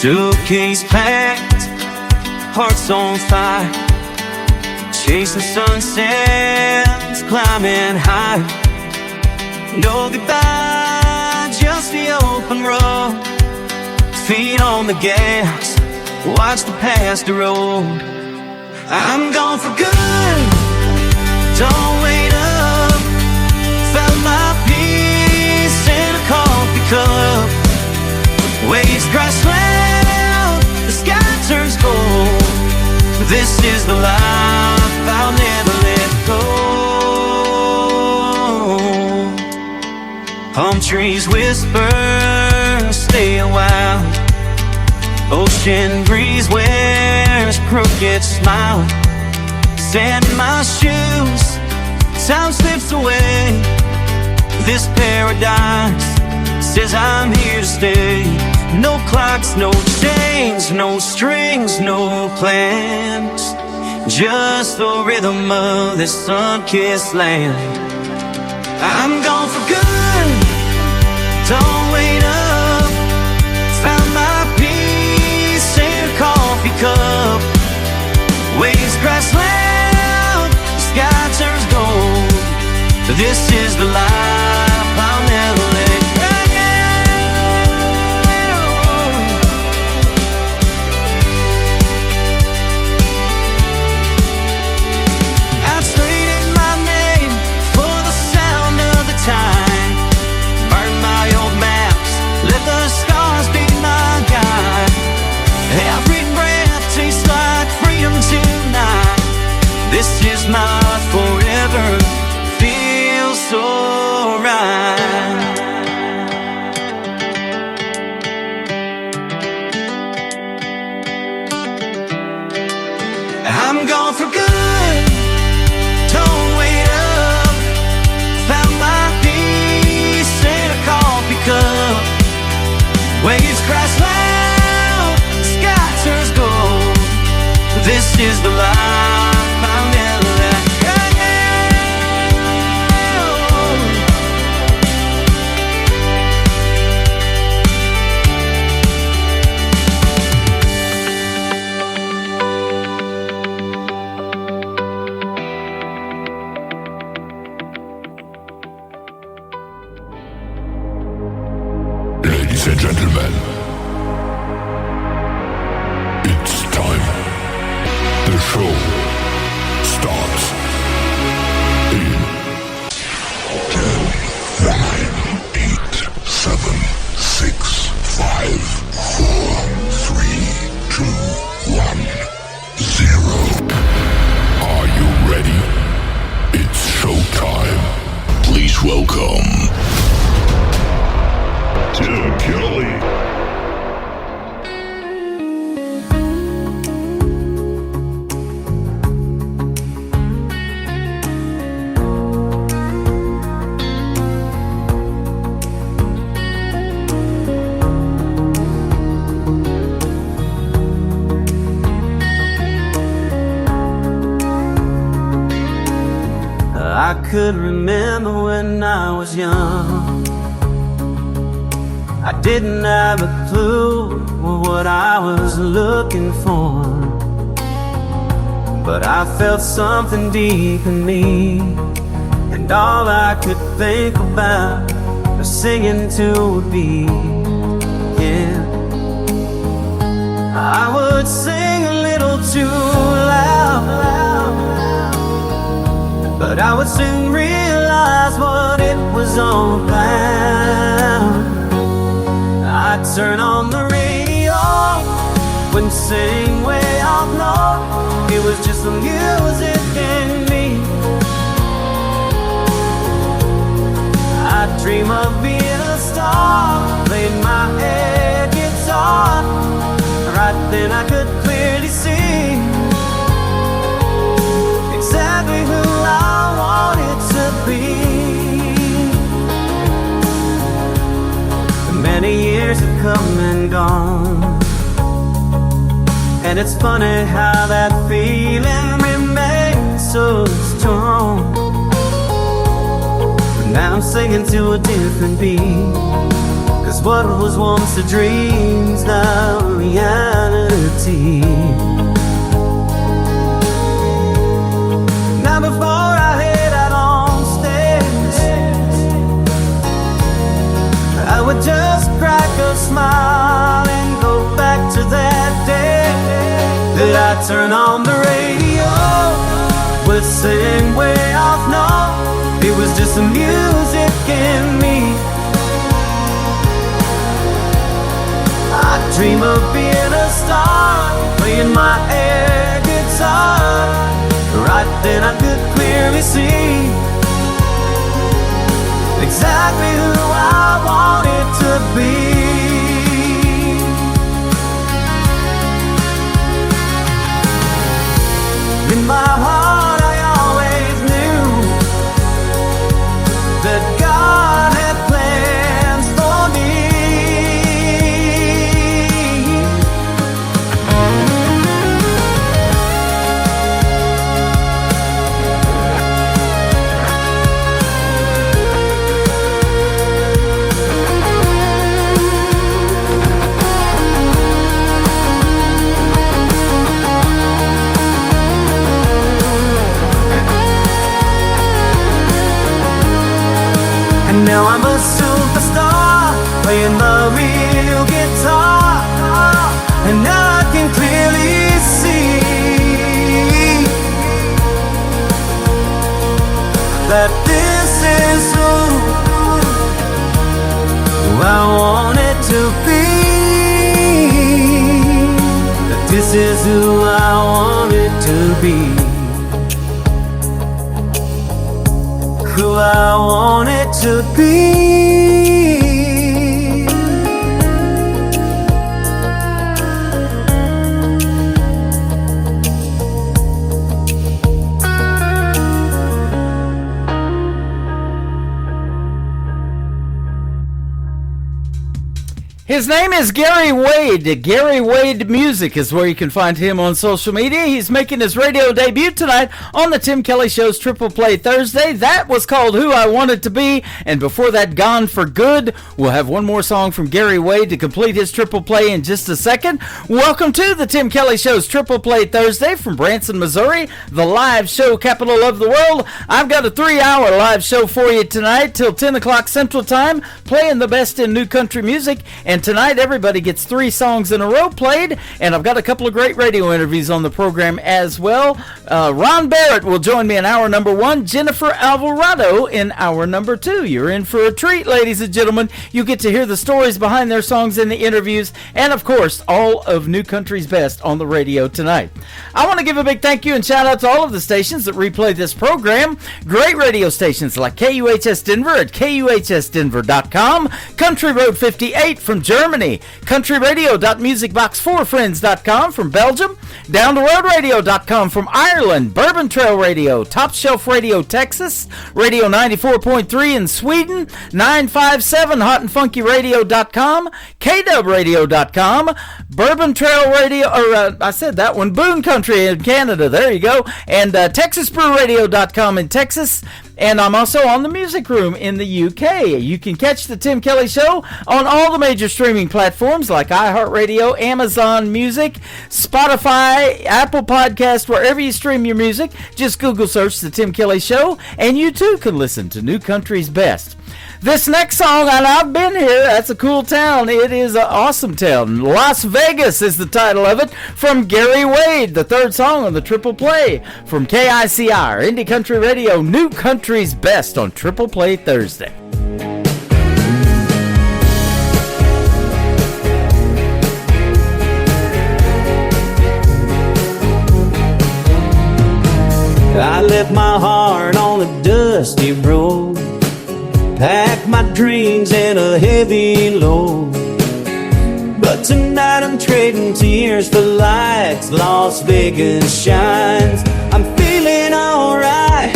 Suitcase packed, hearts on fire, chasing sunsets, climbing high. No goodbye, just the open road. Feet on the gas, watch the past erode. I'm gone for good, don't wait up. Found my peace in a coffee cup. Waves crash loud, the sky turns cold. This is the life I'll never let go. Palm trees whisper, stay a while. Ocean breeze wears crooked smile. Sand in my shoes, time slips away. This paradise says I'm here to stay. No clocks, no chains, no strings, no plans. Just the rhythm of this sun-kissed land. I'm gone for good, don't wait up. Found my peace in a coffee cup. Waves crash loud, the sky turns gold. This is the life I'll never let go. I've traded my name for the sound of the time. Burn my old maps, let the stars be my guide. Every breath tastes like freedom tonight. This is my forever, feels so right. I'm gone for good, don't wait up. Found my peace in a coffee cup. Waves crash loud, the sky turns gold. This is the life I'll never let go. Ladies and gentlemen, it's time. The show starts in 10, 9, 8, 7, 6, 5, 4, 3, 2, 1, 0. Are you ready? It's showtime. Please welcome Tim Kelly. I could remember when I was young. I didn't have a clue what I was looking for, but I felt something deep in me, and all I could think about was singing to a beat. Yeah, I would sing a little too loud, but I would soon realize what it was all about. I'd turn on the radio when sang way out loud. It was just the music in me. I'd dream of being a star, playing my air guitar. Right then I could clearly see exactly who I wanted to be. Many years have come and gone, and it's funny how that feeling remains so strong. But now I'm singing to a different beat, 'Cause what was once a dream's now a reality. Now before I head out on stage, I would just crack a smile and go back to that day that I turn on the radio with sing way off note. It was just the music in me. I dream of being a star, playing my air guitar. Right then I could clearly see exactly who I wanted to be. In my heart I always knew that God had plans for me. And now I'm a superstar, playing the real guitar. And now I can clearly see that this is who I wanted to be. That this is who I wanted to be. Who I wanted to be. His name is Gary Wade. Gary Wade Music is where you can find him on social media. He's making his radio debut tonight on the Tim Kelly Show's Triple Play Thursday. That was called Who I Wanted to Be. And before that, Gone for Good. We'll have one more song from Gary Wade to complete his Triple Play in just a second. Welcome to the Tim Kelly Show's Triple Play Thursday from Branson, Missouri, the live show capital of the world. I've got a 3-hour live show for you tonight till 10 o'clock Central Time, playing the best in new country music. And tonight, everybody gets 3 songs in a row played, and I've got a couple of great radio interviews on the program as well. Ron Barrett will join me in hour number 1, Jennifer Alvarado in hour number 2. You're in for a treat, ladies and gentlemen. You get to hear the stories behind their songs in the interviews, and of course, all of New Country's best on the radio tonight. I want to give a big thank you and shout out to all of the stations that replay this program. Great radio stations like KUHS Denver at KUHSdenver.com, Country Road 58 from Germany, countryradio.musicbox4friends.com from Belgium, downtheroadradio.com from Ireland, Bourbon Trail Radio, Top Shelf Radio Texas, Radio 94.3 in Sweden, 957hotandfunkyradio.com, KWradio.com, Bourbon Trail Radio, I said that one, Boone Country in Canada, there you go, and TexasBrewRadio.com in Texas. And I'm also on the Music Room in the UK. You can catch the Tim Kelly Show on all the major streaming platforms like iHeartRadio, Amazon Music, Spotify, Apple Podcast, wherever you stream your music. Just Google search the Tim Kelly Show, and you too can listen to New Country's best. This next song, and I've been here, that's a cool town. It is an awesome town. Las Vegas is the title of it, from Gary Wade, the third song on the Triple Play from KICR, Indie Country Radio, New Country's best on Triple Play Thursday. I left my heart on a dusty road, packed my dreams in a heavy load. But tonight I'm trading tears for lights. Las Vegas shines, I'm feeling alright.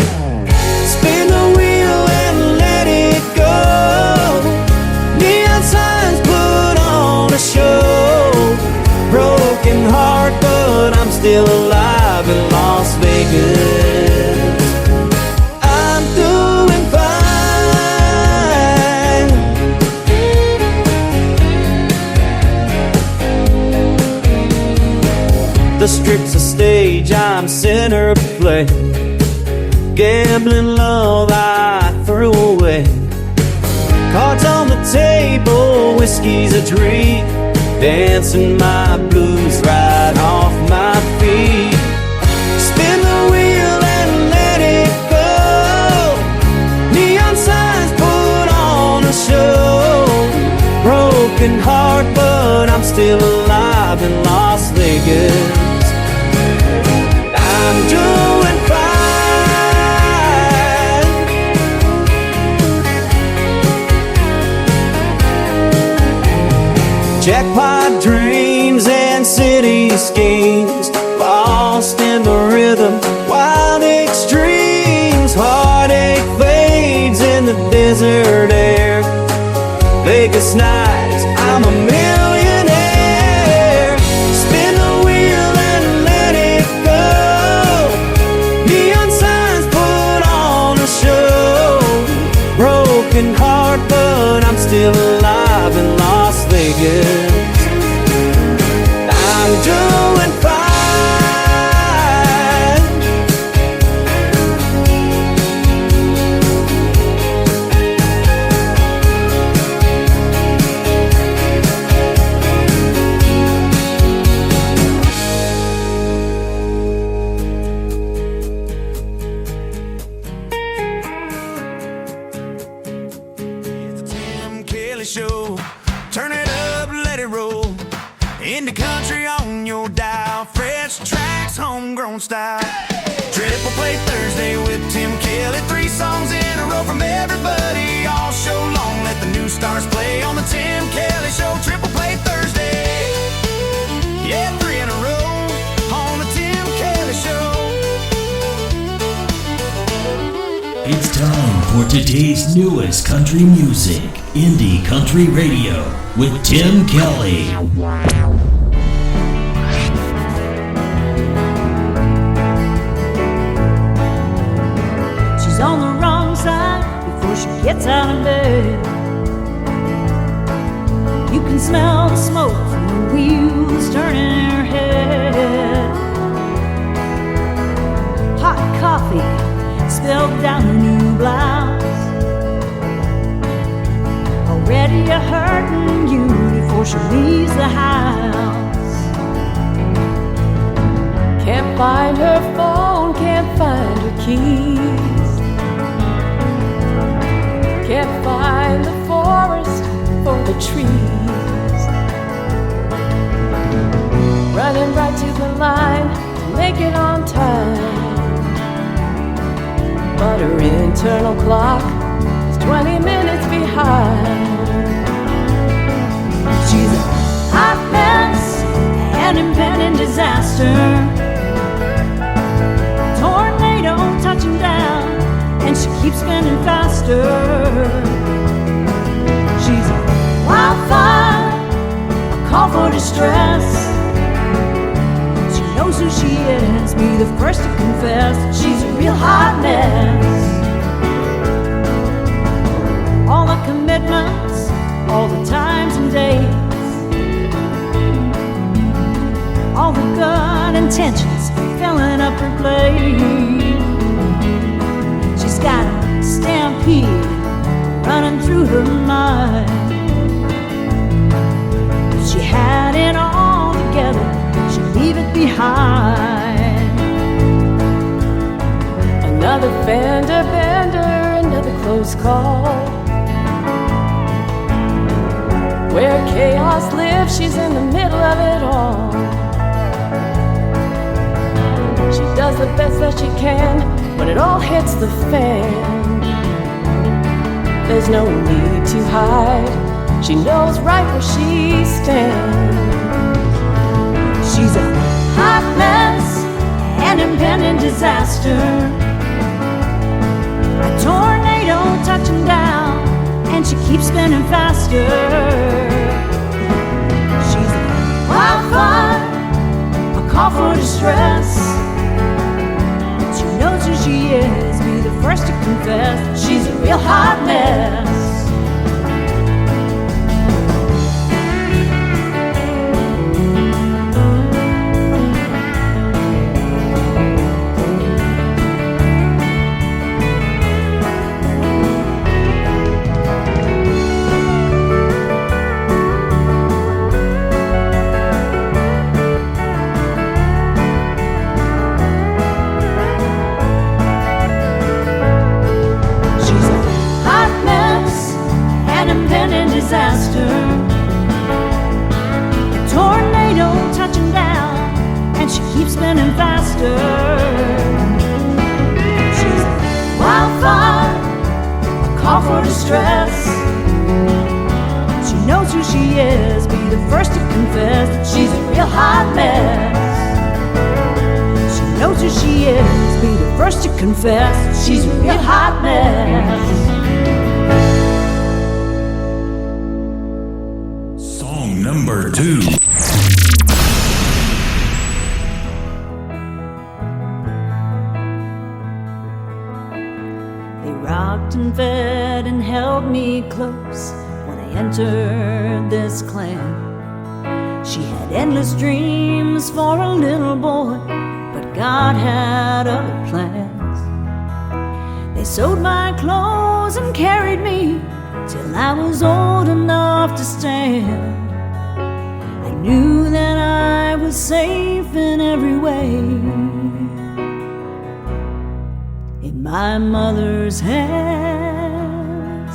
Spin the wheel and let it go. Neon signs put on a show. Broken heart, but I'm still alive in Las Vegas. I'm doing fine. The strip's a stage, I'm center of play. Gambling love I threw away. Cards on the table, whiskey's a drink. Dancing my blues right off my feet. Spin the wheel and let it go. Neon signs put on a show. Broken heart, but I'm still alive in Las Vegas. I'm doing fine. Jackpot dreams and city schemes, lost in the rhythm, wild extremes. Heartache fades in the desert air. Vegas nights, I'm a millionaire. Spin the wheel and let it go. Neon signs put on a show. Broken heart, but I'm still alive in Las Vegas. I'm doing fine. Show. Turn it up, let it roll. In the country on your dial. Fresh tracks, homegrown style. Triple Play Thursday with Tim Kelly. 3 songs in a row from everybody all show long. Let the new stars play on the Tim Kelly Show. Triple Play Thursday. Yeah, 3 in a row on the Tim Kelly Show. It's time for today's newest country music, Indie Country Radio, with Tim Kelly. She's on the wrong side before she gets out of bed. You can smell the smoke from the wheels turning in her head. Hot coffee spilled down her new blouse. Already a hurting you before she leaves the house. Can't find her phone, can't find her keys. Can't find the forest for the trees. Running right to the line to make it on time. But her internal clock is 20 minutes behind. She's a hot mess, an impending disaster. Tornado touching down, and she keeps spinning faster. She's a wildfire, a call for distress. She knows who she is, be the first to confess. She's a real hot mess. All the commitments, all the times and days, all the good intentions filling up her plate. She's got a stampede running through her mind. If she had it all together, she'd leave it behind. Another fender bender, another close call. Where chaos lives, she's in the middle of it all. She does the best that she can when it all hits the fan. There's no need to hide, she knows right where she stands. She's a hot mess, an impending disaster. A tornado touching down, and she keeps spinning faster. She's a wildfire, a call for distress. She knows who she is, be the first to confess. She's a real hot mess. she keeps spinning faster. She's a wildfire, a call for distress. She knows who she is, be the first to confess that she's a real hot mess. She knows who she is, be the first to confess that she's a real hot mess. Song number 2. They rocked and fed and held me close when I entered this clan. She had endless dreams for a little boy, but God had other plans. They sewed my clothes and carried me till I was old enough to stand. I knew that I was safe in every way in my mother's hands.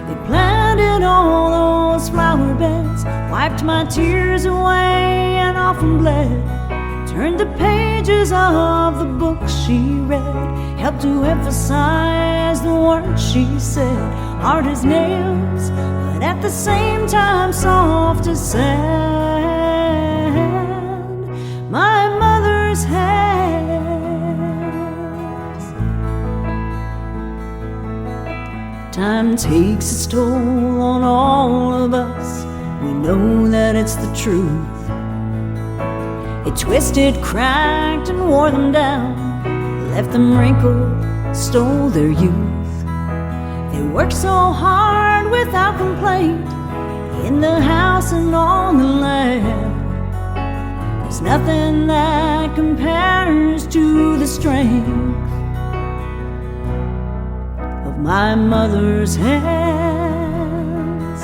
They planted all those flower beds, wiped my tears away and often bled, turned the pages of the book she read, helped to emphasize the words she said. Hard as nails, but at the same time soft as sand. My mother's hands. Time takes its toll on all of us. We know that it's the truth. It twisted, cracked, and wore them down, left them wrinkled, stole their youth. They worked so hard without complaint, in the house and on the land. There's nothing that compares to the strength of my mother's hands.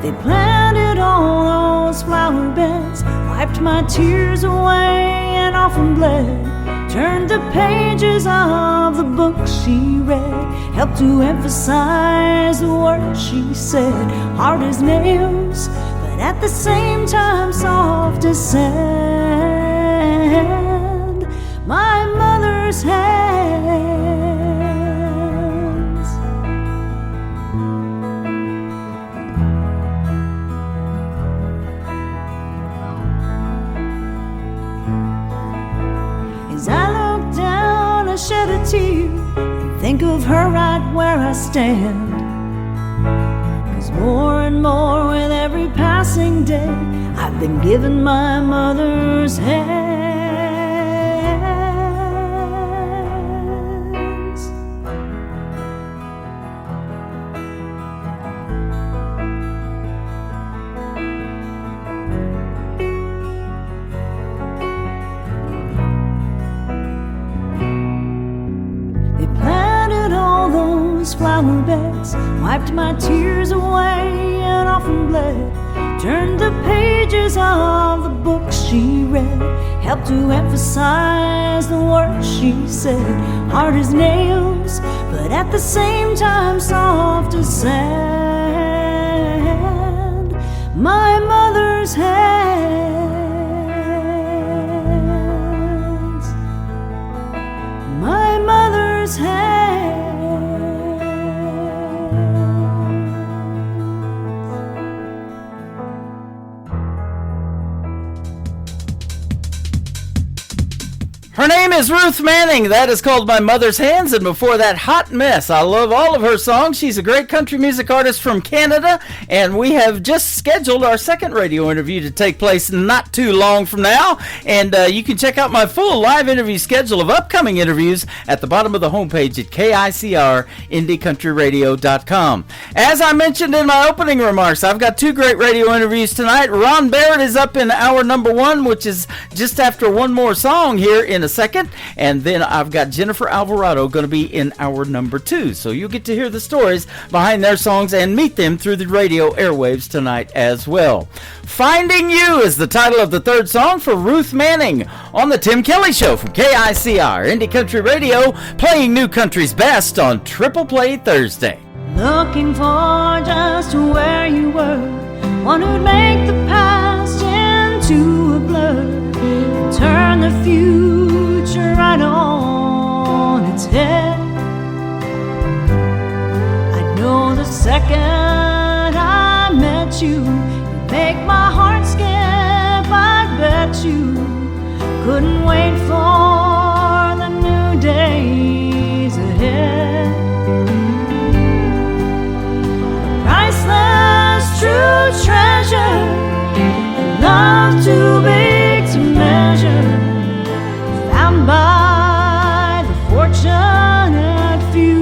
They planted all those flower beds, wiped my tears away and often bled, turned the pages of the book she read, helped to emphasize the words she said. Hard as nails, but at the same time soft as sand. My mother's hands. As I look down, I shed a tear and think of her right where I stand. 'Cause more and more with every passing day, I've been given my mother's hands. They planted all those flower beds, wiped my tears away and often bled, turned the pages of the book she read, helped to emphasize the words she said. Hard as nails, but at the same time soft as sand. My mother's hands. My mother's hands. Her name is Ruth Manning. That is called My Mother's Hands. And before that, Hot Mess. I love all of her songs. She's a great country music artist from Canada. And we have just scheduled our second radio interview to take place not too long from now. And you can check out my full live interview schedule of upcoming interviews at the bottom of the homepage at KICRIndieCountryRadio.com. As I mentioned in my opening remarks, I've got two great radio interviews tonight. Ron Barrett is up in hour number 1, which is just after one more song here in a second, and then I've got Jennifer Alvarado going to be in hour number 2, so you'll get to hear the stories behind their songs and meet them through the radio airwaves tonight as well. Finding You is the title of the third song for Ruth Manning on the Tim Kelly Show from KICR Indie Country Radio, playing new country's best on Triple Play Thursday. Looking for just where you were, one who'd make the past into a blur, and turn the future right on its head. I know the second I met you, you'd make my heart skip. I bet you couldn't wait for the new days ahead. Priceless, true treasure, love too big to measure, found by the fortunate few.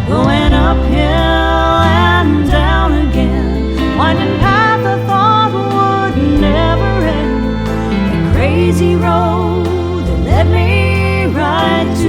Going uphill and down again, winding path I thought would never end, a crazy road that led me right to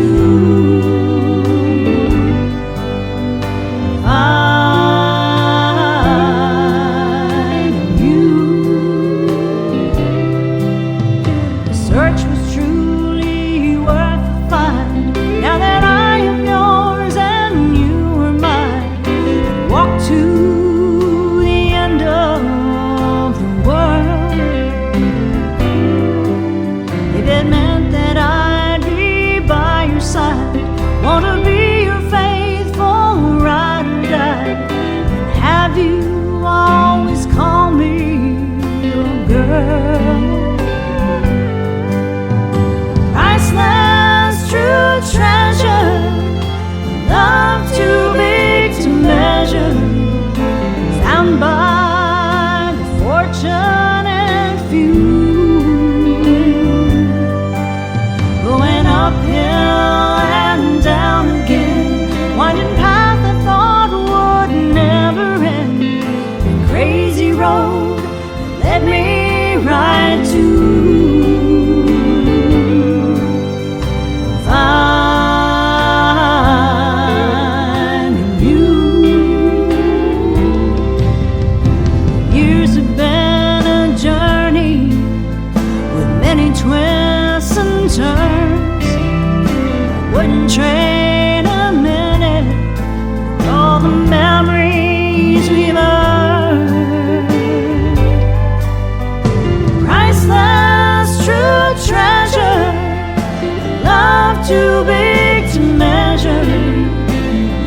too big to measure,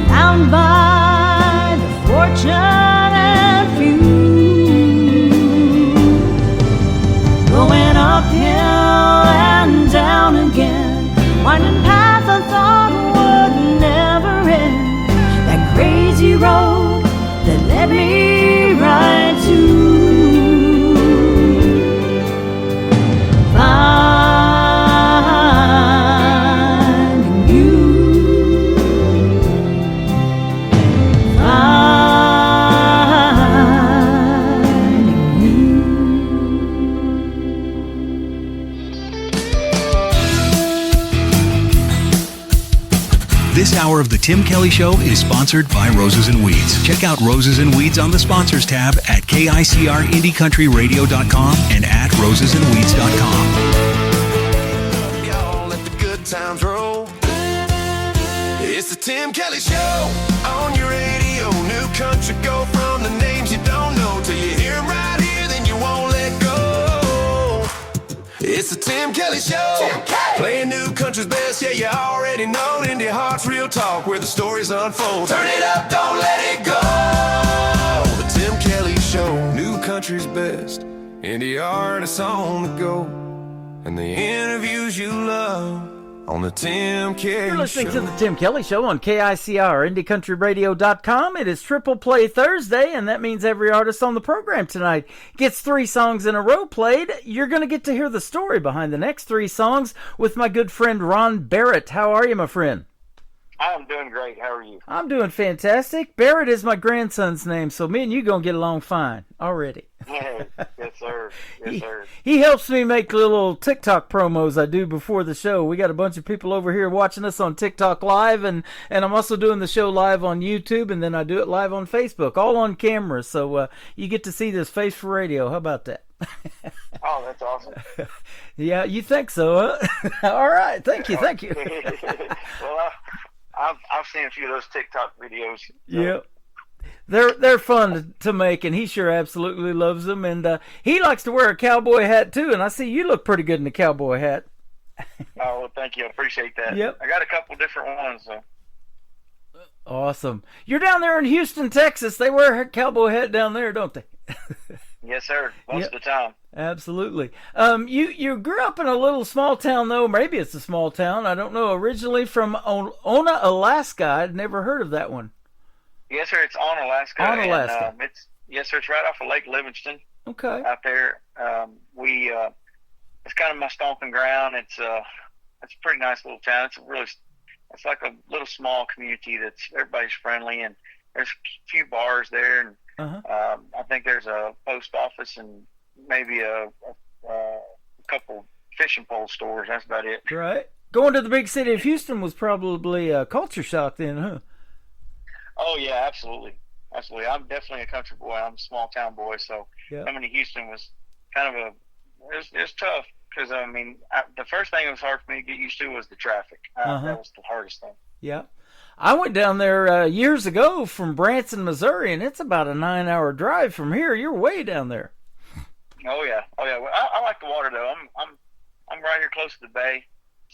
found by the fortunate few. Going uphill and down again, winding path I thought would never end, that crazy road that led me right to This hour of The Tim Kelly Show is sponsored by Roses and Weeds. Check out Roses and Weeds on the Sponsors tab at KICRIndieCountryRadio.com and at rosesandweeds.com. Y'all let the good times roll. It's the Tim Kelly Show on your radio. New country, go from the names you don't know till you hear them right here, then you won't let go. It's the Tim Kelly Show. Playing new country's best, yeah, you already know. Indie Heart's real talk, where the stories unfold. Turn it up, don't let it go. The Tim Kelly Show, new country's best. Indie artists on the go, and the interviews you love on the Tim Kelly Show. You're listening to the Tim Kelly Show on KICR, IndieCountryRadio.com. It is Triple Play Thursday, and that means every artist on the program tonight gets 3 songs in a row played. You're going to get to hear the story behind the next 3 songs with my good friend Ron Barrett. How are you, my friend? I'm doing great. How are you? I'm doing fantastic. Barrett is my grandson's name, so me and you going to get along fine already. Yes, sir. Yes, sir. He helps me make little TikTok promos I do before the show. We got a bunch of people over here watching us on TikTok Live, and I'm also doing the show live on YouTube, and then I do it live on Facebook, all on camera. So you get to see this face for radio. How about that? Oh, that's awesome. Yeah, you think so, huh? All right. Thank you. Well, I've seen a few of those TikTok videos. Yeah. They're fun to make, and he sure absolutely loves them. And he likes to wear a cowboy hat too. And I see you look pretty good in the cowboy hat. Oh, well, thank you. I appreciate that. Yep. I got a couple different ones. So. Awesome. You're down there in Houston, Texas. They wear a cowboy hat down there, don't they? Yes, sir. Most of the time. Absolutely. You grew up in a little small town, though. Maybe it's a small town. I don't know. Originally from Ona, Alaska. I'd never heard of that one. Yes, sir. It's on Alaska. On Alaska. And, yes, sir. It's right off of Lake Livingston. Okay. Out there. It's kind of my stomping ground. It's a pretty nice little town. It's like a little small community that's everybody's friendly, and there's a few bars there, and I think there's a post office and maybe a couple fishing pole stores. That's about it. Right. Going to the big city of Houston was probably a culture shock then, huh? Oh yeah, absolutely. Absolutely. I'm definitely a country boy. I'm a small town boy, so coming to Houston was kind of it was tough because the first thing that was hard for me to get used to was the traffic. That was the hardest thing. Yeah. I went down there years ago from Branson, Missouri, and it's about a 9-hour drive from here. You're way down there. Oh yeah. Well, I like the water though. I'm right here close to the bay,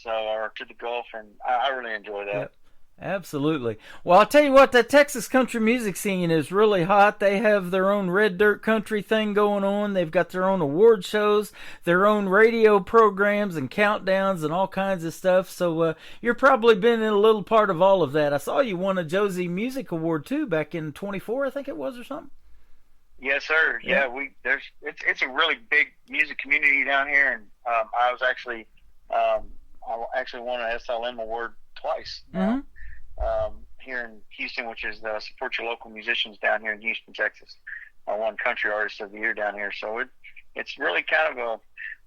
or to the Gulf, and I really enjoy that. Yep. Absolutely. Well, I'll tell you what, the Texas country music scene is really hot. They have their own red dirt country thing going on. They've got their own award shows, their own radio programs and countdowns and all kinds of stuff. So you're probably been in a little part of all of that. I saw you won a Josie Music Award too back in 24, I think it was, or something. Yes, sir. Yeah, it's a really big music community down here, and I actually won an SLM award twice. Here in Houston, which is the Support Your Local Musicians down here in Houston, Texas. I won Country Artist of the Year down here, so it's really kind of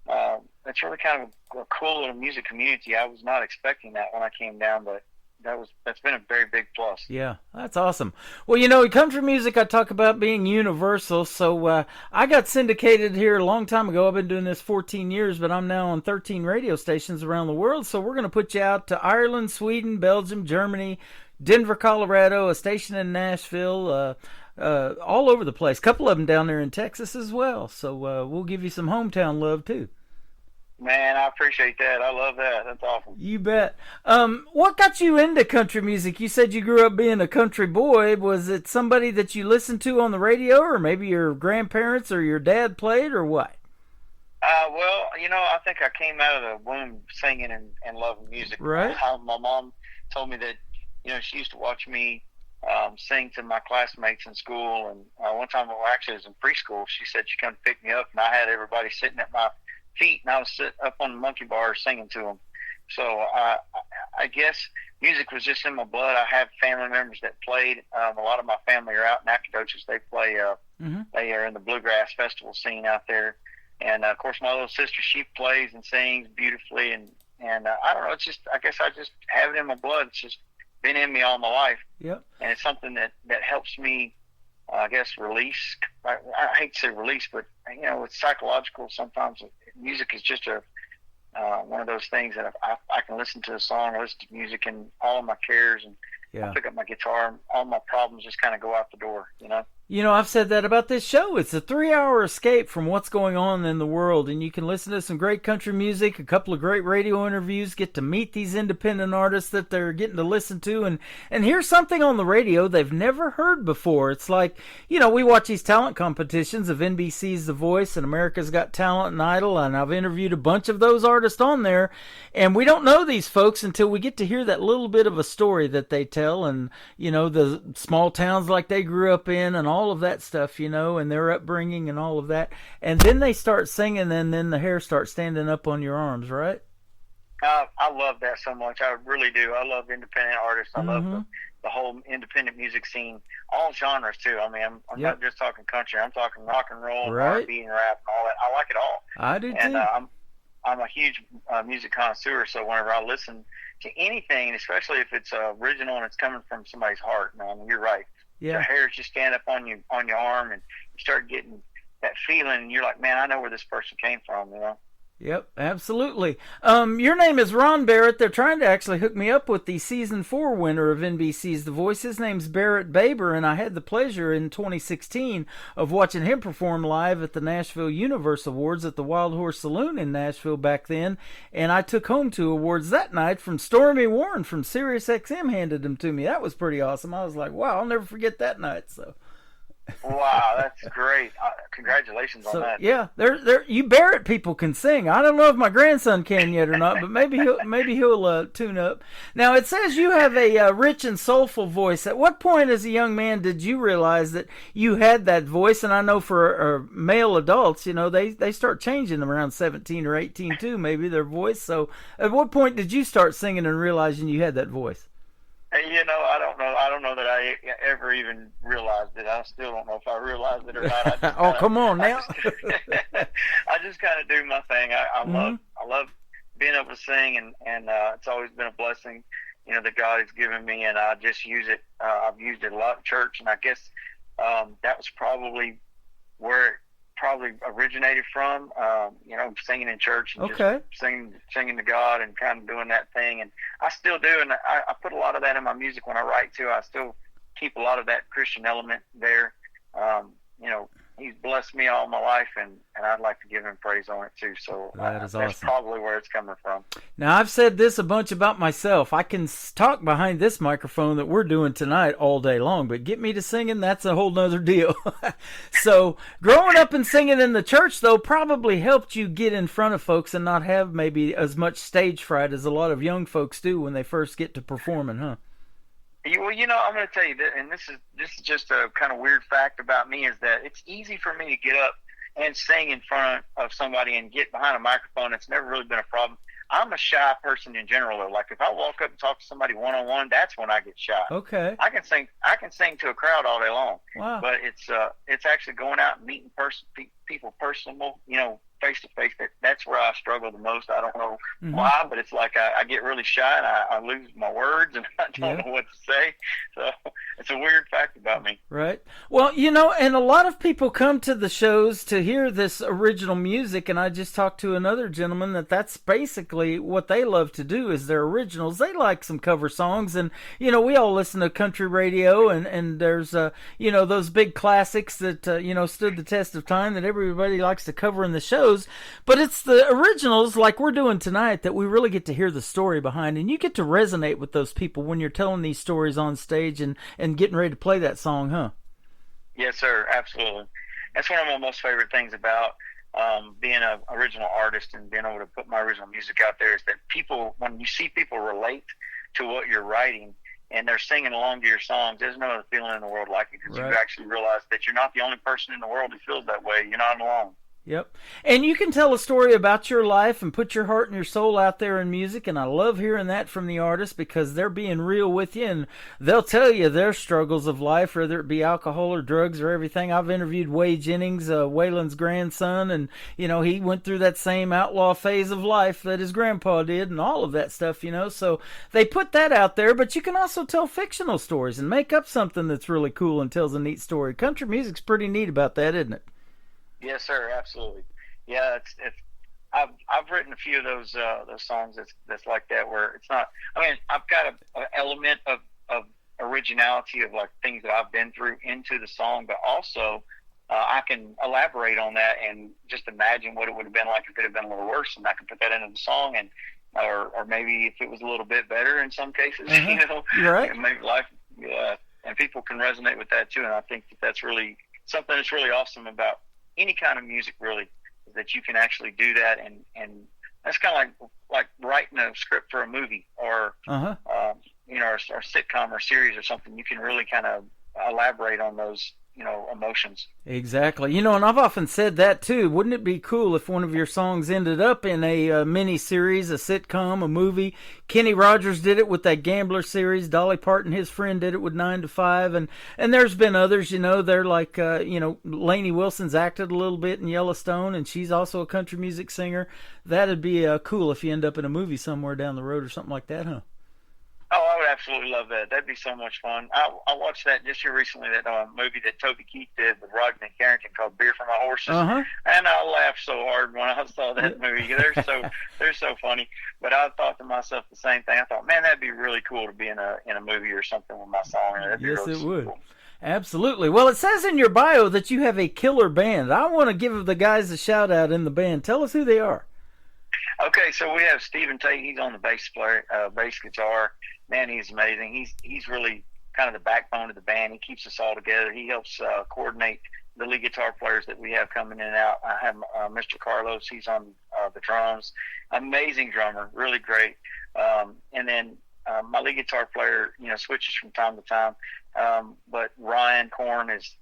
a cool little music community. I was not expecting that when I came down, but that's been a very big plus. Yeah, that's awesome. Well, country music I talk about being universal, so I got syndicated here a long time ago. I've been doing this 14 years, but I'm now on 13 radio stations around the world, so we're going to put you out to Ireland, Sweden, Belgium, Germany, Denver, Colorado, a station in Nashville, all over the place. A couple of them down there in Texas as well, so we'll give you some hometown love too. Man, I appreciate that. I love that. That's awesome. You bet. What got you into country music? You said you grew up being a country boy. Was it somebody that you listened to on the radio, or maybe your grandparents or your dad played, or what? Well, I think I came out of the womb singing and loving music. Right. My mom told me that, she used to watch me sing to my classmates in school. And one time, actually, it was in preschool, she said she come pick me up, and I had everybody sitting at my feet, and I was sitting up on the monkey bar singing to them. So I guess music was just in my blood. I have family members that played. A lot of my family are out in Nacogdoches. They play. They are in the bluegrass festival scene out there. And of course, my little sister, she plays and sings beautifully. And I don't know. It's just, I guess I just have it in my blood. It's just been in me all my life. Yep. And it's something that helps me, I guess, release. I hate to say release, but it's psychological. Sometimes music is just one of those things that I can listen to a song or listen to music, and all of my cares, and I pick up my guitar, and all my problems just kind of go out the door. I've said that about this show. It's a 3-hour escape from what's going on in the world, and you can listen to some great country music, a couple of great radio interviews, get to meet these independent artists that they're getting to listen to, and hear something on the radio they've never heard before. It's like, we watch these talent competitions of NBC's The Voice and America's Got Talent and Idol, and I've interviewed a bunch of those artists on there, and we don't know these folks until we get to hear that little bit of a story that they tell, and, the small towns like they grew up in, and all of that stuff, and their upbringing and all of that. And then they start singing, and then the hair starts standing up on your arms, right? I love that so much. I really do. I love independent artists. I love the whole independent music scene, all genres too. I mean, I'm not just talking country. I'm talking rock and roll, right, R&B and rap and all that. I like it all. I do and, too. I'm a huge music connoisseur, so whenever I listen to anything, especially if it's original and it's coming from somebody's heart, man, you're right. Yeah. The hairs just stand up on your arm, and you start getting that feeling, and you're like, man, I know where this person came from, Yep, absolutely. Your name is Ron Barrett. They're trying to actually hook me up with the season 4 winner of NBC's The Voice. His name's Barrett Baber, and I had the pleasure in 2016 of watching him perform live at the Nashville Universe Awards at the Wild Horse Saloon in Nashville back then. And I took home 2 awards that night from Stormy Warren from SiriusXM handed them to me. That was pretty awesome. I was like, wow, I'll never forget that night. So. Wow, that's great! Congratulations on that. Yeah, you Barrett people can sing. I don't know if my grandson can yet or not, but maybe he'll tune up. Now it says you have a rich and soulful voice. At what point, as a young man, did you realize that you had that voice? And I know for male adults, they start changing them around 17 or 18 too, maybe their voice. So, at what point did you start singing and realizing you had that voice? I don't know. I don't know that I ever even realized it. I still don't know if I realized it or not. Come on now. I just kind of do my thing. I love being able to sing, and it's always been a blessing, that God has given me, and I just use it. I've used it a lot in church, and I guess that was probably where it probably originated from, singing in church and just singing to God and kind of doing that thing. And I still do, and I put a lot of that in my music when I write too. I still keep a lot of that Christian element there. He's blessed me all my life, and I'd like to give him praise on it too. So that's awesome. Probably where it's coming from. Now, I've said this a bunch about myself. I can talk behind this microphone that we're doing tonight all day long, but get me to singing, that's a whole nother deal. So growing up and singing in the church, though, probably helped you get in front of folks and not have maybe as much stage fright as a lot of young folks do when they first get to performing, huh? Well, I'm going to tell you that, and this is just a kind of weird fact about me, is that it's easy for me to get up and sing in front of somebody and get behind a microphone. It's never really been a problem. I'm a shy person in general, though. Like if I walk up and talk to somebody one-on-one, that's when I get shy. Okay. I can sing to a crowd all day long. Wow. But it's actually going out and meeting people personal, face to face. That's where I struggle the most. I don't know why, but it's like I get really shy and I lose my words and I don't know what to say. So it's a weird fact about me. Right. Well, and a lot of people come to the shows to hear this original music, and I just talked to another gentleman that's basically what they love to do is their originals. They like some cover songs, and we all listen to country radio, and there's those big classics that stood the test of time that everybody likes to cover in the shows. But it's the originals like we're doing tonight that we really get to hear the story behind, and you get to resonate with those people when you're telling these stories on stage and getting ready to play that song, huh? Yes, sir, absolutely. That's one of my most favorite things about being an original artist and being able to put my original music out there is that people, when you see people relate to what you're writing and they're singing along to your songs, there's no other feeling in the world like it, because you actually realize that you're not the only person in the world who feels that way. You're not alone. Yep. And you can tell a story about your life and put your heart and your soul out there in music, and I love hearing that from the artists because they're being real with you, and they'll tell you their struggles of life, whether it be alcohol or drugs or everything. I've interviewed Wade Jennings, Waylon's grandson, and, he went through that same outlaw phase of life that his grandpa did and all of that stuff, So they put that out there, but you can also tell fictional stories and make up something that's really cool and tells a neat story. Country music's pretty neat about that, isn't it? Yes, sir. Absolutely. Yeah, I've written a few of those songs that's like that, where it's not. I mean, I've got an element of originality of like things that I've been through into the song, but also I can elaborate on that and just imagine what it would have been like if it had been a little worse, and I can put that into the song, and or maybe if it was a little bit better in some cases, You're right. And make life, and people can resonate with that too. And I think that's really something that's really awesome about any kind of music, really, is that you can actually do that, and that's kind of like writing a script for a movie or or sitcom or series or something. You can really kind of elaborate on those emotions. Exactly. And I've often said that too. Wouldn't it be cool if one of your songs ended up in a mini series, a sitcom, a movie? Kenny Rogers did it with that Gambler series. Dolly Parton, his friend, did it with 9 to 5, and there's been others. They're like Lainey Wilson's acted a little bit in Yellowstone, and she's also a country music singer. That'd be cool if you end up in a movie somewhere down the road or something like that, huh? Oh, I would absolutely love that. That'd be so much fun. I watched that just here recently, that movie that Toby Keith did with Rodney Carrington called Beer for My Horses. Uh-huh. And I laughed so hard when I saw that movie. They're so funny. But I thought to myself the same thing. I thought, man, that'd be really cool to be in a movie or something with my song. That'd be Yes, really it would. cool. Absolutely. Well, it says in your bio that you have a killer band. I want to give the guys a shout out in the band. Tell us who they are. Okay, so we have Stephen Tate. He's on the bass guitar. Man, he's amazing. He's really kind of the backbone of the band. He keeps us all together. He helps coordinate the lead guitar players that we have coming in and out. I have Mr. Carlos. He's on the drums. Amazing drummer, really great. And then my lead guitar player, switches from time to time. But Ryan Korn is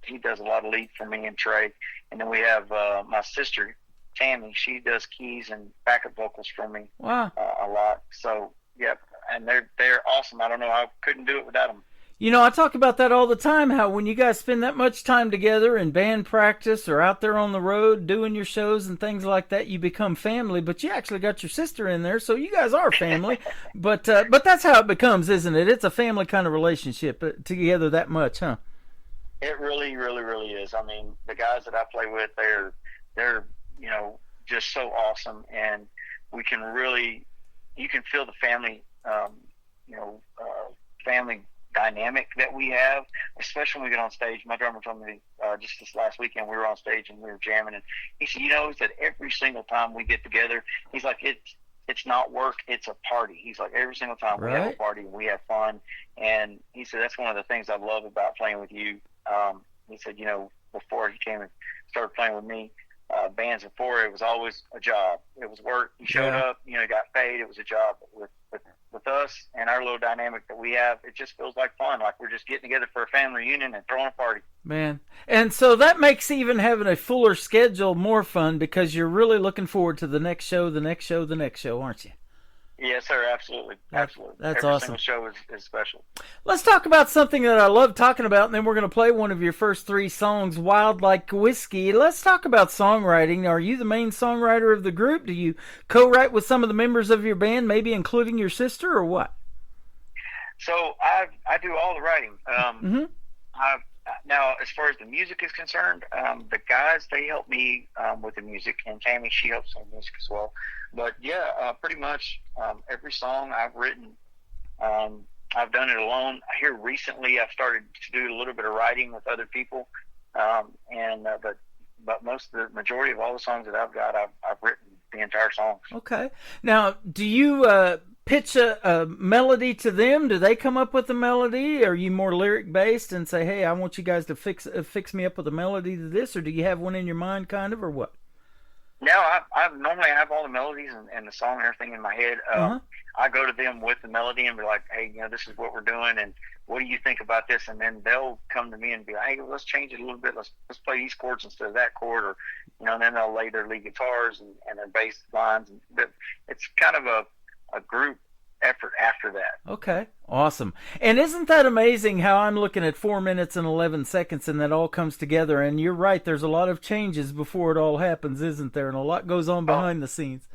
he does a lot of lead for me and Trey. And then we have my sister Tammy. She does keys and backup vocals for me. Wow. A lot. So yep, and they're awesome. I don't know, I couldn't do it without them. I talk about that all the time, how when you guys spend that much time together in band practice or out there on the road doing your shows and things like that, you become family, but you actually got your sister in there, so you guys are family. but that's how it becomes, isn't it? It's a family kind of relationship together that much, huh? It really, really, really is. I mean, the guys that I play with, they're just so awesome, and you can feel the family, family dynamic that we have, especially when we get on stage. My drummer told me just this last weekend we were on stage and we were jamming, and he said, he said every single time we get together, he's like, it's not work, it's a party. He's like, every single time we have a party, we have fun. And he said, that's one of the things I love about playing with you. He said, before he came and started playing with me, bands before, it was always a job. It was work. You showed up, got paid. It was a job. With us and our little dynamic that we have, it just feels like fun. Like we're just getting together for a family reunion and throwing a party. Man. And so that makes even having a fuller schedule more fun, because you're really looking forward to the next show, aren't you? Yes, sir. Absolutely. Absolutely. That's Every awesome. single show is special. Let's talk about something that I love talking about, and then we're going to play one of your first 3 songs, Wild Like Whiskey. Let's talk about songwriting. Are you the main songwriter of the group? Do you co-write with some of the members of your band, maybe including your sister, or what? So I do all the writing. Now, as far as the music is concerned, the guys, they help me with the music, and Tammy, she helps on music as well. But yeah, pretty much every song I've written, I've done it alone. Here recently, I've started to do a little bit of writing with other people, but the majority of all the songs that I've got, I've written the entire songs. Okay. Now, do you pitch a melody to them? Do they come up with a melody? Are you more lyric based and say, hey, I want you guys to fix me up with a melody to this, or do you have one in your mind, kind of, or what? No, I normally have all the melodies and the song and everything in my head. I go to them with the melody and be like, hey, this is what we're doing, and what do you think about this? And then they'll come to me and be like, hey, let's change it a little bit. Let's play these chords instead of that chord, or and then they'll lay their lead guitars and their bass lines. And it's kind of a group effort after that. Okay, awesome. And isn't that amazing how I'm looking at 4 minutes and 11 seconds and that all comes together? And you're right, there's a lot of changes before it all happens, isn't there? And a lot goes on behind the scenes.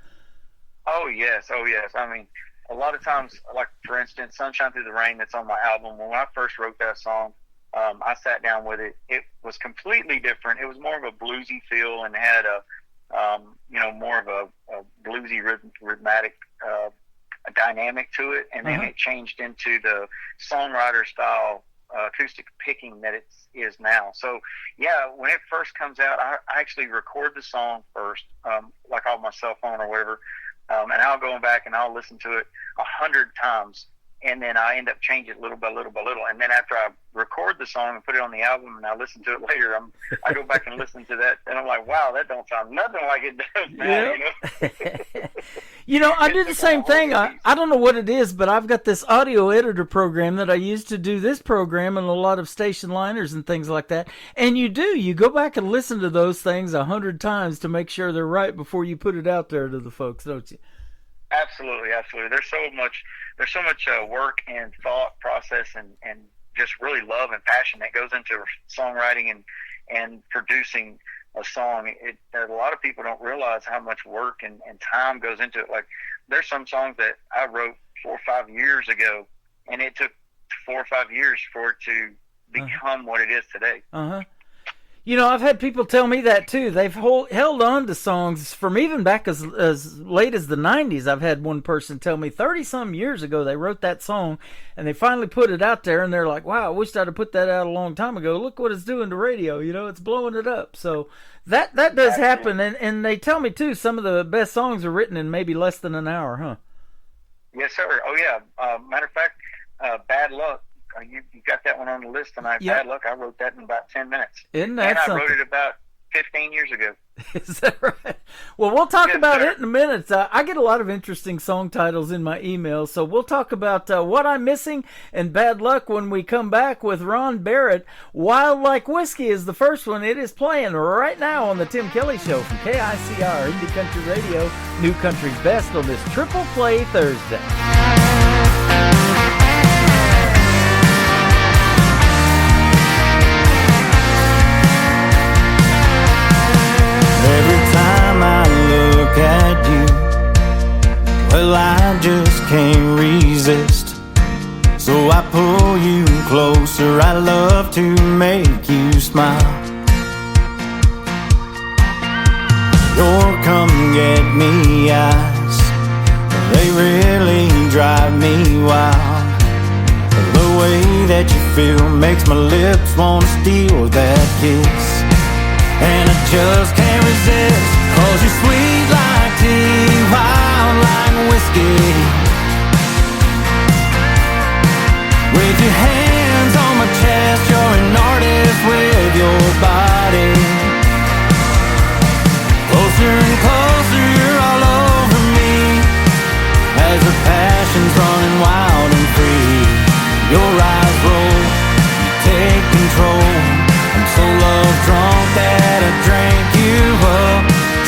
Oh yes. I mean, a lot of times, like for instance, Sunshine Through the Rain, that's on my album. When I first wrote that song, I sat down with it. It was completely different. It was more of a bluesy feel and had more of a bluesy rhythmic a dynamic to it, and then it changed into the songwriter style acoustic picking that it is now. So yeah, when it first comes out, I actually record the song first, like on my cell phone or whatever, and I'll go back and I'll listen to it 100 times, and then I end up changing it little by little by little. And then after I record the song and put it on the album and I listen to it later, I go back and listen to that, and I'm like, wow, that don't sound nothing like it does now. I do the same thing. I don't know what it is, but I've got this audio editor program that I use to do this program and a lot of station liners and things like that. And you go back and listen to those things 100 times to make sure they're right before you put it out there to the folks, don't you? Absolutely. There's so much work and thought process and just really love and passion that goes into songwriting and producing a song. A lot of people don't realize how much work and time goes into it. Like, there's some songs that I wrote 4 or 5 years ago, and it took 4 or 5 years for it to become what it is today. You know, I've had people tell me that too. They've held on to songs from even back as late as the 90s. I've had one person tell me 30-some years ago they wrote that song, and they finally put it out there, and they're like, wow, I wish I'd have put that out a long time ago. Look what it's doing to radio. You know, it's blowing it up. So that does happen, and they tell me too, some of the best songs are written in maybe less than an hour, huh? Yes, sir. Oh, yeah. Matter of fact, Bad Luck. You got that one on the list tonight. Yep. Bad Luck. I wrote that in about 10 minutes. Isn't that and I something? wrote it about 15 years ago. Is that right? Well, we'll talk Yes, about sir. it in a minute. I get a lot of interesting song titles in my emails, so we'll talk about What I'm Missing and Bad Luck when we come back with Ron Barrett. Wild Like Whiskey is the first one. It is playing right now on the Tim Kelly Show from KICR, Indie Country Radio, New Country's Best on this Triple Play Thursday. Every time I look at you, well, I just can't resist. So I pull you closer, I love to make you smile. Your come get me eyes, they really drive me wild. The way that you feel makes my lips wanna steal that kiss. And I just can't resist, 'cause you're sweet like tea, wild like whiskey. With your hands on my chest, you're an artist with your body. Closer and closer, you're all over me, as the passion's running wild and free. Your eyes roll, you take control. I'm so love drunk that I drank you up,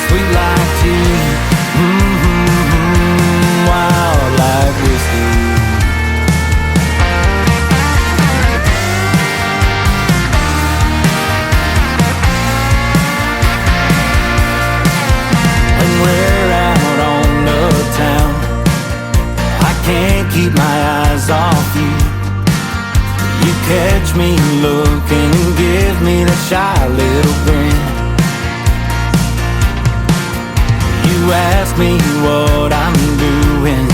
sweet like tea, wild like whiskey. When we're out on the town, I can't keep my eyes off you. You catch me looking and give me that shy little grin. You ask me what I'm doing,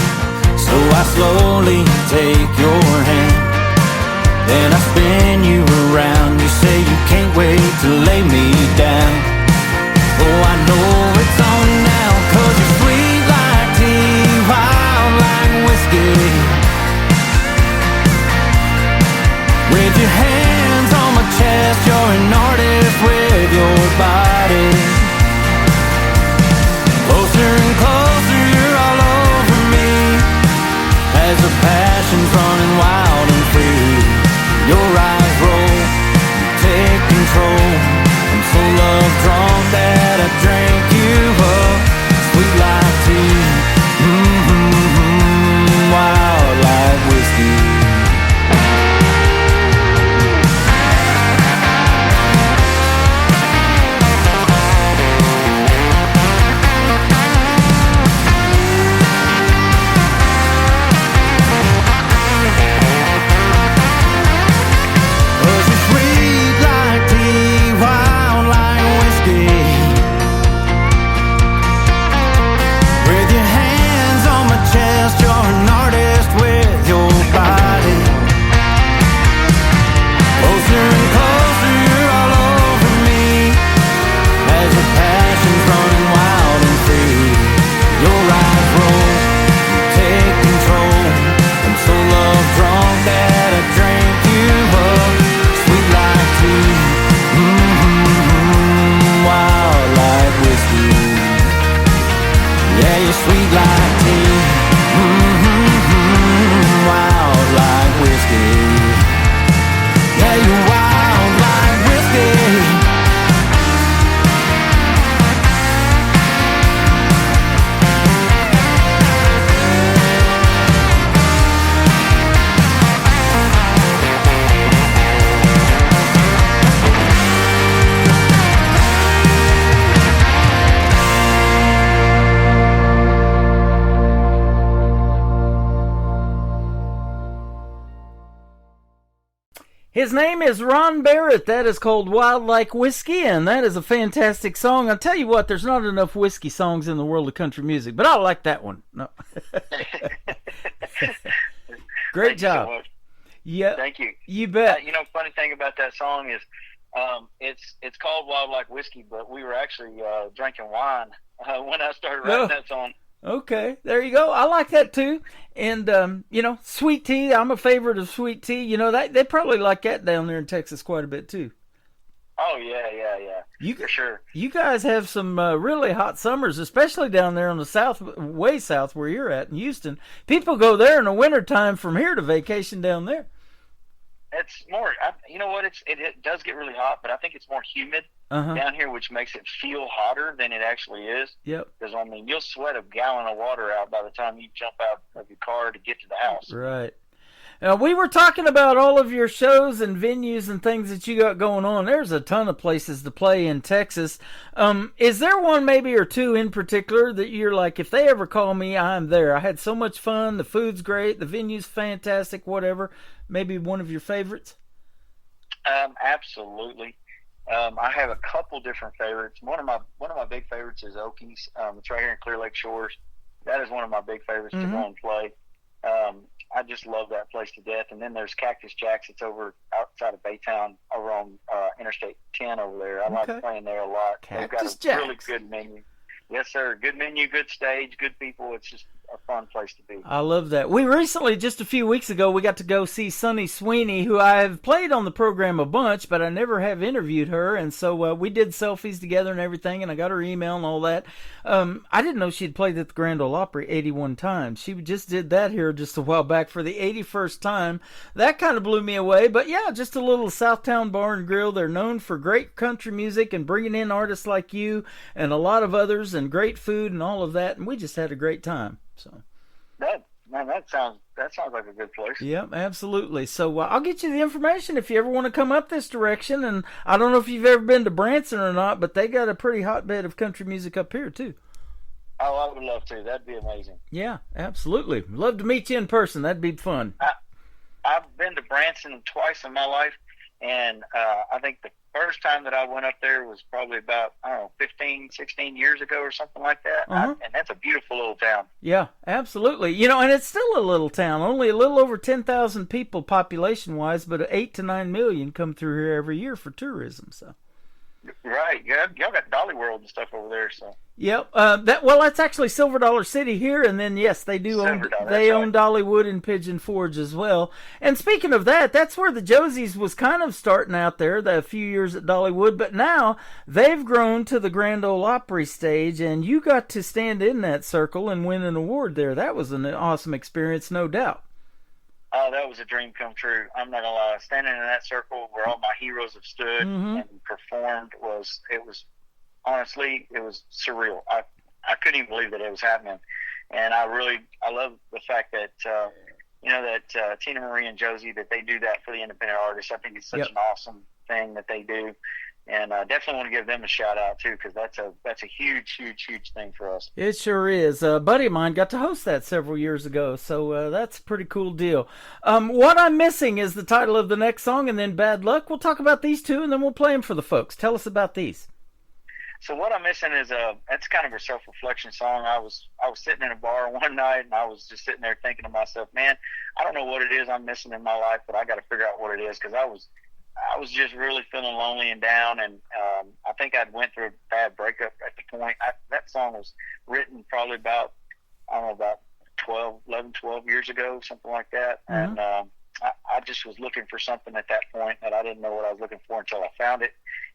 so I slowly take your hand. Then I spin you around, you say you can't wait to lay me down. Oh, I know it's on now, 'cause you're sweet like tea, wild like whiskey. With your hands on my chest, you're an artist with your body. Closer and closer, you're all over me, as the passion's running wild and free. Your eyes roll, you take control. I'm so love drunk that I drank you up, sweet like tea, wild like whiskey. His name is Ron Barrett. That is called Wild Like Whiskey, and that is a fantastic song. I'll tell you what, there's not enough whiskey songs in the world of country music, but I like that one. No. Great job. So much. Yeah. Thank you. You bet. Funny thing about that song is it's called Wild Like Whiskey, but we were actually drinking wine when I started writing that song. Okay, there you go. I like that too. And, sweet tea, I'm a favorite of sweet tea. They probably like that down there in Texas quite a bit too. Oh, yeah. For sure. You guys have some really hot summers, especially down there on the way south where you're at in Houston. People go there in the wintertime from here to vacation down there. It's more, it does get really hot, but I think it's more humid down here, which makes it feel hotter than it actually is. Yep. Because, you'll sweat a gallon of water out by the time you jump out of your car to get to the house. Right. Now, we were talking about all of your shows and venues and things that you got going on. There's a ton of places to play in Texas. Is there one maybe or two in particular that you're like, if they ever call me, I'm there? I had so much fun. The food's great. The venue's fantastic, whatever. Maybe one of your favorites? Absolutely. I have a couple different favorites. One of my big favorites is Okies. It's right here in Clear Lake Shores. That is one of my big favorites to go and play. I just love that place to death. And then there's Cactus Jack's. It's over outside of Baytown, over on Interstate 10 over there. I like playing there a lot. Cactus They've got a Jack's. really good menu. Yes, sir. Good menu, good stage, good people. It's just a fun place to be. I love that. We recently, just a few weeks ago, we got to go see Sunny Sweeney, who I have played on the program a bunch, but I never have interviewed her. And so we did selfies together and everything, and I got her email and all that. I didn't know she'd played at the Grand Ole Opry 81 times. She just did that here just a while back for the 81st time. That kind of blew me away. But yeah, just a little Southtown Bar and Grill. They're known for great country music and bringing in artists like you and a lot of others and great food and all of that. And we just had a great time. So that sounds like a good place. Yep, absolutely. So I'll get you the information if you ever want to come up this direction. And I don't know if you've ever been to Branson or not, but they got a pretty hotbed of country music up here too. Oh, I would love to. That'd be amazing. Yeah, absolutely. Love to meet you in person. That'd be fun. I've been to Branson twice in my life, and I think the first time that I went up there was probably about, 15, 16 years ago or something like that. And that's a beautiful little town. Yeah, absolutely. And it's still a little town. Only a little over 10,000 people population-wise, but 8 to 9 million come through here every year for tourism. So. Right. Yeah, y'all got Dolly World and stuff over there. So. Yep. That's actually Silver Dollar City here, and then yes, they do own Dollywood and Pigeon Forge as well. And speaking of that, that's where the Josies was kind of starting out there, a few years at Dollywood, but now they've grown to the Grand Ole Opry stage, and you got to stand in that circle and win an award there. That was an awesome experience, no doubt. Oh, that was a dream come true. I'm not gonna lie. Standing in that circle where all my heroes have stood and performed was honestly surreal. I couldn't even believe that it was happening, and I love the fact that that Tina Marie and Josie, that they do that for the independent artists. I think it's such an awesome thing that they do. And I definitely want to give them a shout out too, because that's a huge thing for us. It sure is. A buddy of mine got to host that several years ago, so that's a pretty cool deal. What I'm Missing is the title of the next song, and then Bad Luck. We'll talk about these two, and then we'll play them for the folks. Tell us about these. So What I'm Missing is that's kind of a self-reflection song. I was sitting in a bar one night, and I was just sitting there thinking to myself, man, I don't know what it is I'm missing in my life, but I got to figure out what it is, because I was just really feeling lonely and down, and I think I'd went through a bad breakup at the point. That song was written probably about 12 years ago, something like that. And I just was looking for something at that point that I didn't know what I was looking for until I found it.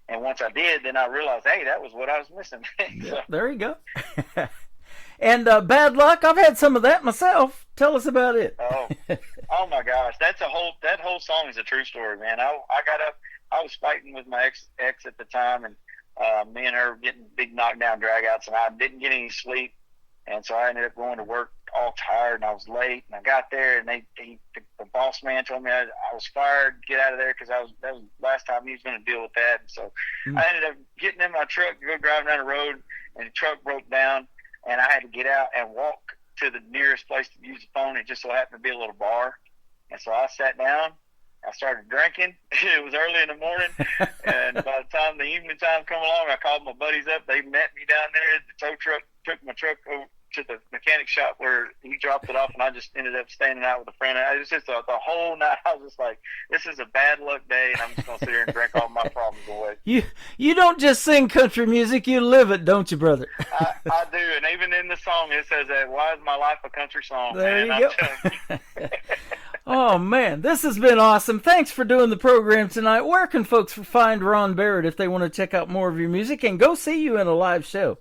And once I did, then I realized, hey, that was what I was missing. So, there you go. And Bad Luck, I've had some of that myself. Tell us about it. Oh my gosh, that whole song is a true story, man. I got up, I was fighting with my ex at the time, and me and her were getting big knockdown dragouts, and I didn't get any sleep, and so I ended up going to work all tired, and I was late, and I got there, and the boss man told me I was fired, get out of there, because that was the last time he was going to deal with that. And so I ended up getting in my truck to go driving down the road, and the truck broke down, and I had to get out and walk to the nearest place to use the phone. It just so happened to be a little bar. And so I sat down, I started drinking. It was early in the morning, and by the time the evening time come along, I called my buddies up. They met me down there at the tow truck, took my truck over to the mechanic shop where he dropped it off, and I just ended up standing out with a friend. It was just the whole night. I was just like, this is a bad luck day, and I'm just going to sit here and drink all my problems away. You don't just sing country music, you live it, don't you, brother? I do, and even in the song it says that, why is my life a country song? There man, you go. Oh, man, this has been awesome. Thanks for doing the program tonight. Where can folks find Ron Barrett if they want to check out more of your music and go see you in a live show?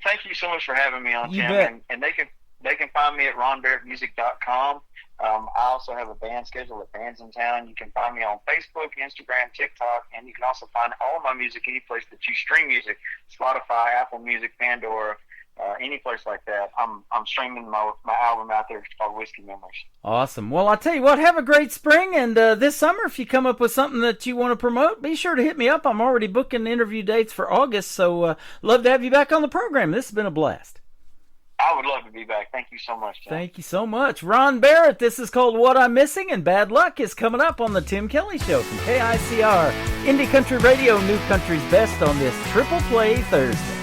Thank you so much for having me on, You Tim. bet. And they can find me at ronbarrettmusic.com. I also have a band schedule at Bands in Town. You can find me on Facebook, Instagram, TikTok, and you can also find all of my music any place that you stream music: Spotify, Apple Music, Pandora, any place like that. I'm streaming my album out there. It's called Whiskey Memories. Awesome. Well, I'll tell you what, have a great spring, and this summer, if you come up with something that you want to promote, be sure to hit me up. I'm already booking interview dates for August, so love to have you back on the program. This has been a blast. I would love to be back. Thank you so much, Tim. Thank you so much. Ron Barrett, this is called What I'm Missing, and Bad Luck is coming up on the Tim Kelly Show from KICR. Indie Country Radio, New Country's Best on this Triple Play Thursday.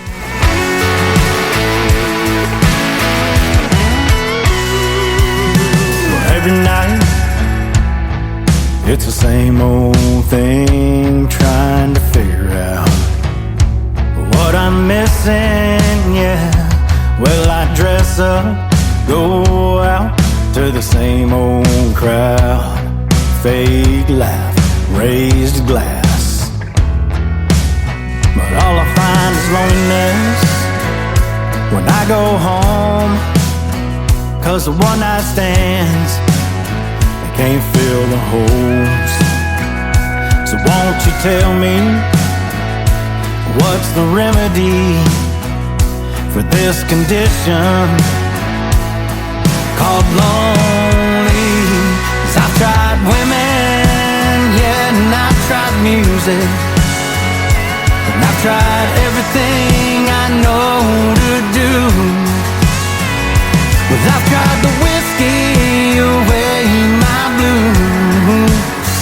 Every night, it's the same old thing, trying to figure out what I'm missing, yeah. Well, I dress up, go out to the same old crowd, fake laugh, raised glass. But all I find is loneliness when I go home, 'cause the one night stands, they can't fill the holes. So won't you tell me, what's the remedy for this condition called lonely? 'Cause I've tried women, yeah, and I've tried music, and I've tried everything I know to do. Well, I've tried the whiskey away my blues,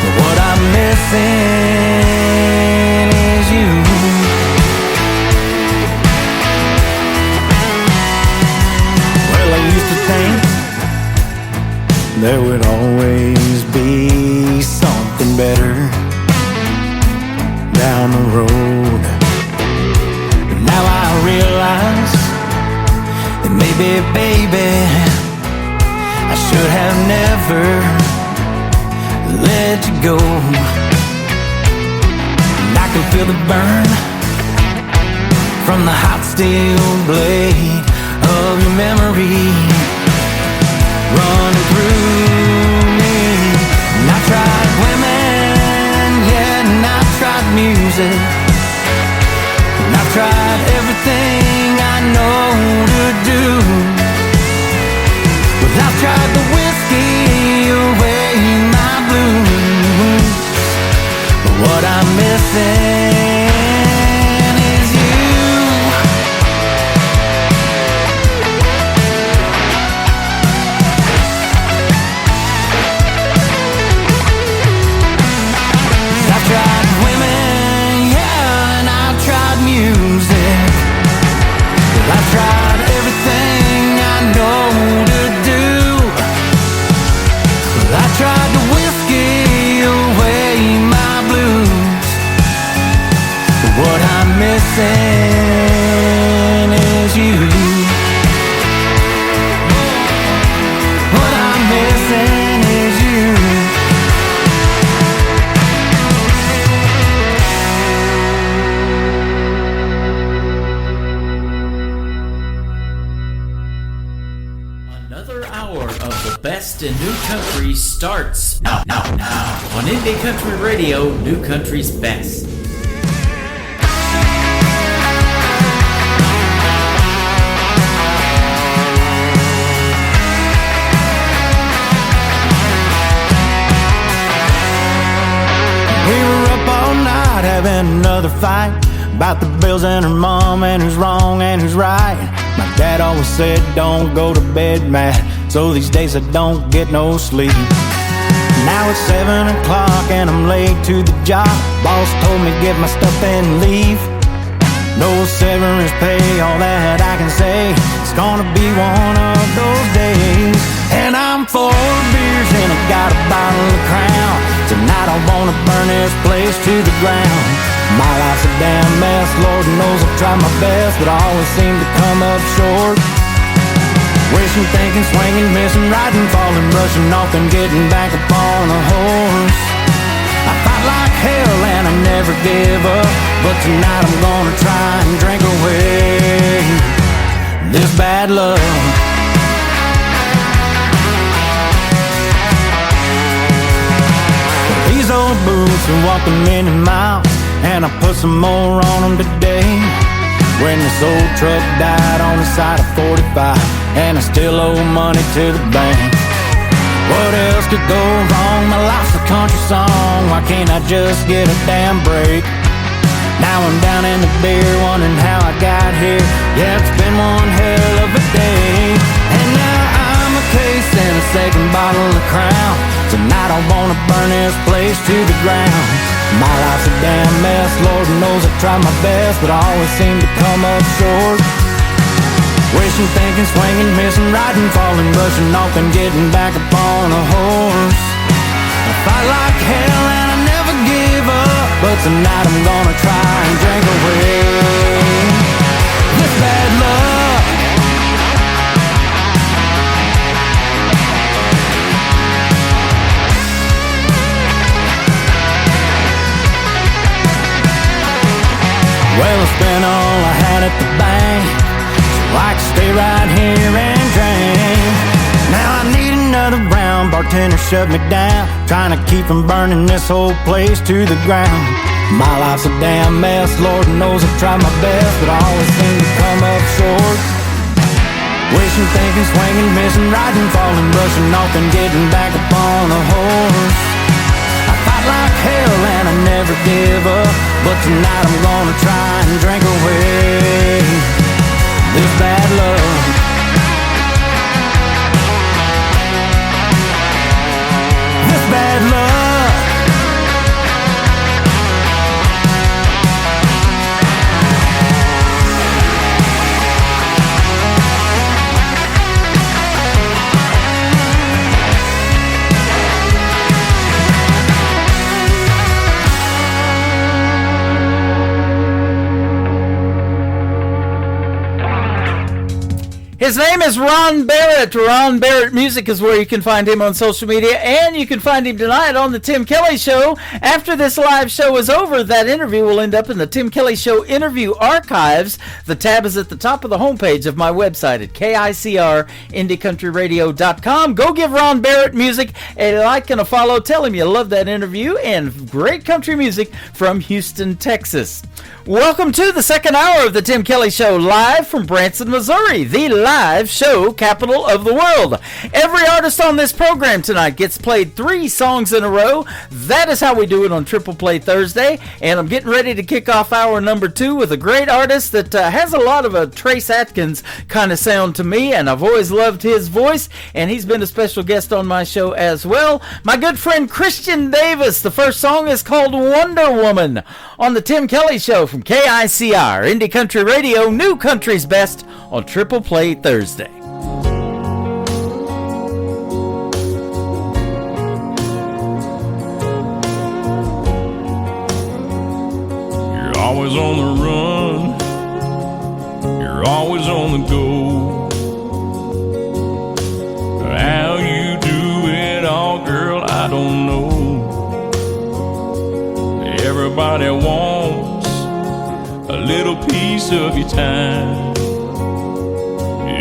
but what I'm missing is you. Well, I used to think there would always be something better down the road, but now I realize that maybe, baby, I should have never let you go. And I can feel the burn from the hot steel blade of your memory running through me. And I've tried women, yeah, and I've tried music, and I've tried everything I know to do. But I've tried the whiskey away my blues, but what I'm missing is you. I've tried women, yeah, and I've tried music, but I've tried everything I know to do. Well, I tried the whiskey away my blues, but what I'm missing is you. What I'm missing is you. Another hour of the best in new country starts now on Indie Country Radio, New Country's Best. We were up all night having another fight about the bills and her mom and who's wrong and who's right. My dad always said don't go to bed mad, so these days I don't get no sleep. And Now it's 7 o'clock and I'm late to the job. Boss told me get my stuff and leave. No severance pay, all that I can say. It's gonna be one of those days. And I'm 4 beers and I got a bottle of Crown. Tonight I wanna burn this place to the ground. My life's a damn mess, Lord knows I've tried my best, but I always seem to come up short. Wishing, thinking, swinging, missing, riding, falling, rushing off and getting back upon a horse. I fight like hell and I never give up, but tonight I'm gonna try and drink away this bad luck. These old boots are walking many miles, and I put some more on them today. When this old truck died on the side of 45, and I still owe money to the bank. What else could go wrong? My life's a country song. Why can't I just get a damn break? Now I'm down in the beer, wondering how I got here. Yeah, it's been one hell of a day. And now I'm a case and a second bottle of Crown. Tonight I wanna burn this place to the ground. My life's a damn mess, Lord knows I tried my best, but I always seem to come up short. Wishing, thinking, swinging, missing, riding, falling, rushing off and getting back upon a horse. I fight like hell and I never give up, but tonight I'm gonna try and drink away this bad luck. Well, I spent all I had at the bank, so I could stay right here and drink. Now I need another round, bartender shut me down, trying to keep from burning this whole place to the ground. My life's a damn mess, Lord knows I've tried my best, but I always seem to come up short. Wishing, thinking, swinging, missing, riding, falling, rushing off and getting back upon a horse. I fight like hell and I never give up, but tonight I'm gonna try and drink away this bad luck. This bad luck. His name is Ron Barrett. Ron Barrett Music is where you can find him on social media, and you can find him tonight on the Tim Kelly Show. After this live show is over, that interview will end up in the Tim Kelly Show interview archives. The tab is at the top of the homepage of my website at KICRIndieCountryRadio.com. Go give Ron Barrett Music a like and a follow. Tell him you love that interview and great country music from Houston, Texas. Welcome to the second hour of the Tim Kelly Show, live from Branson, Missouri, the live show capital of the world. Every artist on this program tonight gets played 3 songs in a row. That is how we do it on Triple Play Thursday, and I'm getting ready to kick off hour number 2 with a great artist that has a lot of a Trace Atkins kind of sound to me, and I've always loved his voice, and he's been a special guest on my show as well. My good friend Christian Davis. The first song is called Wonder Woman on the Tim Kelly Show from KICR, Indie Country Radio, New Country's Best on Triple Play Thursday. You're always on the run, you're always on the go. How you do it all, girl, I don't know. Everybody wants a little piece of your time.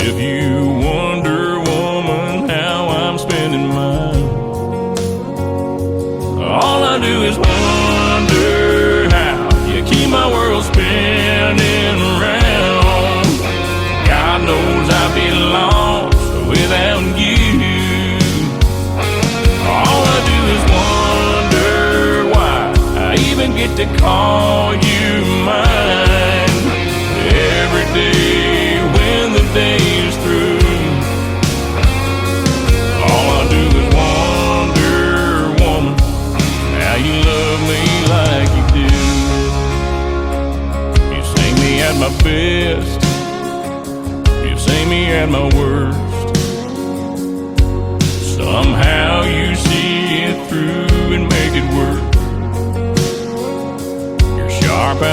If you wonder, woman, how I'm spending mine, all I do is wonder how you keep my world spinning around. God knows I'd be lost without you. All I do is wonder why I even get to call you mine. Every day when the day is through, all I do is wonder,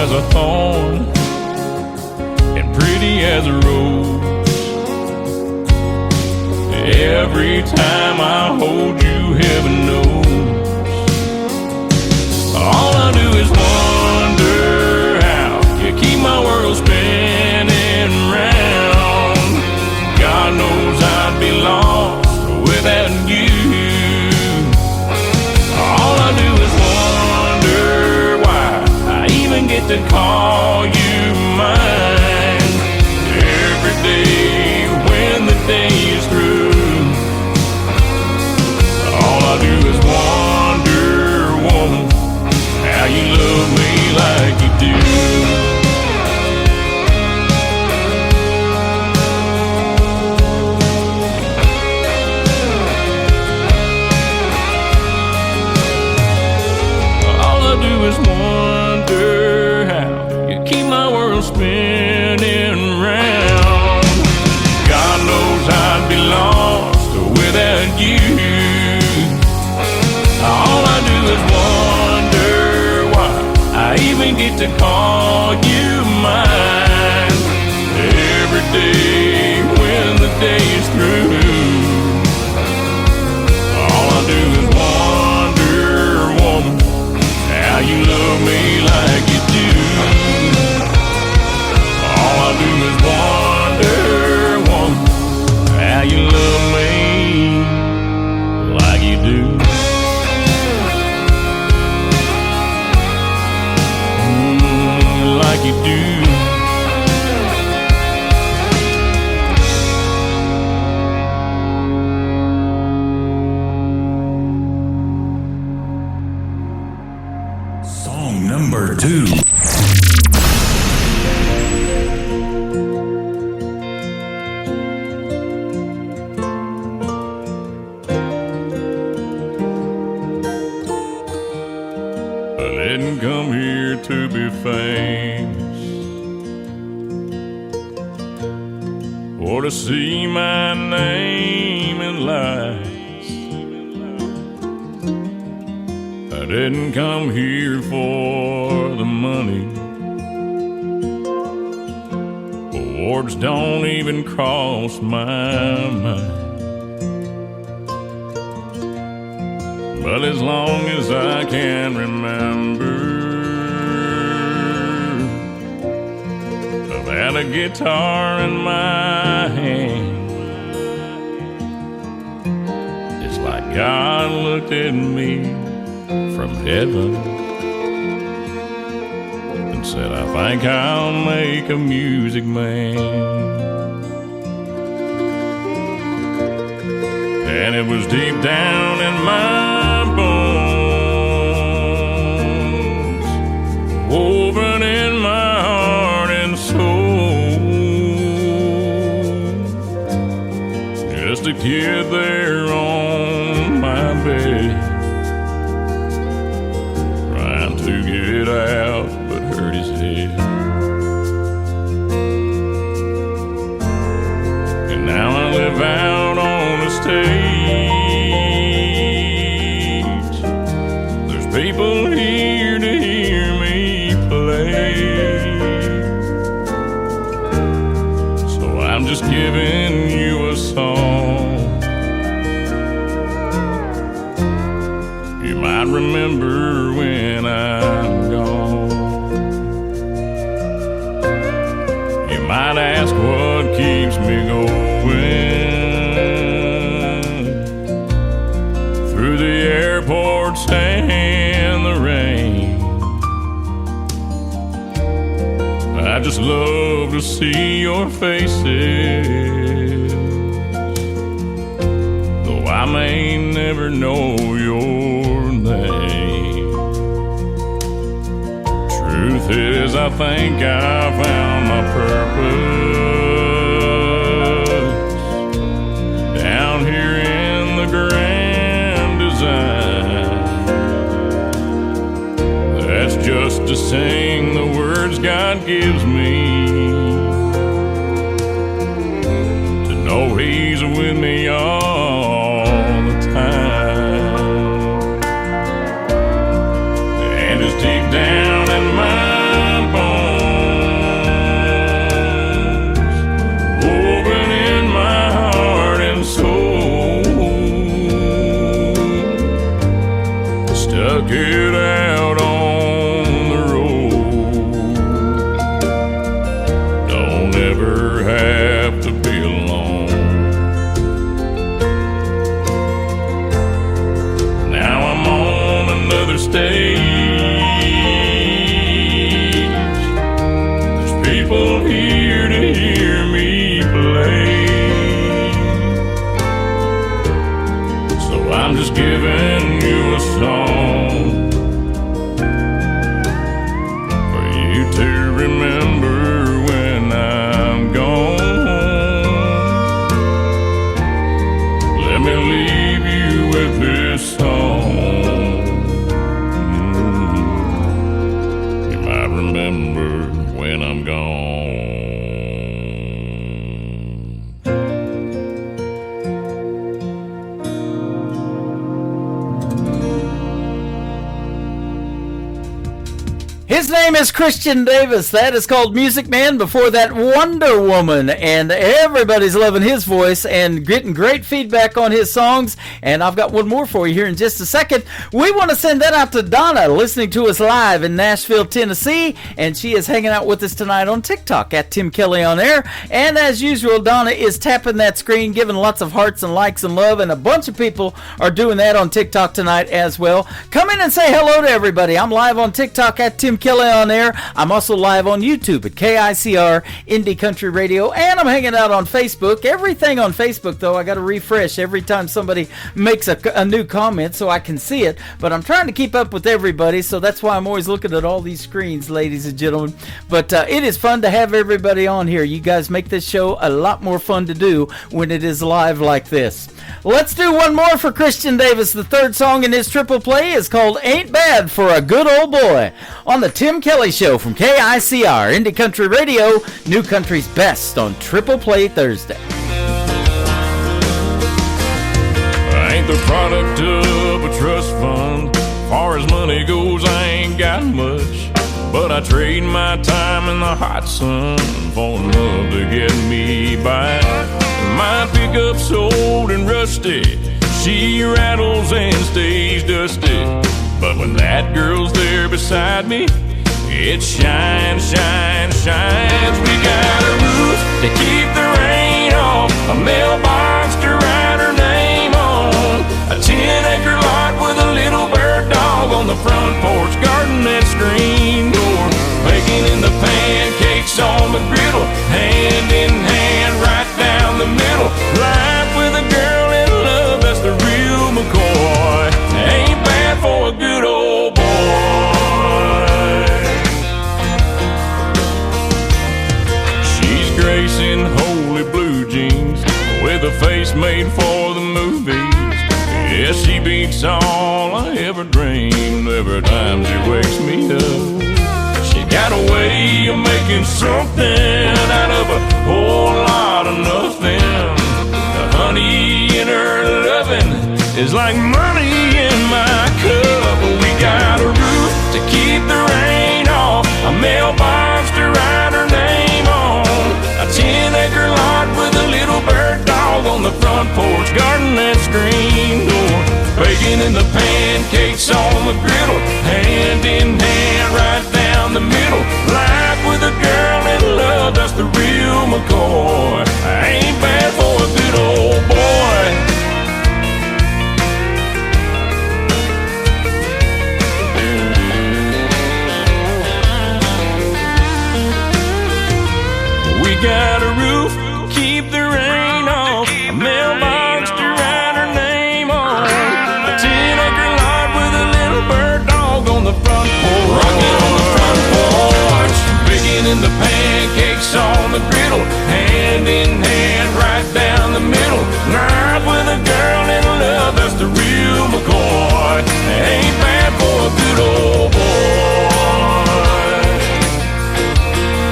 as a thorn and pretty as a rose. Every time I hold you, heaven knows. All I do is wonder how you keep my world spinning round. God knows I'd be lost without you. All I do is wonder why I even get to call you mine. Every day when the day is through, all I do is wonder, woman, how you love me like you do. All I do is wonder how you keep my world spinning round. God knows I'd be lost without you. All I do is wonder why I even get to call you mine. Every day when the day is through, all I do is wonder, woman, how you love me like you do. All I do is wonder, woman, how you love me like you do. Like you do. Song number 2. I didn't come here to be famous or to see my name in lights. I didn't come here for the money. Awards don't even cross my mind. But as long as I can remember, I've had a guitar in my hand. It's like God looked at me from heaven and said, I think I'll make a music man. And it was deep down in my bones, woven in my heart and soul. Just a kid there on my bed, trying to get out but hurt his head. And now I live out on the stage. There's people here to hear me play. So I'm just giving you a song you might remember when I'm gone. You might ask what keeps me going through the airports and the rain. I just love to see your faces, though I may never know your name. Truth is, I think I found my purpose down here in the grand design. That's just to sing the words God gives me, to know He's with me all the time. And it's deep down in my bones, get out on the road. Don't ever have to be alone. Now I'm on another stage. There's people here to hear me play. So I'm just giving you a song for you to remember when I'm gone. Let me leave you with this song. You might remember when I'm gone. His name is Christian Davis. That is called Music Man. Before that, Wonder Woman. And everybody's loving his voice and getting great feedback on his songs. And I've got one more for you here in just a second. We want to send that out to Donna, listening to us live in Nashville, Tennessee. And she is hanging out with us tonight on TikTok at Tim Kelly on Air. And as usual, Donna is tapping that screen, giving lots of hearts and likes and love. And a bunch of people are doing that on TikTok tonight as well. Come in and say hello to everybody. I'm live on TikTok at Tim Kelly on Air. I'm also live on YouTube at KICR Indie Country Radio, and I'm hanging out on Facebook. Everything on Facebook, though, I got to refresh every time somebody makes a new comment so I can see it, but I'm trying to keep up with everybody, so that's why I'm always looking at all these screens, ladies and gentlemen. But it is fun to have everybody on here. You guys make this show a lot more fun to do when it is live like this. Let's do one more for Christian Davis. The third song in his triple play is called Ain't Bad for a Good Old Boy on the Tim Kelly Show from KICR Indie Country Radio, New Country's best on Triple Play Thursday. I ain't the product of a trust fund. Far as money goes, I ain't got much. But I trade my time in the hot sun for love to get me by. My pickup's old and rusty. She rattles and stays dusty. But when that girl's there beside me, it shines, shines, shines. We got a roof to keep the rain off, a mailbox to write her name on, a 10-acre lot with a little bird dog on the front porch, garden that screen door, baking in the pancakes on the griddle, hand in hand right down the middle. Life with a girl in love, that's the real McCoy. Ain't bad for a good old boy. She's gracing holy blue jeans with a face made for the movies. Yeah, she beats all I ever dreamed every time she wakes me up. She got a way of making something out of a whole lot of nothing. The honey in her loving is like money in my cup. We got a roof to keep the rain off, a mailbox to write her name on, a 10-acre lot with a little bird dog on the front porch, garden that screen door, baking in the pancakes on the griddle, hand in hand right down the middle. Life with a girl in love, that's the real McCoy. Ain't bad for a good old boy. We got a roof, keep the rain off, a mailbox to write her name on, a 10-acre lot with a little bird dog on the front porch, rocking on the front porch, baking in the pancakes on the griddle, hand in hand right down the middle. Night with a girl in love, that's the real McCoy. Ain't bad for a good old boy.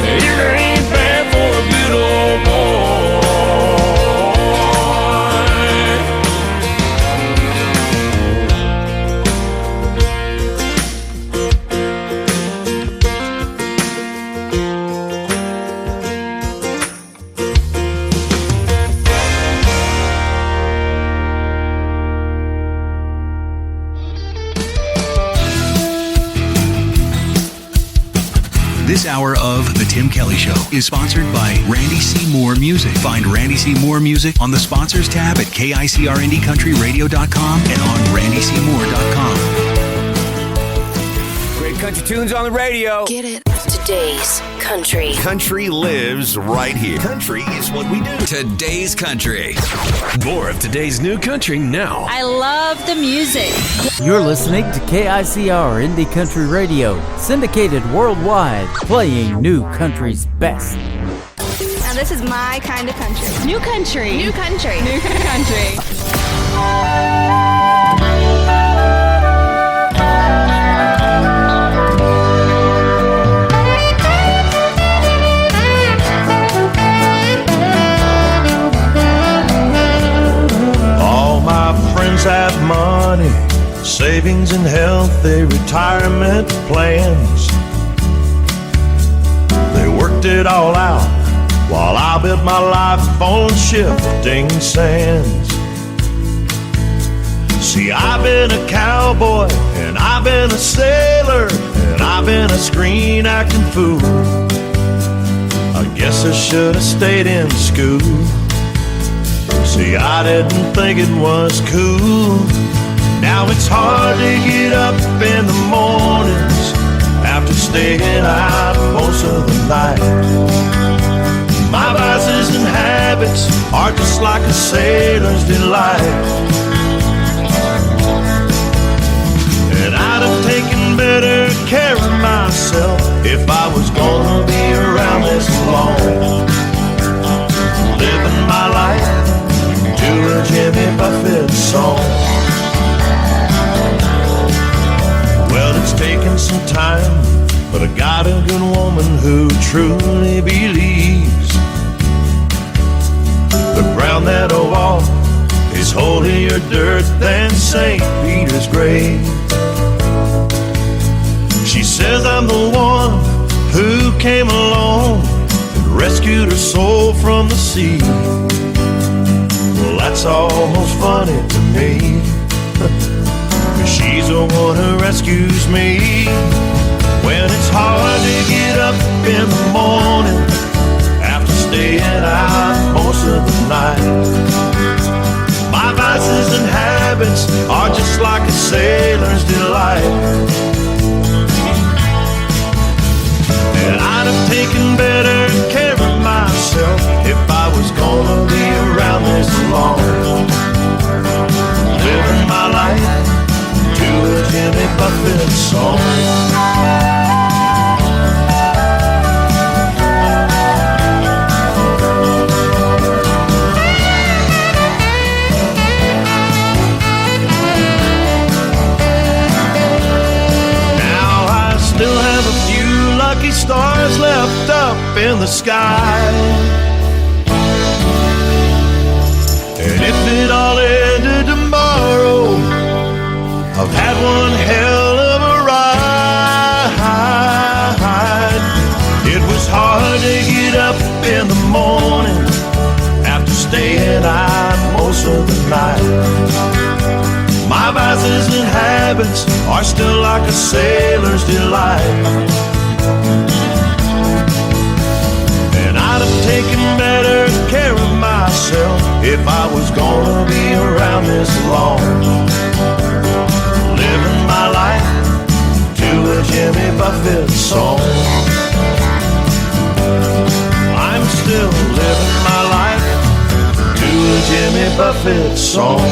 It ain't bad for a good old boy. This hour of The Tim Kelly Show is sponsored by Randy C. Moore Music. Find Randy C. Moore Music on the sponsors tab at KICRNDCountryRadio.com and on RandyCMoore.com. Great country tunes on the radio. Get it. Today's country. Country lives right here. Country is what we do. Today's country. More of today's new country now. I love the music. You're listening to KICR Indie Country Radio, syndicated worldwide, playing new country's best. Now this is my kind of country. New country. New country. New country. Have money, savings and healthy retirement plans. They worked it all out while I built my life on shifting sands. See, I've been a cowboy and I've been a sailor and I've been a screen acting fool. I guess I should have stayed in school. See, I didn't think it was cool. Now it's hard to get up in the mornings after staying out most of the night. My vices and habits are just like a sailor's delight. And I'd have taken better care of myself if I was gonna be around this long. Living my life to a Jimmy Buffett song. Well, it's taken some time, but I got a good woman who truly believes the ground that I walk is holier dirt than St. Peter's grave. She says I'm the one who came along and rescued her soul from the sea. Well, that's almost funny to me, 'cause she's the one who rescues me. When it's hard to get up in the morning after staying out most of the night. My vices and habits are just like a sailor's delight. And I'd have taken better care of myself if I was gonna be around this long. Living my life to a Jimmy Buffett song. Still have a few lucky stars left up in the sky. And if it all ended tomorrow, I've had one hell of a ride. It was hard to get up in the morning after staying out most of the night. My vices and habits are still like a sailor's delight. And I'd have taken better care of myself if I was gonna be around this long. Living my life to a Jimmy Buffett song. I'm still living my life to a Jimmy Buffett song.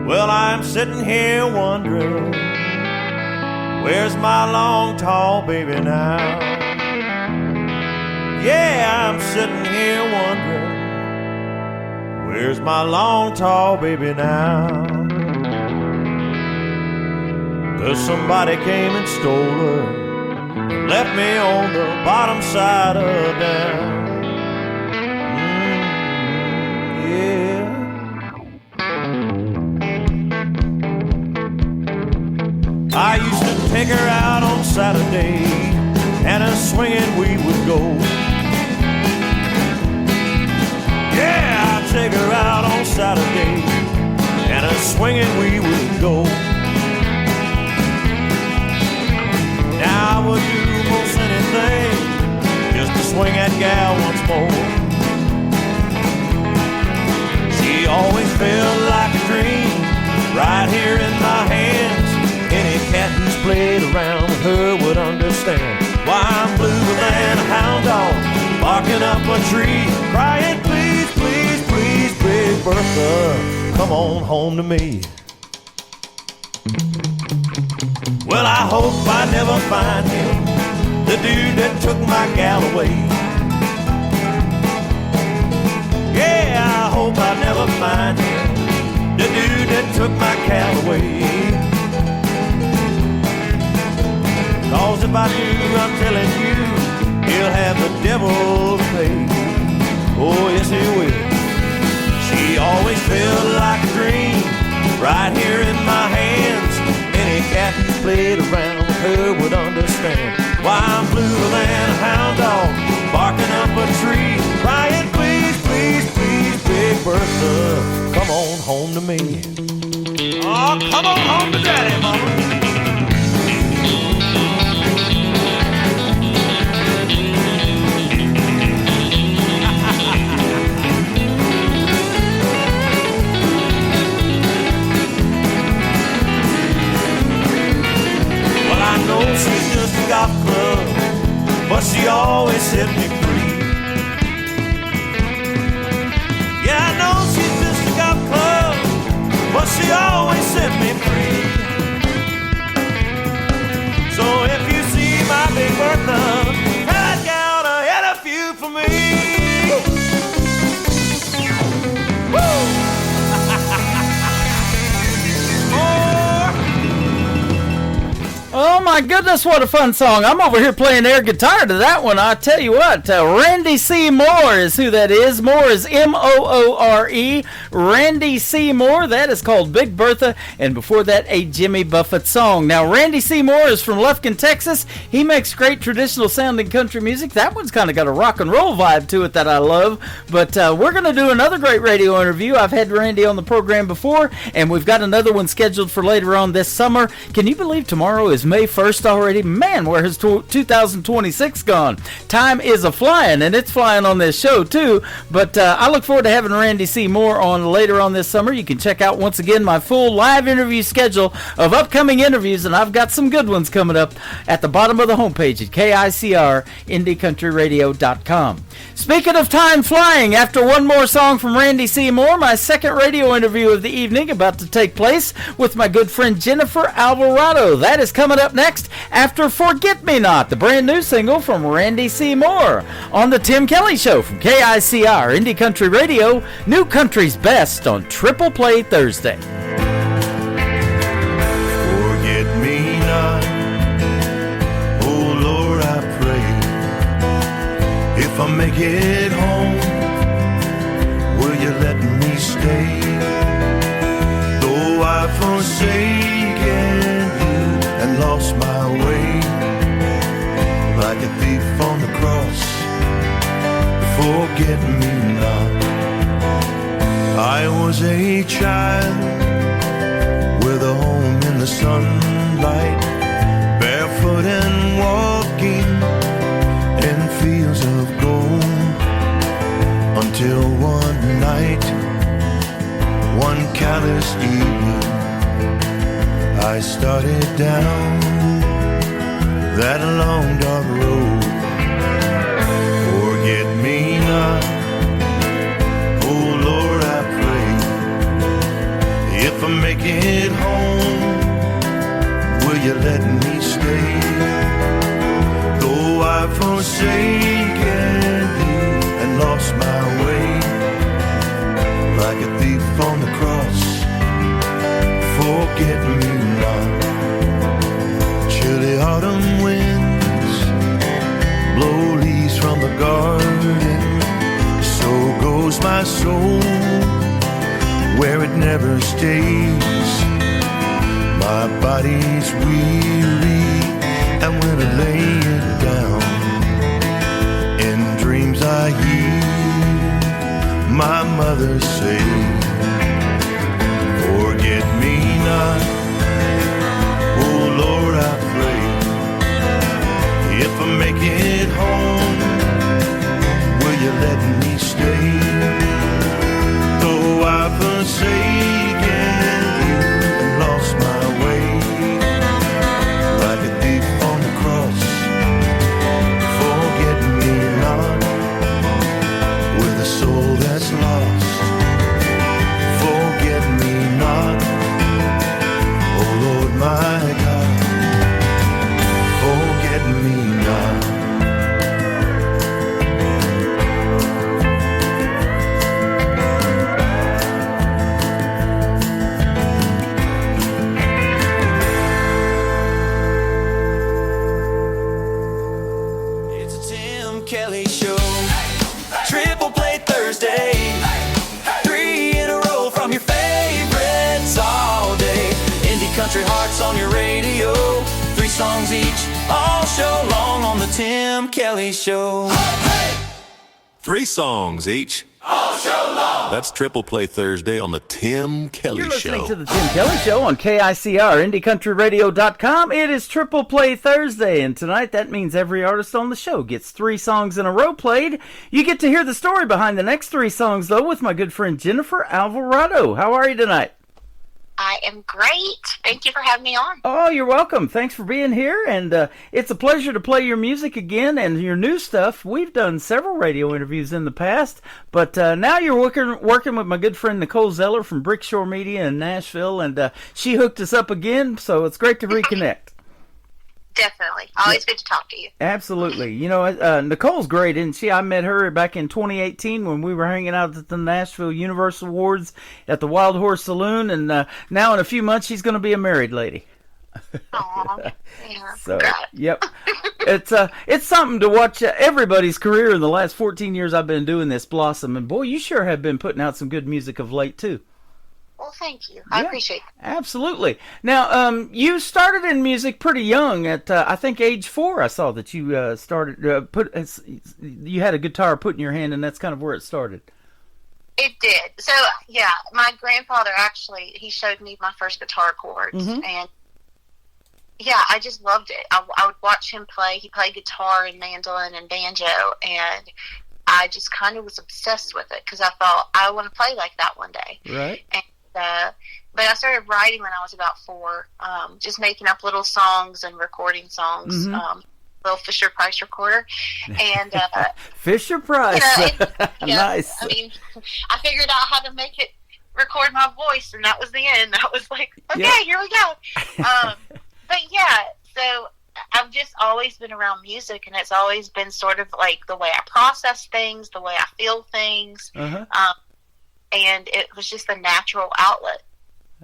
Well, I'm sitting here wondering, where's my long, tall baby now? Yeah, I'm sitting here wondering, where's my long, tall baby now? 'Cause somebody came and stole her, left me on the bottom side of down. yeah. I used to take her out on Saturday, and a swinging we would go. Yeah, I'd take her out on Saturday, and a swinging we would go. Now I would do most anything just to swing that gal once more. She always felt like a dream right here in my hands. Any cat who's played around with her would understand why I'm bluer than a hound dog, barking up a tree, crying, please, please, please, Big Bertha, come on home to me. Well, I hope I never find him, the dude that took my gal away. Yeah, I hope I never find him, the dude that took my gal away. 'Cause if I do, I'm telling you, he'll have the devil to pay. Oh, yes, he will. She always felt like a dream right here in my hands. Any cat who played around with her would understand why I'm bluer than a hound dog, barking up a tree, crying, please, please, please, Big Bertha, come on home to me. Oh, come on home to Daddy, Mama. I know she's just a golf club, but she always set me free. Yeah, I know she's just a golf club, but she always set me free. So if you see my Big Bertha, that gal to hit a few for me. Woo! Oh my goodness, what a fun song. I'm over here playing air guitar to that one. I tell you what, Randy C. Moore is who that is. Moore is M-O-O-R-E. Randy C. Moore, that is called Big Bertha. And before that, a Jimmy Buffett song. Now, Randy C. Moore is from Lufkin, Texas. He makes great traditional sounding country music. That one's kind of got a rock and roll vibe to it that I love. But we're going to do another great radio interview. I've had Randy on the program before, and we've got another one scheduled for later on this summer. Can you believe tomorrow is May 1st already? Man, where has 2026 gone? Time is a-flying, and it's flying on this show too. But I look forward to having Randy C. Moore on later on this summer. You can check out once again my full live interview schedule of upcoming interviews, and I've got some good ones coming up at the bottom of the homepage at KICRIndieCountryRadio.com. Speaking of time flying, after one more song from Randy C. Moore, my second radio interview of the evening about to take place with my good friend Jennifer Alvarado. That is coming up next after Forget Me Not, the brand new single from Randy C. Moore on the Tim Kelly Show from KICR Indie Country Radio, New Country's Best on Triple Play Thursday. Forget me not, oh Lord, I pray. If I make it home, will you let me stay? Though I've forsaken you and lost my way, like a thief on the cross, forget me not. I was a child with a home in the sunlight, barefoot and walking in fields of gold, until one night, one callous evening, I started down that long dark road. Forget me not, oh Lord, I pray. If I make it home, will you let me stay? Though I've forsaken you and lost my way, like a thief on the cross, forget me not. Chilly autumn winds blow leaves from the garden, so goes my soul never stays. My body's weary, and when I lay it down, in dreams I hear my mother say, forget me not, oh Lord, I pray. If I make it home, will you let me stay? Though I've forsaken you and lost my way, like a thief on the cross, forget me not, with a soul that's lost, forget me not, oh Lord my God, forget me not. It's a Tim Kelly Show. Triple Play Thursday. 3 in a row from your favorites all day. Indie country hearts on your radio. 3 songs each, all show long on the Tim Kelly Show. 3 songs each. All show long. That's Triple Play Thursday on the Tim Kelly You're listening Show. to the Tim Kelly Show on KICR, IndieCountryRadio.com. It is Triple Play Thursday, and tonight that means every artist on the show gets 3 songs in a row played. You get to hear the story behind the next 3 songs, though, with my good friend Jennifer Alvarado. How are you tonight? I am great. Thank you for having me on. Oh, you're welcome. Thanks for being here, and it's a pleasure to play your music again and your new stuff. We've done several radio interviews in the past, but now you're working with my good friend Nicole Zeller from Brickshore Media in Nashville, and she hooked us up again, so it's great to reconnect. Definitely. Always good to talk to you. Absolutely. You know, Nicole's great, isn't she? I met her back in 2018 when we were hanging out at the Nashville Universal Awards at the Wild Horse Saloon, and now in a few months she's going to be a married lady. Aww. Yeah. So, yep. It's something to watch everybody's career in the last 14 years I've been doing this blossom, and boy, you sure have been putting out some good music of late, too. Well, thank you. I appreciate it. Absolutely. Now, you started in music pretty young at, I think, age 4. I saw that you started, you had a guitar put in your hand, and that's kind of where it started. It did. So, yeah, my grandfather actually, he showed me my first guitar chords, and yeah, I just loved it. I would watch him play. He played guitar and mandolin and banjo, and I just kind of was obsessed with it because I thought, I want to play like that one day. Right. And, but I started writing when I was about 4, just making up little songs and recording songs, little Fisher-Price recorder. And Fisher-Price. Nice. I mean, I figured out how to make it record my voice, and that was the end. That was like, okay, here we go. But yeah, so I've just always been around music, and it's always been sort of like the way I process things, the way I feel things. And it was just a natural outlet.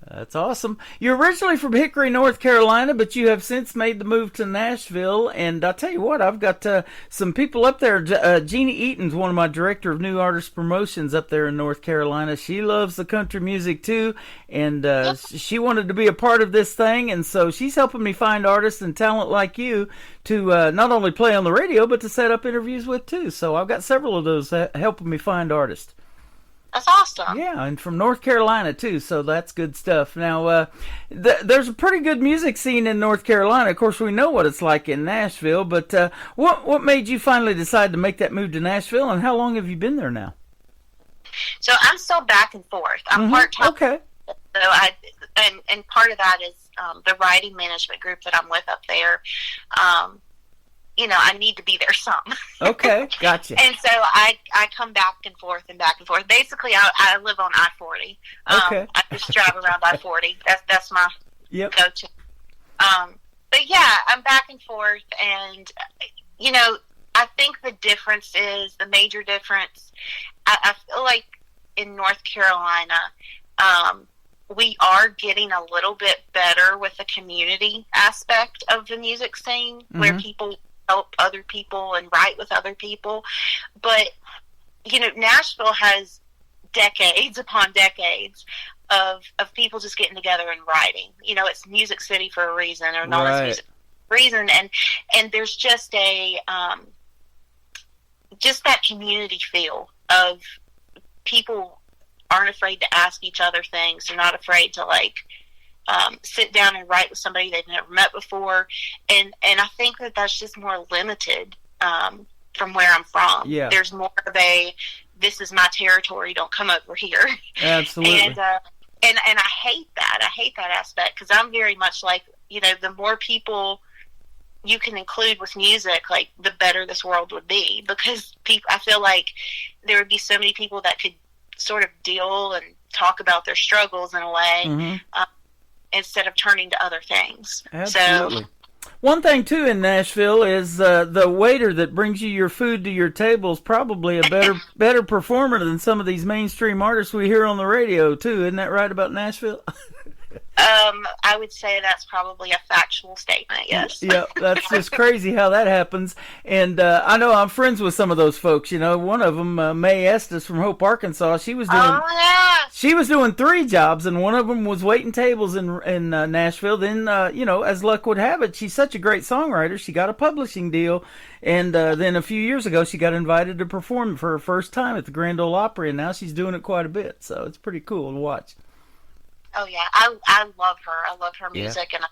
That's awesome. You're originally from Hickory, North Carolina, but you have since made the move to Nashville. And I'll tell you what, I've got some people up there. Jeannie Eaton's one of my director of new artist promotions up there in North Carolina. She loves the country music too, and she wanted to be a part of this thing. And so she's helping me find artists and talent like you to not only play on the radio, but to set up interviews with too. So I've got several of those helping me find artists. That's awesome. Yeah, and from North Carolina, too, so that's good stuff. Now, there's a pretty good music scene in North Carolina. Of course, we know what it's like in Nashville, but what made you finally decide to make that move to Nashville, and how long have you been there now? So I'm still back and forth. I'm part-time. Okay. So and part of that is the writing management group that I'm with up there. You know, I need to be there some. Okay, gotcha. And so I come back and forth and back and forth. Basically, I live on I-40. Okay. I just drive around I-40. That's my go-to. But yeah, I'm back and forth, and you know, I think the difference is the major difference. I feel like in North Carolina, we are getting a little bit better with the community aspect of the music scene, where people help other people and write with other people. But, you know, Nashville has decades upon decades of people just getting together and writing. You know, it's Music City for a reason, or known as Music for a reason, and there's just just that community feel of people aren't afraid to ask each other things. They're not afraid to sit down and write with somebody they've never met before, and I think that's just more limited from where I'm from. Yeah. There's more of this is my territory, don't come over here. Absolutely. And I hate that. I hate that aspect, because I'm very much like, the more people you can include with music, the better this world would be, because I feel like there would be so many people that could sort of deal and talk about their struggles in a way, instead of turning to other things. Absolutely. So, one thing too in Nashville is the waiter that brings you your food to your table is probably a better performer than some of these mainstream artists we hear on the radio too. Isn't that right about Nashville? I would say that's probably a factual statement, yes. Yeah, that's just crazy how that happens. And I know I'm friends with some of those folks. One of them, Mae Estes from Hope, Arkansas. She was doing 3 jobs, and one of them was waiting tables in Nashville. Then, as luck would have it, she's such a great songwriter. She got a publishing deal, and then a few years ago, she got invited to perform for her first time at the Grand Ole Opry, and now she's doing it quite a bit. So it's pretty cool to watch. Oh, yeah. I love her. I love her music, and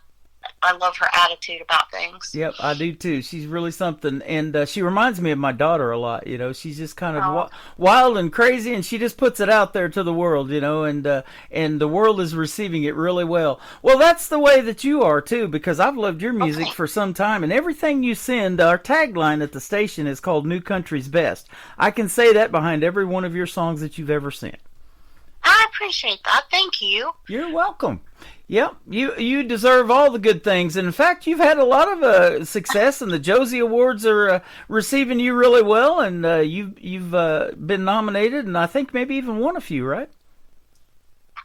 I love her attitude about things. Yep, I do too. She's really something, and she reminds me of my daughter a lot. She's just kind of wild and crazy, and she just puts it out there to the world. And the world is receiving it really well. Well, that's the way that you are too, because I've loved your music for some time, and everything you send. Our tagline at the station is called "New Country's Best." I can say that behind every one of your songs that you've ever sent. I appreciate that. Thank you. You're welcome. Yep, you deserve all the good things. And in fact, you've had a lot of success, and the Josie Awards are receiving you really well. And you've been nominated, and I think maybe even won a few, right?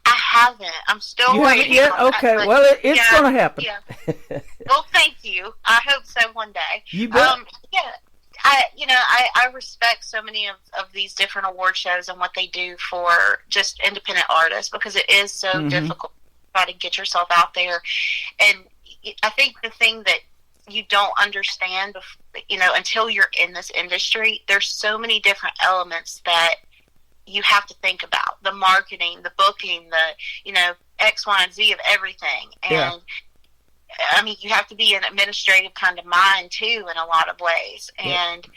I haven't. I'm still waiting. Yeah. Okay. That, well, it's going to happen. Yeah. Well, thank you. I hope so one day. You bet. Yeah. I respect so many of these different award shows and what they do for just independent artists, because it is so difficult to try to get yourself out there. And I think the thing that you don't understand, until you're in this industry, there's so many different elements that you have to think about. The marketing, the booking, the, X, Y, and Z of everything. And I mean, you have to be an administrative kind of mind too in a lot of ways, and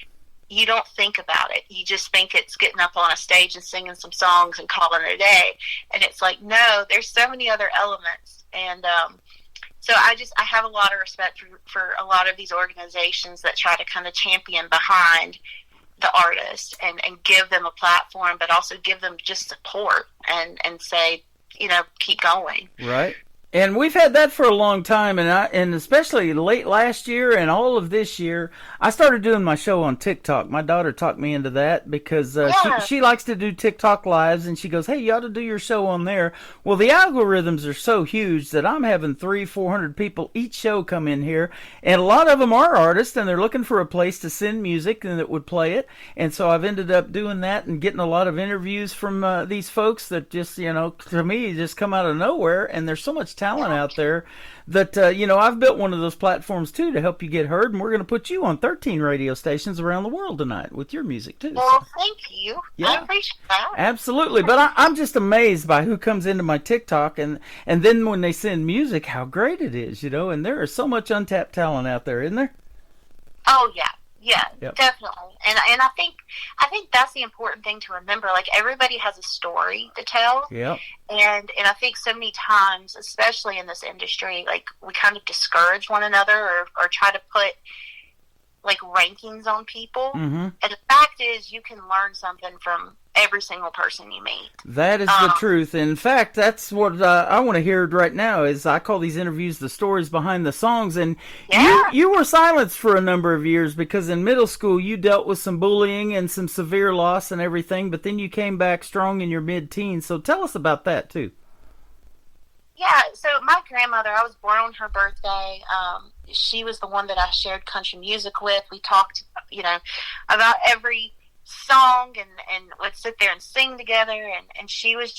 you don't think about it. You just think it's getting up on a stage and singing some songs and calling it a day. And it's like, no, there's so many other elements. And so I have a lot of respect for a lot of these organizations that try to kind of champion behind the artists and give them a platform, but also give them just support and say, keep going. Right. And we've had that for a long time, and especially late last year and all of this year, I started doing my show on TikTok. My daughter talked me into that because she likes to do TikTok lives, and she goes, "Hey, you ought to do your show on there." Well, the algorithms are so huge that I'm having 300-400 people each show come in here, and a lot of them are artists, and they're looking for a place to send music and that would play it. And so I've ended up doing that and getting a lot of interviews from these folks that just, to me, just come out of nowhere, and there's so much talent out there that I've built one of those platforms too to help you get heard, and we're going to put you on 13 radio stations around the world tonight with your music too. Well, thank you. Yeah. I appreciate that. Absolutely. But I'm just amazed by who comes into my TikTok, and then when they send music, how great it is, and there is so much untapped talent out there, isn't there? Oh yeah. Yeah, definitely. And I think that's the important thing to remember. Like, everybody has a story to tell. Yeah. And I think so many times, especially in this industry, like, we kind of discourage one another or try to put like rankings on people. And the fact is, you can learn something from every single person you meet. That is the truth. In fact, that's what I want to hear right now. Is I call these interviews the stories behind the songs. And you were silenced for a number of years because in middle school you dealt with some bullying and some severe loss and everything, but then you came back strong in your mid-teens. So tell us about that too. Yeah, so my grandmother, I was born on her birthday. She was the one that I shared country music with. We talked, about every song and would sit there and sing together, and she was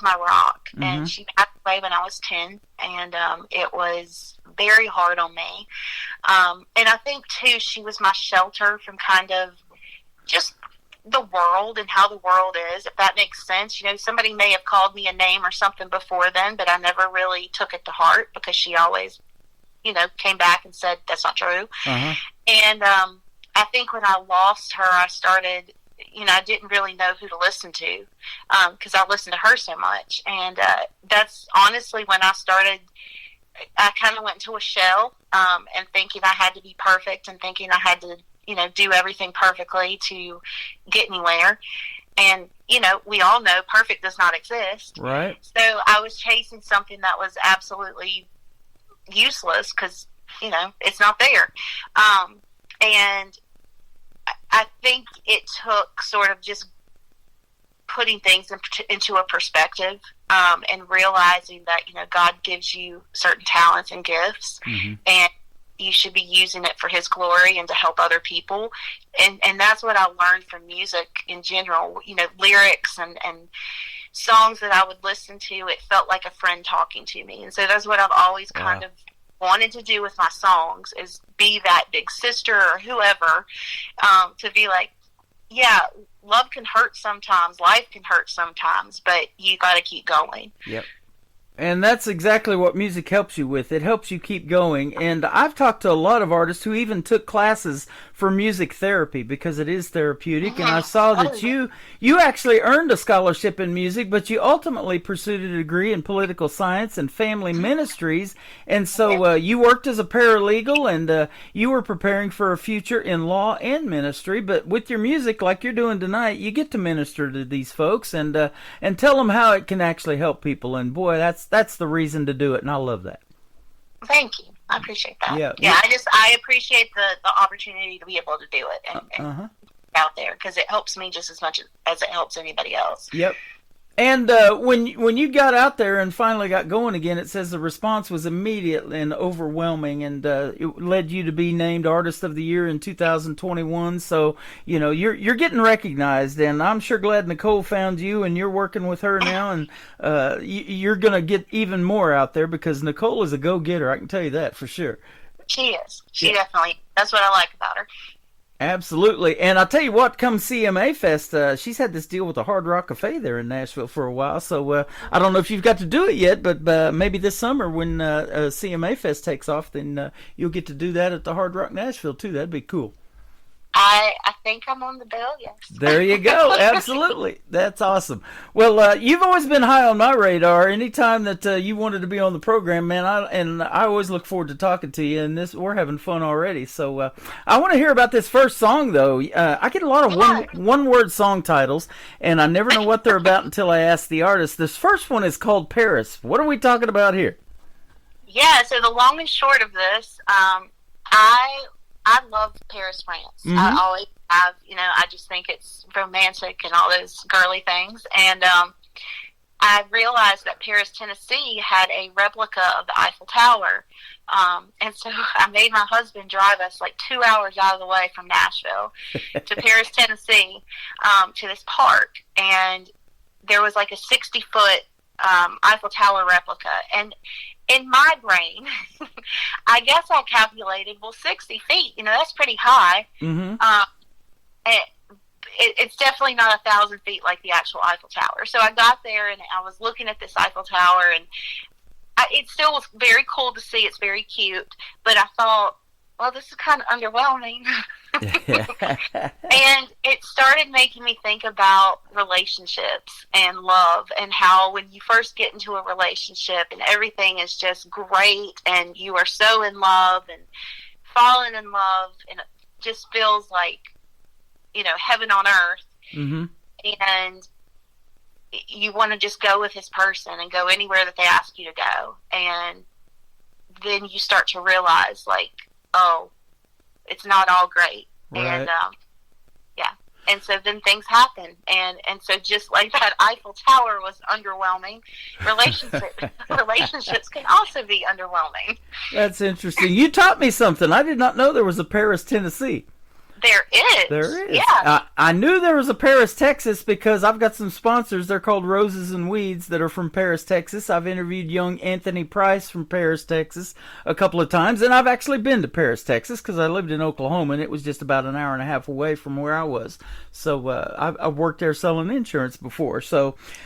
my rock. Mm-hmm. And she passed away when I was 10, and it was very hard on me. And I think too, she was my shelter from kind of just the world and how the world is, if that makes sense. You know, somebody may have called me a name or something before then, but I never really took it to heart, because she always, you know, came back and said that's not true. Uh-huh. And I think when I lost her, I started, you know, I didn't really know who to listen to, because I listened to her so much. And that's honestly when I kind of went into a shell, and thinking I had to be perfect, and thinking I had to, you know, do everything perfectly to get anywhere. And, you know, we all know perfect does not exist. Right. So I was chasing something that was absolutely useless, because, you know, it's not there. And I think it took sort of just putting things into a perspective, and realizing that, you know, God gives you certain talents and gifts, mm-hmm. and you should be using it for His glory and to help other people. And that's what I learned from music in general. You know, lyrics and songs that I would listen to, it felt like a friend talking to me. And so that's what I've always kind of wanted to do with my songs, is be that big sister or whoever, to be like, yeah, love can hurt sometimes, life can hurt sometimes, but you got to keep going. Yep. And that's exactly what music helps you with. It helps you keep going. And I've talked to a lot of artists who even took classes for music therapy, because it is therapeutic. Mm-hmm. And I saw that you actually earned a scholarship in music, but you ultimately pursued a degree in political science and family ministries. And so you worked as a paralegal, and you were preparing for a future in law and ministry. But with your music, like you're doing tonight, you get to minister to these folks and tell them how it can actually help people. And boy, that's the reason to do it, and I love that. Thank you. I appreciate that. Yeah. I appreciate the opportunity to be able to do it and out there, because it helps me just as much as it helps anybody else. Yep. And when you got out there and finally got going again, it says the response was immediate and overwhelming, and it led you to be named Artist of the Year in 2021. So, you know, you're getting recognized, and I'm sure glad Nicole found you, and you're working with her now, and you're going to get even more out there, because Nicole is a go-getter. I can tell you that for sure. She is. She definitely. That's what I like about her. Absolutely. And I'll tell you what, come CMA Fest, she's had this deal with the Hard Rock Cafe there in Nashville for a while. So I don't know if you've got to do it yet, but maybe this summer when CMA Fest takes off, then you'll get to do that at the Hard Rock Nashville too. That'd be cool. I think I'm on the bill, yes. There you go. Absolutely. That's awesome. Well, you've always been high on my radar. Anytime that you wanted to be on the program, man, I always look forward to talking to you, and we're having fun already. So I want to hear about this first song, though. I get a lot of one-word song titles, and I never know what they're about until I ask the artist. This first one is called Paris. What are we talking about here? Yeah, so the long and short of this, I love Paris, France. Mm-hmm. I always have, you know, I just think it's romantic and all those girly things. And I realized that Paris, Tennessee had a replica of the Eiffel Tower. And so I made my husband drive us like 2 hours out of the way from Nashville to Paris, Tennessee, to this park. And there was like a 60-foot Eiffel Tower replica. And in my brain, I guess I calculated, 60 feet, you know, that's pretty high. Mm-hmm. It's definitely not 1,000 feet like the actual Eiffel Tower. So I got there and I was looking at this Eiffel Tower, and it still was very cool to see. It's very cute, but I thought, well, this is kind of underwhelming. And it started making me think about relationships and love, and how when you first get into a relationship and everything is just great and you are so in love and falling in love, and it just feels like, you know, heaven on earth. Mm-hmm. And you want to just go with this person and go anywhere that they ask you to go. And then you start to realize, like, oh, it's not all great. Right. And and so then things happen, and so just like that Eiffel Tower was underwhelming, relationships can also be underwhelming. That's interesting. You taught me something. I did not know there was a Paris, Tennessee. There is. There is. Yeah. I knew there was a Paris, Texas, because I've got some sponsors. They're called Roses and Weeds that are from Paris, Texas. I've interviewed young Anthony Price from Paris, Texas a couple of times, and I've actually been to Paris, Texas, because I lived in Oklahoma, and it was just about an hour and a half away from where I was. So I've worked there selling insurance before.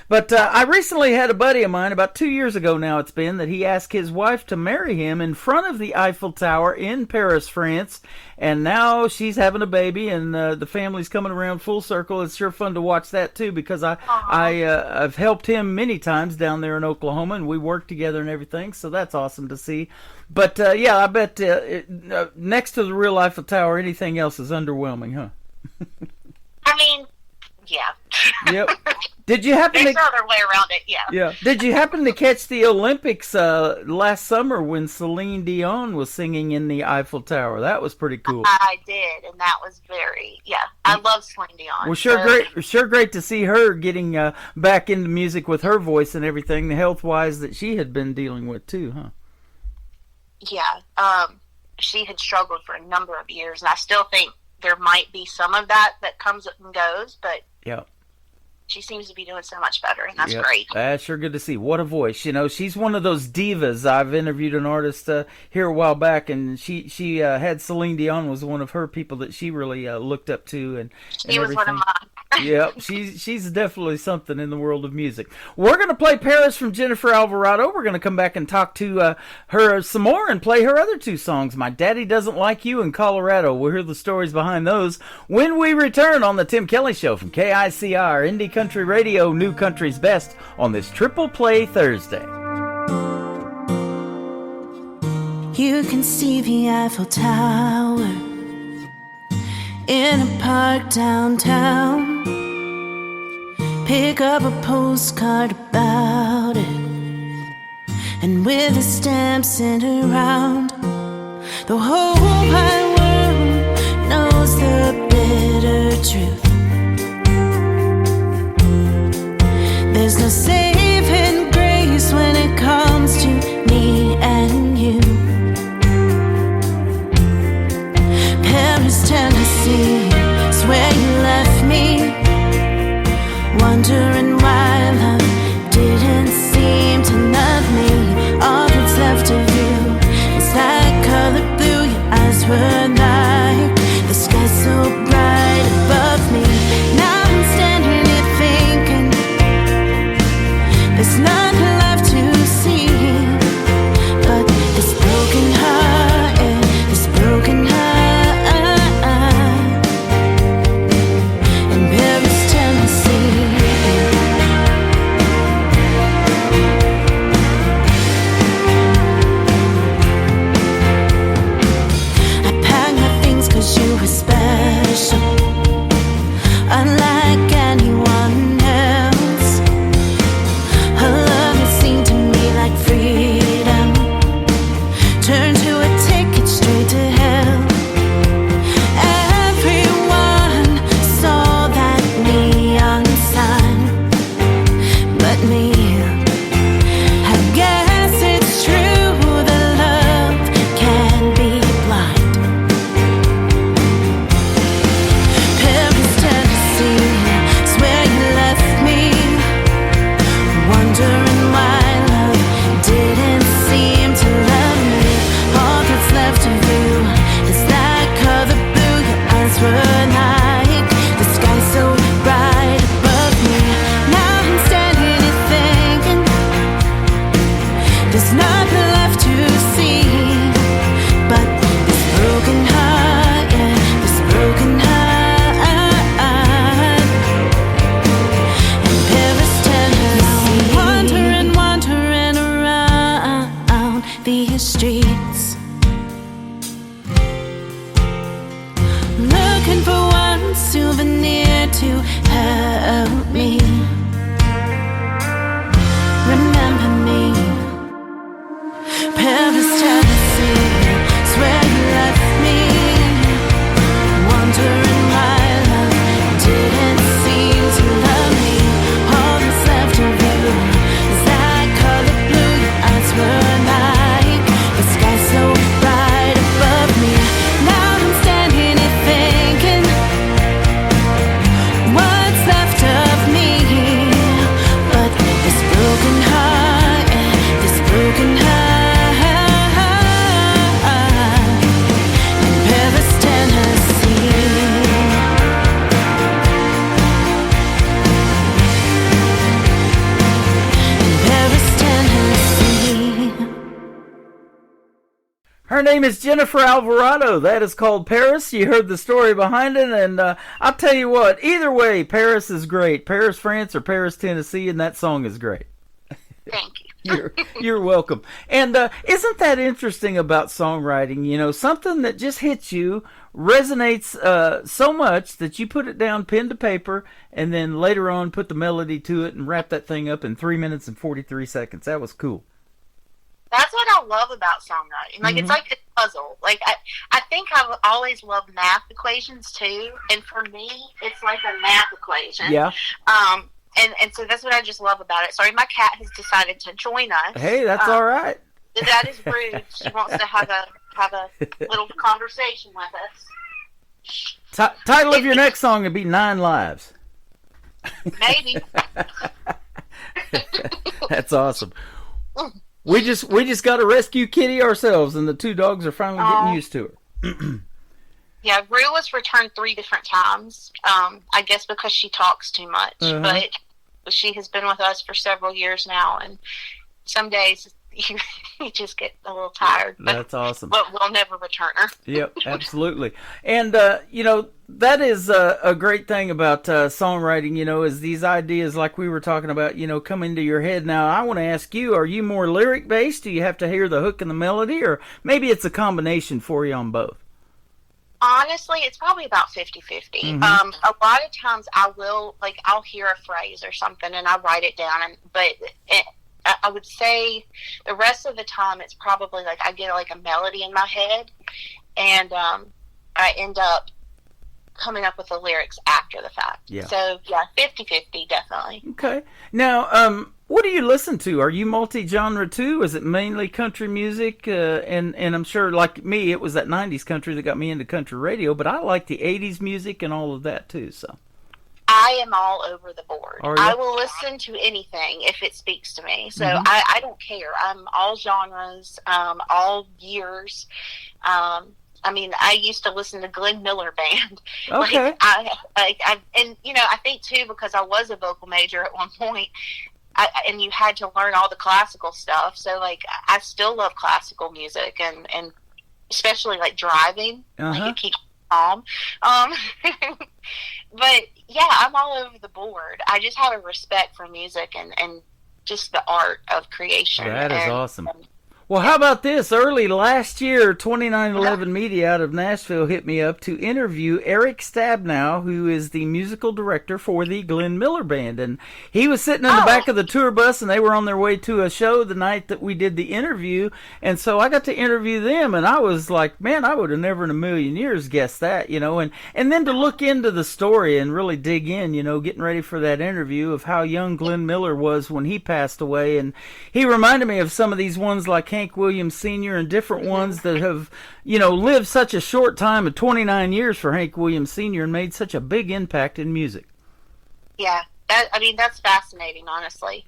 But I recently had a buddy of mine, about 2 years ago now it's been, that he asked his wife to marry him in front of the Eiffel Tower in Paris, France, and now she's having a baby, and the family's coming around full circle. It's sure fun to watch that too, because I've helped him many times down there in Oklahoma, and we work together and everything, so that's awesome to see. But yeah, I bet next to the real Eiffel Tower, anything else is underwhelming, huh? I mean, yeah. Yep. Did you happen There's no other way around it, yeah. Yeah. Did you happen to catch the Olympics last summer when Celine Dion was singing in the Eiffel Tower? That was pretty cool. I did, and that was I love Celine Dion. Well, sure great to see her getting back into music with her voice and everything, the health-wise that she had been dealing with too, huh? Yeah. She had struggled for a number of years, and I still think there might be some of that comes and goes, but yeah, she seems to be doing so much better, and that's great. That's sure good to see. What a voice. You know, she's one of those divas. I've interviewed an artist here a while back, and she had Celine Dion was one of her people that she really looked up to. And she was one of mine. Yep, she's definitely something in the world of music. We're going to play Paris from Jennifer Alvarado. We're going to come back and talk to her some more and play her other two songs, My Daddy Doesn't Like You and Colorado. We'll hear the stories behind those when we return on the Tim Kelly Show from KICR, Indie Country Radio, New Country's Best, on this Triple Play Thursday. You can see the Eiffel Tower in a park downtown. Pick up a postcard about it, and with a stamp sent around, the whole wide world knows the bitter truth. There's no saving grace when it comes to me and you. Paris, Tennessee is where you left me, wondering why love didn't seem to love me. All that's left of you is that color blue. Your eyes were like the sky so bright above me. Now I'm standing here thinking there's nothing left to see, but this broken heart, yeah, this broken heart. You were special, unlike anyone else. Her love had seemed to me like freedom, turned to a ticket straight to hell. Everyone saw that neon sign, but me. I guess it's true that love can be blind. Wondering why love didn't seem to love me. All that's left of you is that color blue. Your eyes were like the sky so bright above me. Now I'm standing here thinking there's nothing left to see, but this broken heart, yeah, this broken heart. These streets, looking for one souvenir to help me remember me. Paris, Tennessee is where you left me, wondering why love didn't seem to love me. All that's left of you is that color blue. Your eyes were like the sky so bright above me. Now I'm standing here thinking Her name is Jennifer Alvarado. That is called Paris. You heard the story behind it, and I'll tell you what, either way, Paris is great. Paris, France, or Paris, Tennessee, and that song is great. Thank you. You're welcome. And isn't that interesting about songwriting? You know, something that just hits you, resonates so much that you put it down pen to paper, and then later on put the melody to it and wrap that thing up in 3 minutes and 43 seconds. That was cool. That's what I love about songwriting. Like, it's like a puzzle. Like, I think I've always loved math equations, too. And for me, it's like a math equation. Yeah. And so that's what I just love about it. Sorry, my cat has decided to join us. Hey, that's all right. That is rude. She wants to have a little conversation with us. Title of your next song would be 9 Lives. Maybe. That's awesome. We just got to rescue Kitty ourselves, and the 2 dogs are finally getting used to her. Yeah, Rue was returned 3 different times. I guess because she talks too much, but she has been with us for several years now, and some days you just get a little tired. That's awesome. But we'll never return her. Yep, absolutely. And, you know, that is a great thing about songwriting, you know, is these ideas like we were talking about, you know, come into your head. Now, I want to ask you, are you more lyric-based? Do you have to hear the hook and the melody? Or maybe it's a combination for you on both? Honestly, it's probably about 50-50. A lot of times I'll hear a phrase or something and I write it down, I would say the rest of the time it's probably like I get like a melody in my head, and I end up coming up with the lyrics after the fact. Yeah. So, yeah, 50-50, definitely. Okay. Now, what do you listen to? Are you multi-genre too? Is it mainly country music? And I'm sure, like me, it was that 90s country that got me into country radio, but I like the 80s music and all of that too, so. I am all over the board. Are you? I will listen to anything if it speaks to me. So I don't care. I'm all genres, all years. I mean, I used to listen to Glenn Miller Band. Okay. And you know, I think too, because I was a vocal major at one point, and you had to learn all the classical stuff. So like, I still love classical music, and especially like driving, like it keeps me calm. But yeah, I'm all over the board. I just have a respect for music and just the art of creation. That is awesome. Well, how about this? Early last year, 2911 Media out of Nashville hit me up to interview Eric Stabnow, who is the musical director for the Glenn Miller Band. And he was sitting in the back of the tour bus, and they were on their way to a show the night that we did the interview. And so I got to interview them, and I was like, man, I would have never in a million years guessed that, you know. And then to look into the story and really dig in, you know, getting ready for that interview of how young Glenn Miller was when he passed away. And he reminded me of some of these ones like Hank Williams Sr. and different ones that have, you know, lived such a short time of 29 years for Hank Williams Sr. and made such a big impact in music. Yeah, that's fascinating, honestly.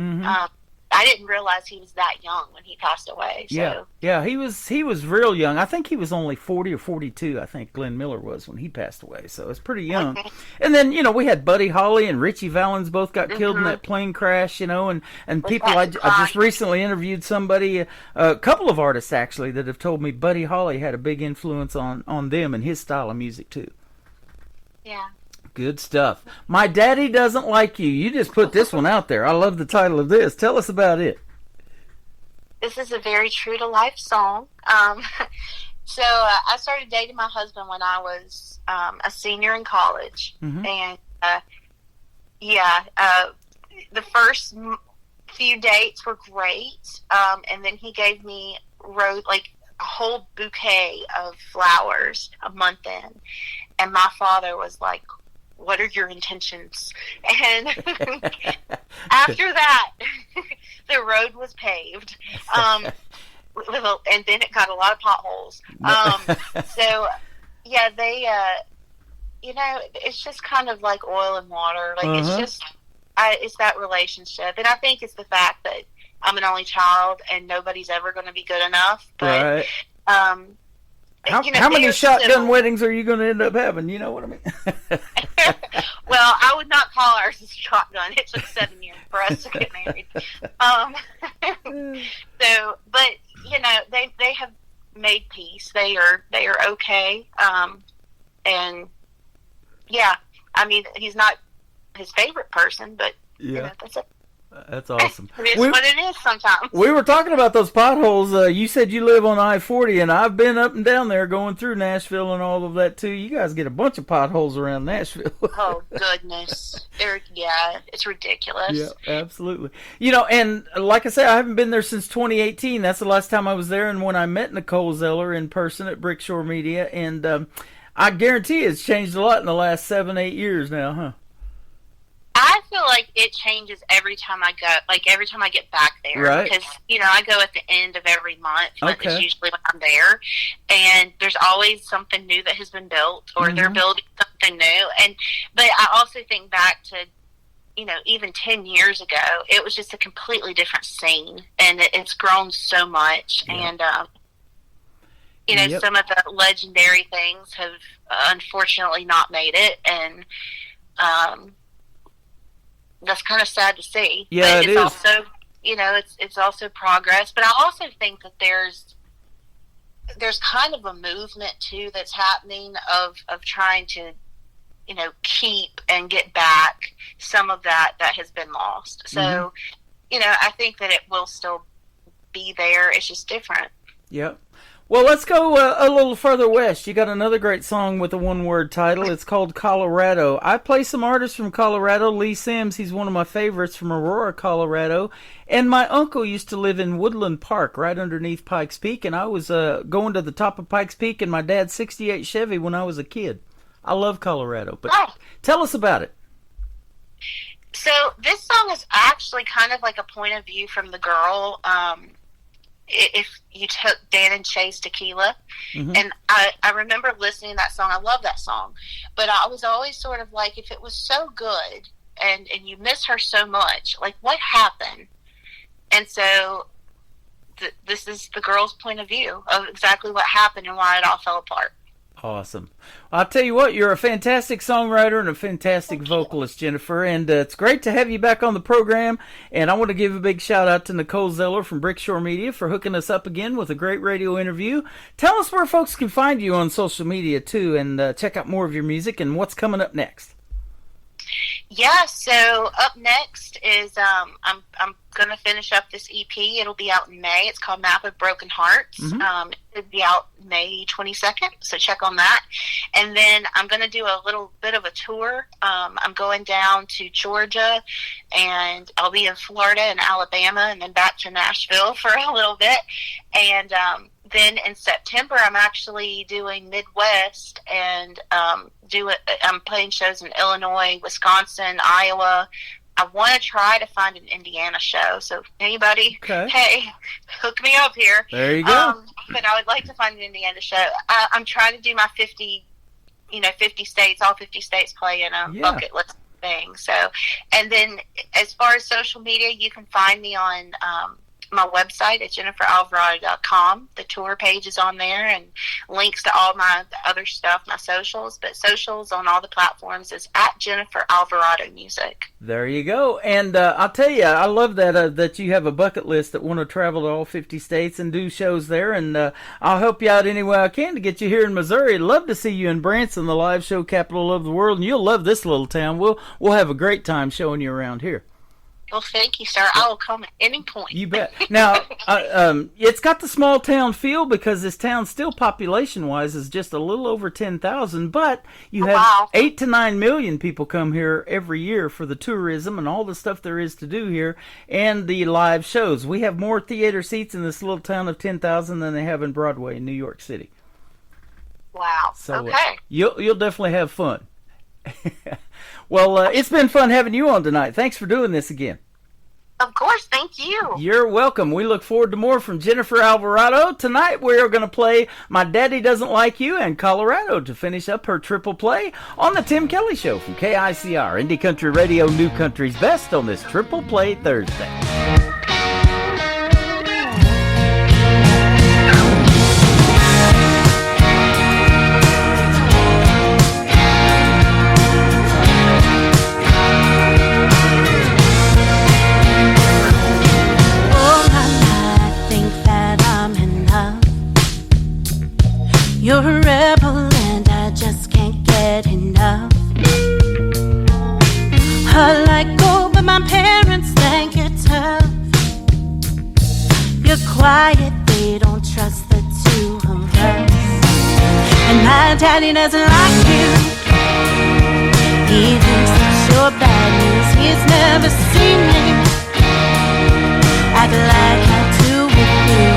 I didn't realize he was that young when he passed away. So. Yeah, he was real young. I think he was only 40 or 42, I think Glenn Miller was when he passed away, so it's pretty young. Okay. And then, you know, we had Buddy Holly and Richie Valens both got killed in that plane crash, you know, and people, I just recently interviewed somebody, a couple of artists actually, that have told me Buddy Holly had a big influence on them and his style of music too. Yeah. Good stuff. My Daddy Doesn't Like You. You just put this one out there. I love the title of this. Tell us about it. This is a very true to life song. So I started dating my husband when I was a senior in college. And the first few dates were great. And then he gave me a whole bouquet of flowers a month in. And my father was like, what are your intentions? And after that, the road was paved. And then it got a lot of potholes. So, yeah, they, you know, it's just kind of like oil and water. Like, it's just, it's that relationship. And I think it's the fact that I'm an only child and nobody's ever going to be good enough. But, How many shotgun weddings are you going to end up having? You know what I mean? Well, I would not call ours a shotgun. It took 7 years for us to get married. So, but you know, they have made peace. They are okay. And yeah, I mean, he's not his favorite person, but you know, that's it. That's awesome. It's what it is sometimes. We were talking about those potholes. You said you live on I-40, and I've been up and down there going through Nashville and all of that, too. You guys get a bunch of potholes around Nashville. Oh, goodness. It's ridiculous. Yeah, absolutely. You know, and like I said, I haven't been there since 2018. That's the last time I was there, and when I met Nicole Zeller in person at Brickshore Media, and I guarantee it's changed a lot in the last 7-8 years now, huh? I feel like it changes every time I go, like every time I get back there. Right. Because, you know, I go at the end of every month. Okay. It's usually when I'm there. And there's always something new that has been built, or they're building something new. But I also think back to, you know, even 10 years ago, it was just a completely different scene. And it's grown so much. Yeah. And, you know, some of the legendary things have unfortunately not made it. And, that's kind of sad to see. Yeah, but it's also, you know, it's also progress. But I also think that there's kind of a movement too that's happening of trying to, you know, keep and get back some of that has been lost. So, you know, I think that it will still be there. It's just different. Yep. Well, let's go a little further west. You got another great song with a one-word title. It's called Colorado. I play some artists from Colorado. Lee Sims, he's one of my favorites from Aurora, Colorado. And my uncle used to live in Woodland Park, right underneath Pikes Peak. And I was going to the top of Pikes Peak in my dad's 68 Chevy when I was a kid. I love Colorado. But tell us about it. So this song is actually kind of like a point of view from the girl. If you took Dan and Shay's Tequila, and I remember listening to that song. I love that song, but I was always sort of like, if it was so good and you miss her so much, like what happened? And so this is the girl's point of view of exactly what happened and why it all fell apart. Awesome. I'll tell you what, you're a fantastic songwriter and a fantastic vocalist, Jennifer, and it's great to have you back on the program. And I want to give a big shout out to Nicole Zeller from Brickshore Media for hooking us up again with a great radio interview. Tell us where folks can find you on social media too, and check out more of your music and what's coming up next. Yeah, so up next is I'm going to finish up this EP. It'll be out in May. It's called Map of Broken Hearts. It'll be out May 22nd, so check on that. And then I'm going to do a little bit of a tour. I'm going down to Georgia, and I'll be in Florida and Alabama, and then back to Nashville for a little bit. And then in September, I'm actually doing Midwest, and I'm playing shows in Illinois, Wisconsin, Iowa. I want to try to find an Indiana show. So anybody, hey, hook me up here. There you go. But I would like to find an Indiana show. I'm trying to do my 50 states, all 50 states play in a bucket list thing. So, and then as far as social media, you can find me on my website at jenniferalvarado.com. The tour page is on there, and links to all my other stuff, my socials. But socials on all the platforms is at Jennifer Alvarado Music. There you go. And I'll tell you, I love that that you have a bucket list that want to travel to all 50 states and do shows there. And I'll help you out any way I can to get you here in Missouri. I'd love to see you in Branson, the live show capital of the world. And you'll love this little town. We'll have a great time showing you around here. Well, thank you, sir. I will come at any point. You bet. Now, it's got the small town feel because this town still population-wise is just a little over 10,000, but you have 8 to 9 million people come here every year for the tourism and all the stuff there is to do here and the live shows. We have more theater seats in this little town of 10,000 than they have in Broadway in New York City. Wow. So, okay. You'll definitely have fun. Well, it's been fun having you on tonight. Thanks for doing this again. Of course, thank you. You're welcome. We look forward to more from Jennifer Alvarado. Tonight we're going to play My Daddy Doesn't Like You and Colorado to finish up her triple play on the Tim Kelly Show from KICR, Indie Country Radio, New Country's Best on this Triple Play Thursday. quiet, they don't trust the two of us. And my daddy doesn't like you. He thinks that you're bad news. He's never seen me act like I do with you.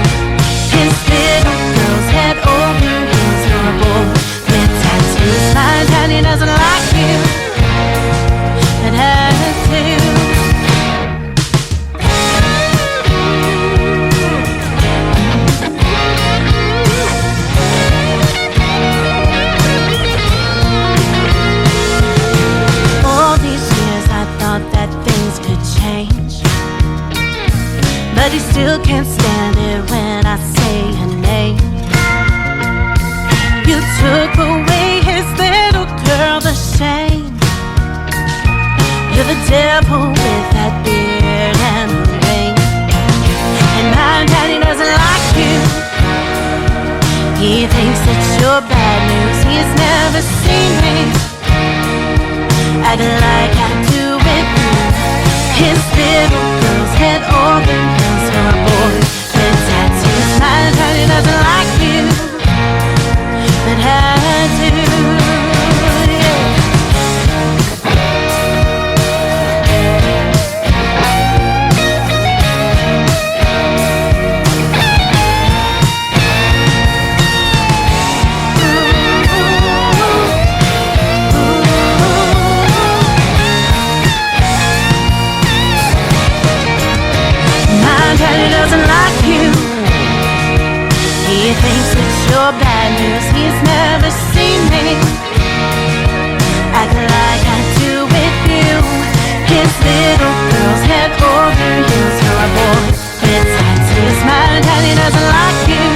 His little girl's head over heels. You're a boy with tattoos. My daddy doesn't like you, but I do. But he still can't stand it when I say her name. You took away his little girl, the shame. You're the devil with that beard and the ring. And my daddy doesn't like you. He thinks that you're bad news. He's never seen me act like I do with you. His little girl's head over heels for a boy with tattoos. My daddy doesn't like you, but I do, Daddy doesn't like you. He thinks that you're bad news. He's never seen me act like I do with you. His little girl's head over heels for a boy with tattoos. My daddy doesn't like you,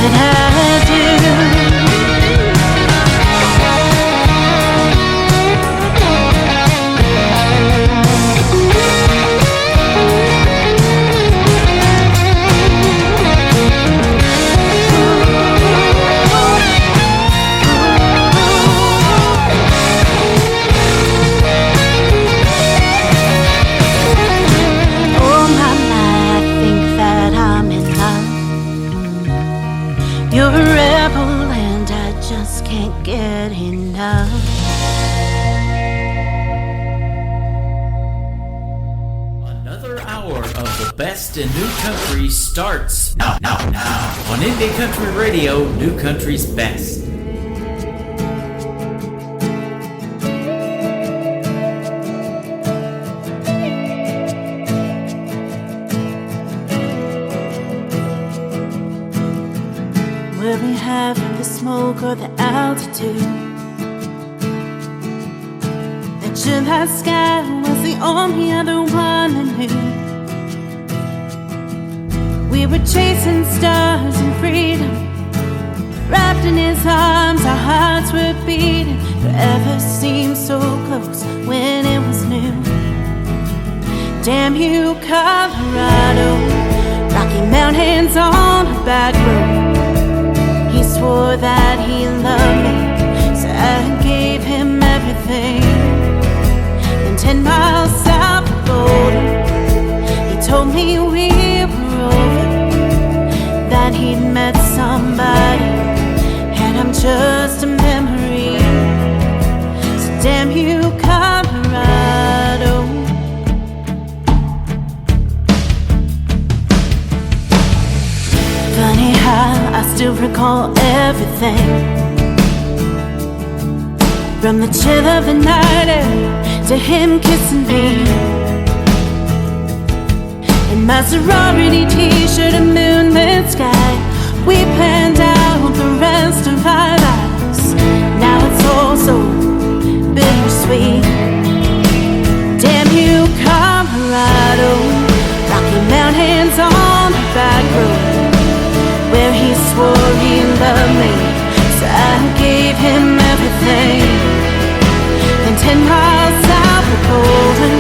but I do. You're a rebel and I just can't get enough. Another hour of the best in new country starts now on Indie Country Radio, New Country's Best. Will we have the smoke or the altitude? The July sky was the only other one I knew. We were chasing stars and freedom, wrapped in his arms, our hearts were beating. Forever seemed so close when it was new. Damn you, Colorado, Rocky Mountains on a back road. He swore that he loved me, so I gave him everything. Then 10 miles south of Boulder, he told me we were over, that he'd met somebody, and I'm just a memory. So damn you, Colorado. Funny how I still recall everything, from the chill of the night air to him kissing me. In my sorority t-shirt and moonlit sky, we planned out the rest of our lives. Now it's all so bittersweet. Damn you, Colorado, Rocky Mountains on the back road, where he swore he loved me, so I gave him everything. And 10 miles south of Golden,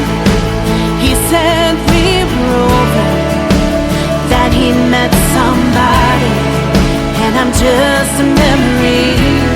he said we were over, that he'd met somebody, and I'm just a memory.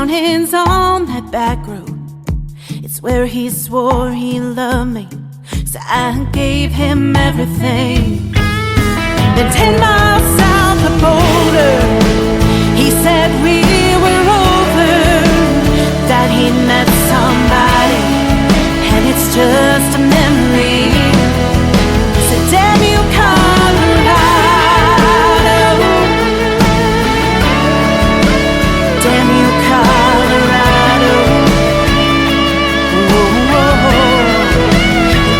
mornings on that back road, it's where he swore he loved me, so I gave him everything. Then 10 miles south of Boulder, he said we were over, that he met somebody, and it's just a memory. So damn you, Colorado, damn you, Colorado, whoa, whoa, whoa.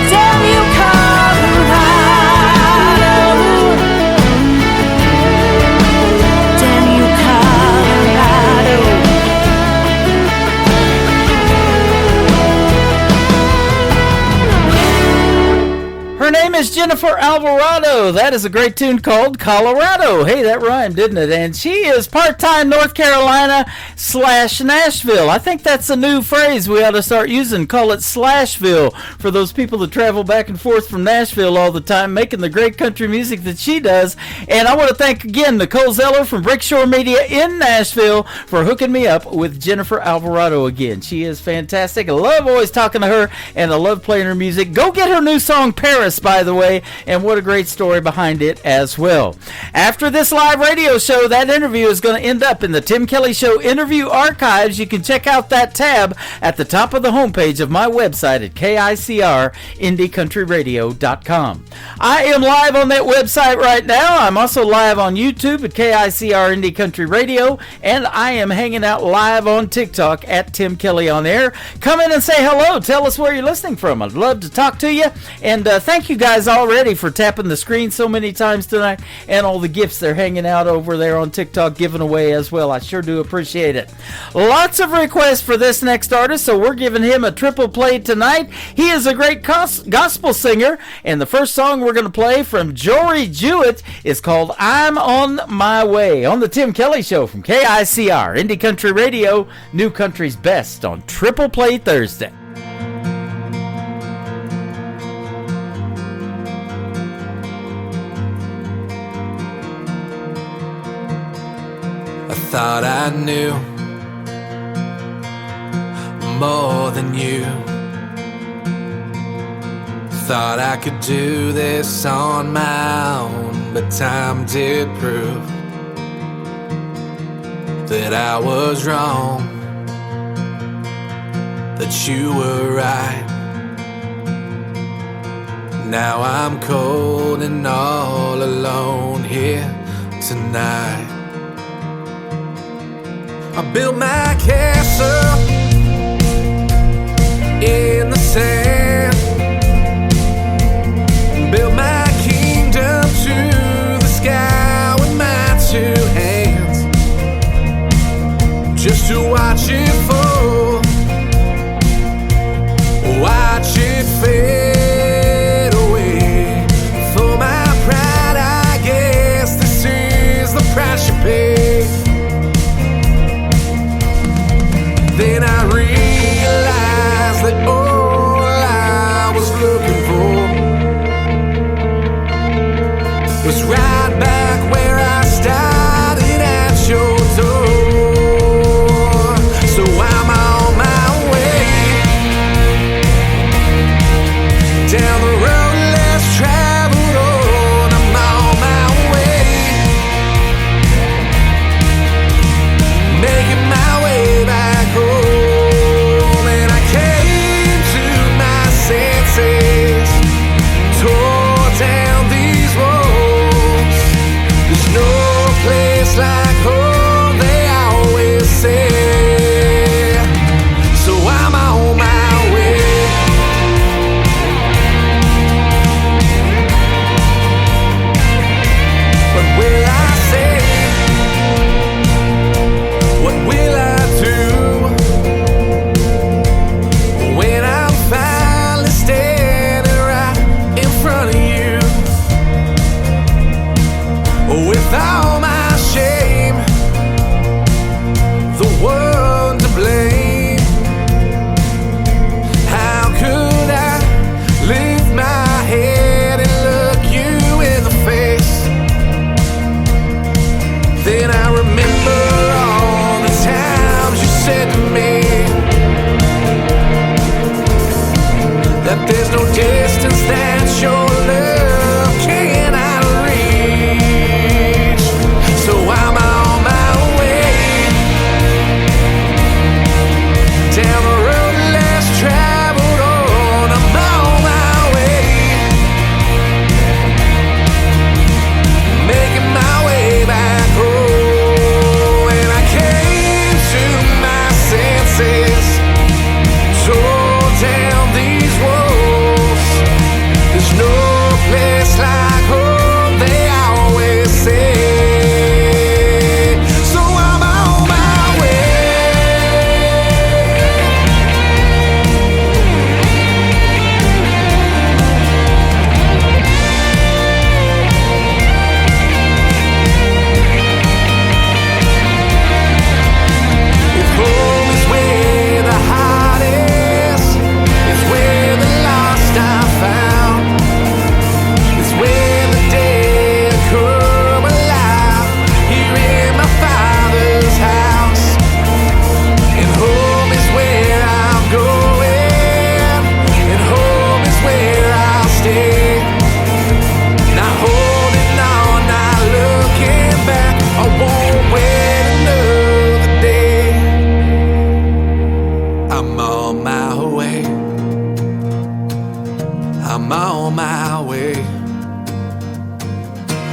Damn you, Colorado, damn you, Colorado. Her name is Jennifer Alvarado. That is a great tune called Colorado. Hey, that rhymed, didn't it? And she is part-time North Carolina / Nashville. I think that's a new phrase we ought to start using. Call it Slashville for those people that travel back and forth from Nashville all the time, making the great country music that she does. And I want to thank again Nicole Zeller from Brickshore Media in Nashville for hooking me up with Jennifer Alvarado again. She is fantastic. I love always talking to her, and I love playing her music. Go get her new song, Paris, by the way, and what a great story behind it as well. After this live radio show, that interview is going to end up in the Tim Kelly Show interview archives. You can check out that tab at the top of the homepage of my website at KICRIndieCountryRadio.com. I am live on that website right now. I'm also live on YouTube at KICR Indie Country Radio, and I am hanging out live on TikTok at Tim Kelly on Air. Come in and say hello. Tell us where you're listening from. I'd love to talk to you, and thank you guys already for tapping the screen so many times tonight, and all the gifts they're hanging out over there on TikTok giving away as well. I sure do appreciate it. Lots of requests for this next artist, so we're giving him a triple play tonight. He is a great gospel singer, and the first song we're going to play from Jory Jewett is called I'm on My Way on the Tim Kelly Show from KICR Indie Country Radio, New Country's Best on Triple Play Thursday. I thought I knew more than you. Thought I could do this on my own, but time did prove that I was wrong, that you were right. Now I'm cold and all alone here tonight. I built my castle in the sand, built my kingdom to the sky with my two hands, just to watch it fall, watch it fade away. For my pride, I guess this is the price you pay. Then I realized that all I was looking for was right back where I started at your door. So I'm on my that there's no distance that your love cannot reach. So I'm on my way down the road less traveled on. I'm on my way, making my way back home. And I came to my senses, tore down these walls. There's no place like home, they always say. So I'm on my way. If home is where the heart is, it's where the lost are found. It's where the dead come alive, here in my Father's house. And home is where I'm going, and home is where I'll stay. Not holding on, not looking back, I won't wait another day. I'm on my way, I'm on my way,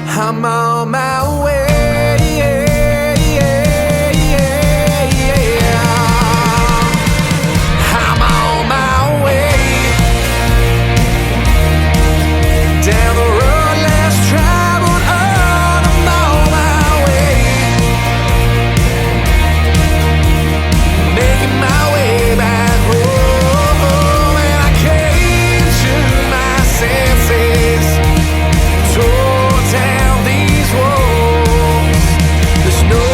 I'm on my way. I'm on my way down the road less traveled on. I'm on my way, making my way back home. And I came to my senses, tore down these walls. There's no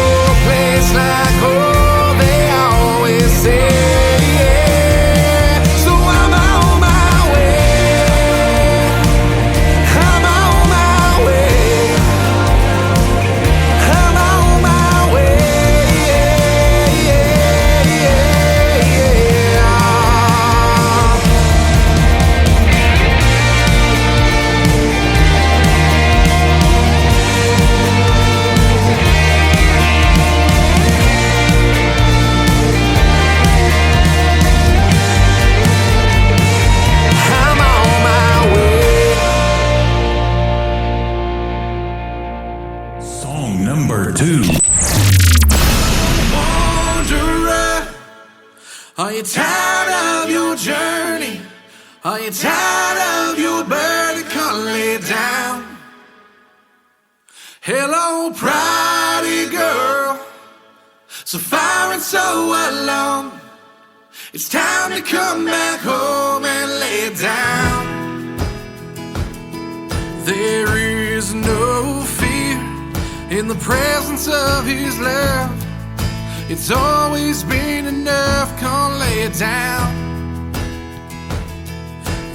place like home, they always say. So I'm on my way, I'm on my way, I'm on my way. I'm on my way. Song number 2. Wanderer, are you tired of your journey? Are you tired of your burden? Come lay down. Hello, prodigal girl, so far and so alone. It's time to come back home and lay down. There is no fear in the presence of His love. It's always been enough, come lay it down.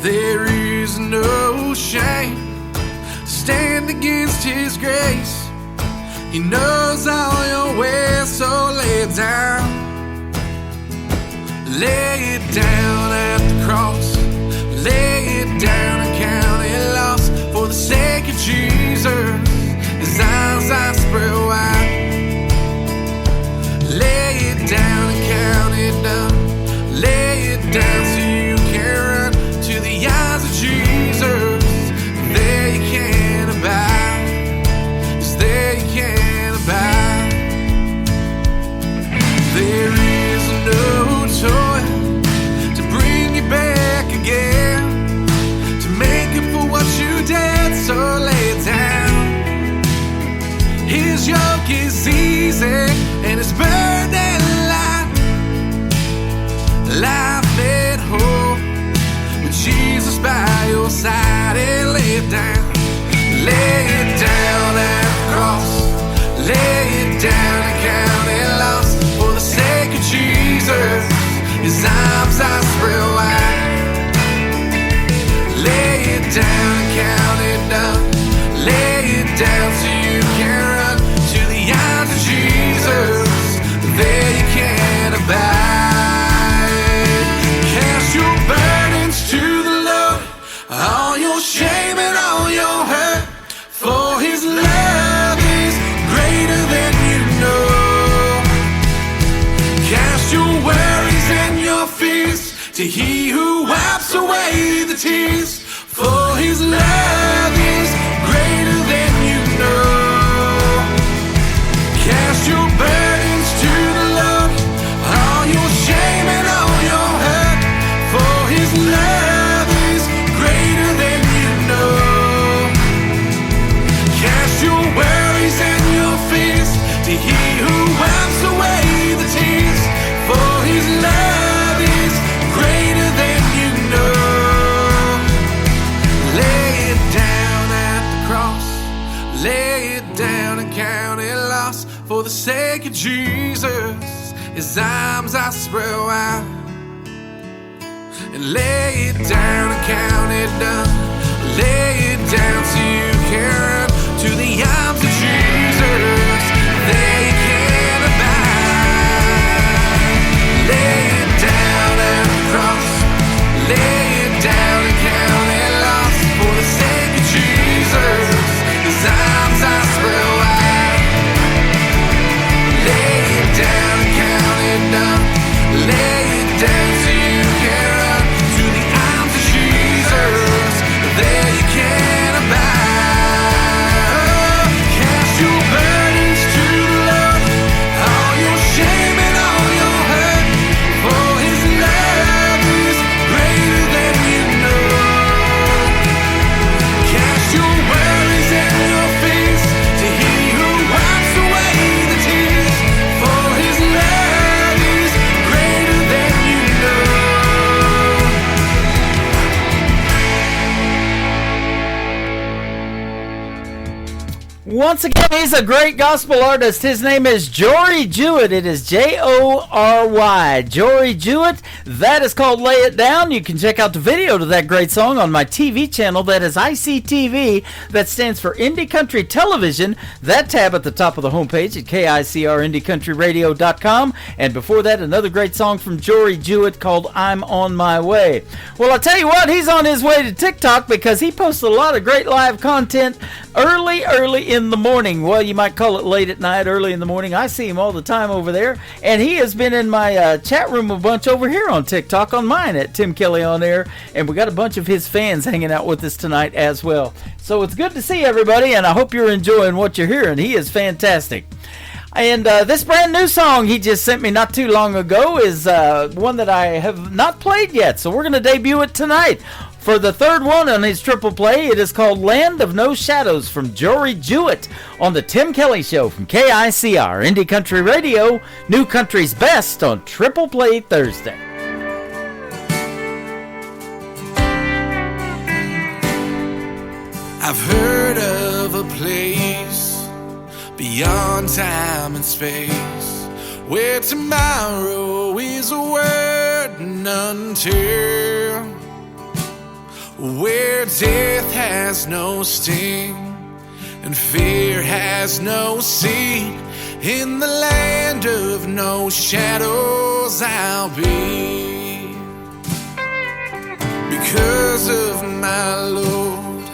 There is no shame, stand against His grace. He knows all your ways, so lay it down. Lay it down at the cross, lay it down and count it lost. For the sake of Jesus, His eyes are spread wide. Lay it down and count it down. Lay it down so you can run to the eyes of Jesus. There you can abide, 'cause there you can abide. There is no toil to bring you back again, to make up for what you did, so lay it down. His yoke is easy and His burden light. Life made whole with Jesus by your side. And lay it down, lay it down at the cross, lay it down and count it lost. For the sake of Jesus, His arms are spread wide. Lay it down and count it down. Lay it down so you can run to the arms of Jesus. There you can abide. Cast your burdens to the to He who wipes away the tears. For His love is greater than you know. Cast your burdens to the Lord, all your shame and all your hurt. For His love is greater than you know. Cast your worries and your fears to He who wipes away the tears. For His love is greater than you know. Lay it down at the cross, lay it down and count it lost. For the sake of Jesus, His arms are spread wide. And lay it down and count it done. Lay it down so you can run to the arms of Jesus. There you can abide. Lay it down at the cross, lay it down and count it lost. For the sake of Jesus, His arms are spread wide. Lay it down and count it done. Lay it down so you can run to the arms of Jesus. There you can abide. Cast your burdens to the Lord, all your shame and all your hurt. For His love is greater than you know. Cast your worries and your fears to He who wipes away the tears. For His love is greater than you know. Once again, he's a great gospel artist. His name is Jory Jewett. It is Jory. Jory Jewett. That is called Lay It Down. You can check out the video to that great song on my TV channel. That is ICTV. That stands for Indie Country Television. That tab at the top of the homepage at KICRIndieCountryRadio.com. And before that, another great song from Jory Jewett called I'm on My Way. Well, I'll tell you what, he's on his way to TikTok because he posts a lot of great live content early in the morning. Well, you might call it late at night, early in the morning. I see him all the time over there, and he has been in my chat room a bunch over here on TikTok on mine at Tim Kelly On Air, and we got a bunch of his fans hanging out with us tonight as well. So it's good to see everybody, and I hope you're enjoying what you're hearing. He is fantastic. And this brand new song he just sent me not too long ago is one that I have not played yet, so we're going to debut it tonight. For the third one on his triple play, it is called Land of No Shadows from Jory Jewett on the Tim Kelly Show from KICR Indie Country Radio, New Country's Best on Triple Play Thursday. I've heard of a place beyond time and space where tomorrow is a word until, where death has no sting and fear has no seat. In the land of no shadows I'll be, because of my Lord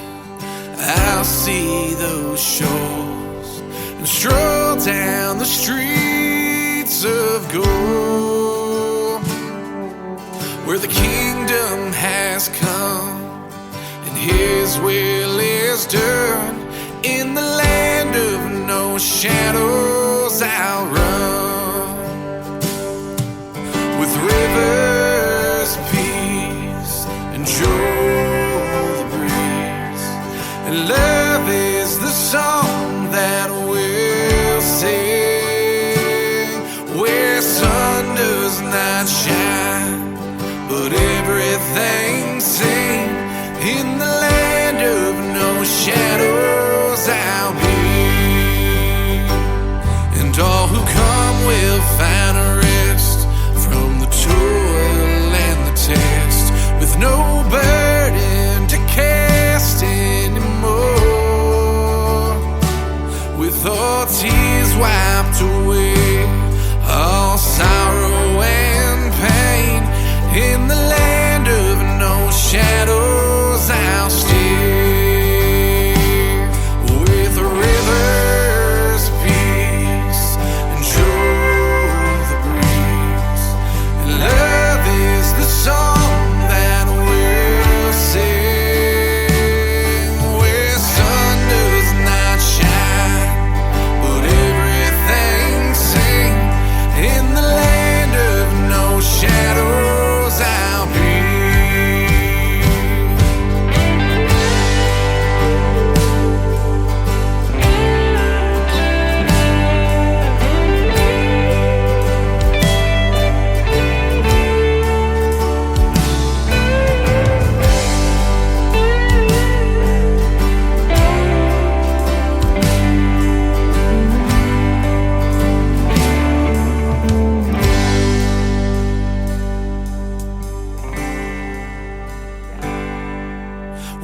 I'll see those shores and stroll down the streets of gold, where the kingdom has come and His will is done. In the land of no shadows I'll run, with rivers of peace and joy the breeze, and love is the song that we'll sing, where sun does not shine but everything's seen. In the land of no shadows I'll be, and all who come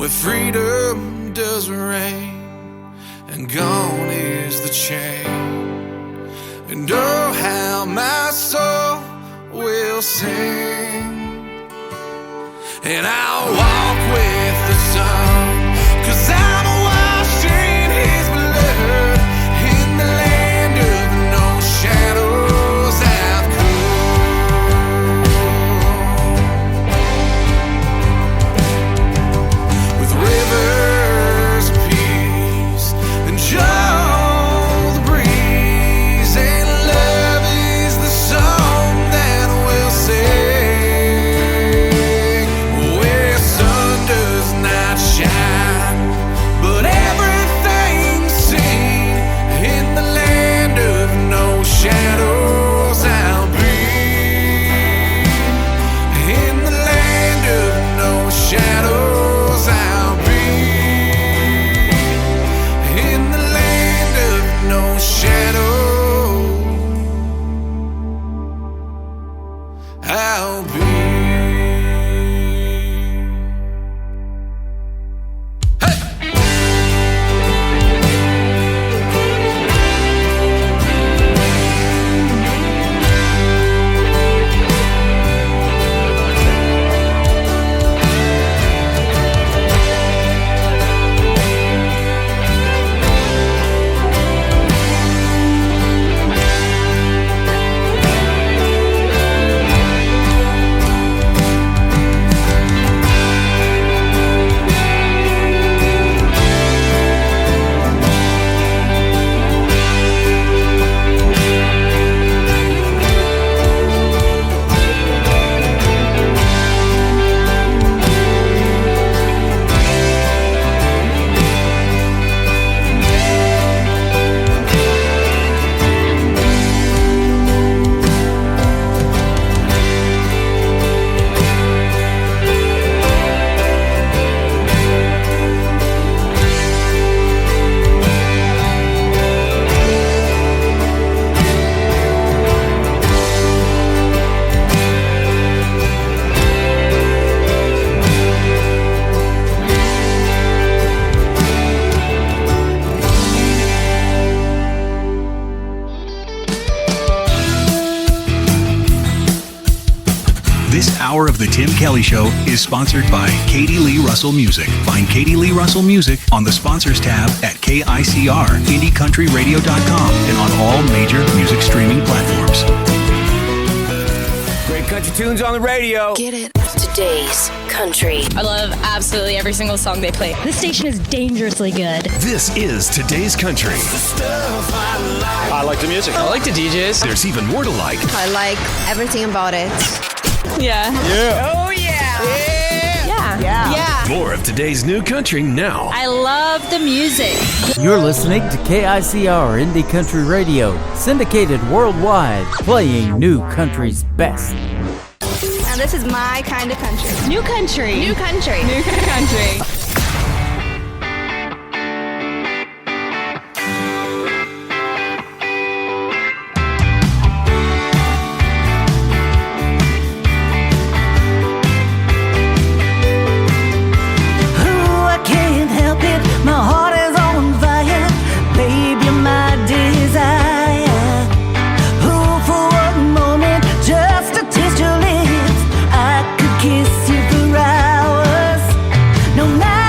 where freedom does reign, and gone is the chain. And oh, how my soul will sing, and I'll walk with the sun, 'cause I'm washed in his blood, in the land of no shadows I've come, with rivers of peace and joy the breeze, and love is the song that will sing where sun does not shine, but everything's seen. In the land of no shadows I'll be, in the land of no shadows I'll be, in the land of no shadows I'll be. This hour of The Tim Kelly Show is sponsored by Katie Lee Russell Music. Find Katie Lee Russell Music on the Sponsors tab at KICR, IndieCountryRadio.com, and on all major music streaming platforms. Great country tunes on the radio. Get it. Today's country. I love absolutely every single song they play. This station is dangerously good. This is Today's Country. I like the music. I like the DJs. There's even more to like. I like everything about it. Yeah. Yeah. Oh, yeah. Yeah. More of today's new country now. I love the music. You're listening to KICR Indie Country Radio, syndicated worldwide, playing new country's best. Now this is my kind of country. New country. New country. New country. My heart is on fire, baby, my desire. Oh, for one moment, just to taste your lips, I could kiss you for hours. No matter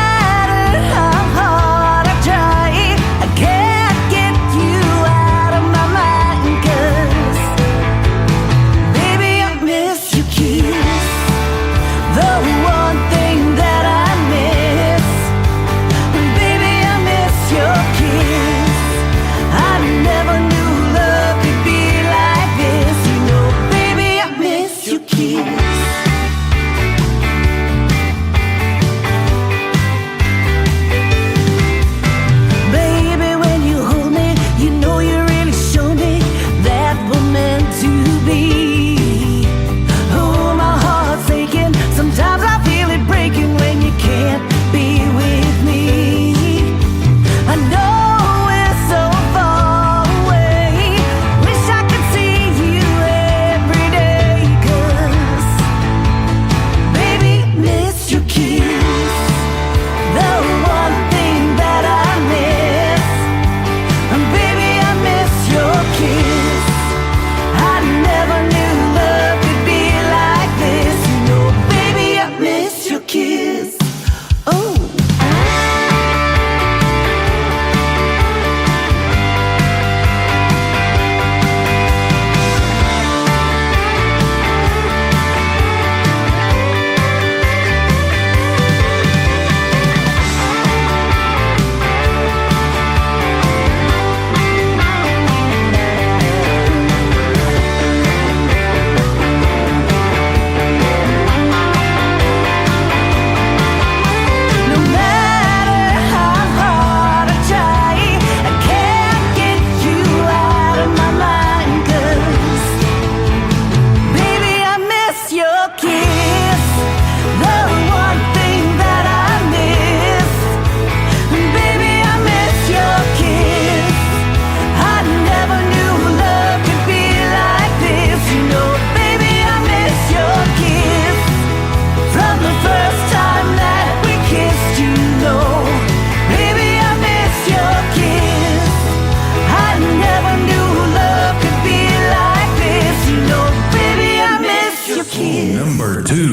Number 2.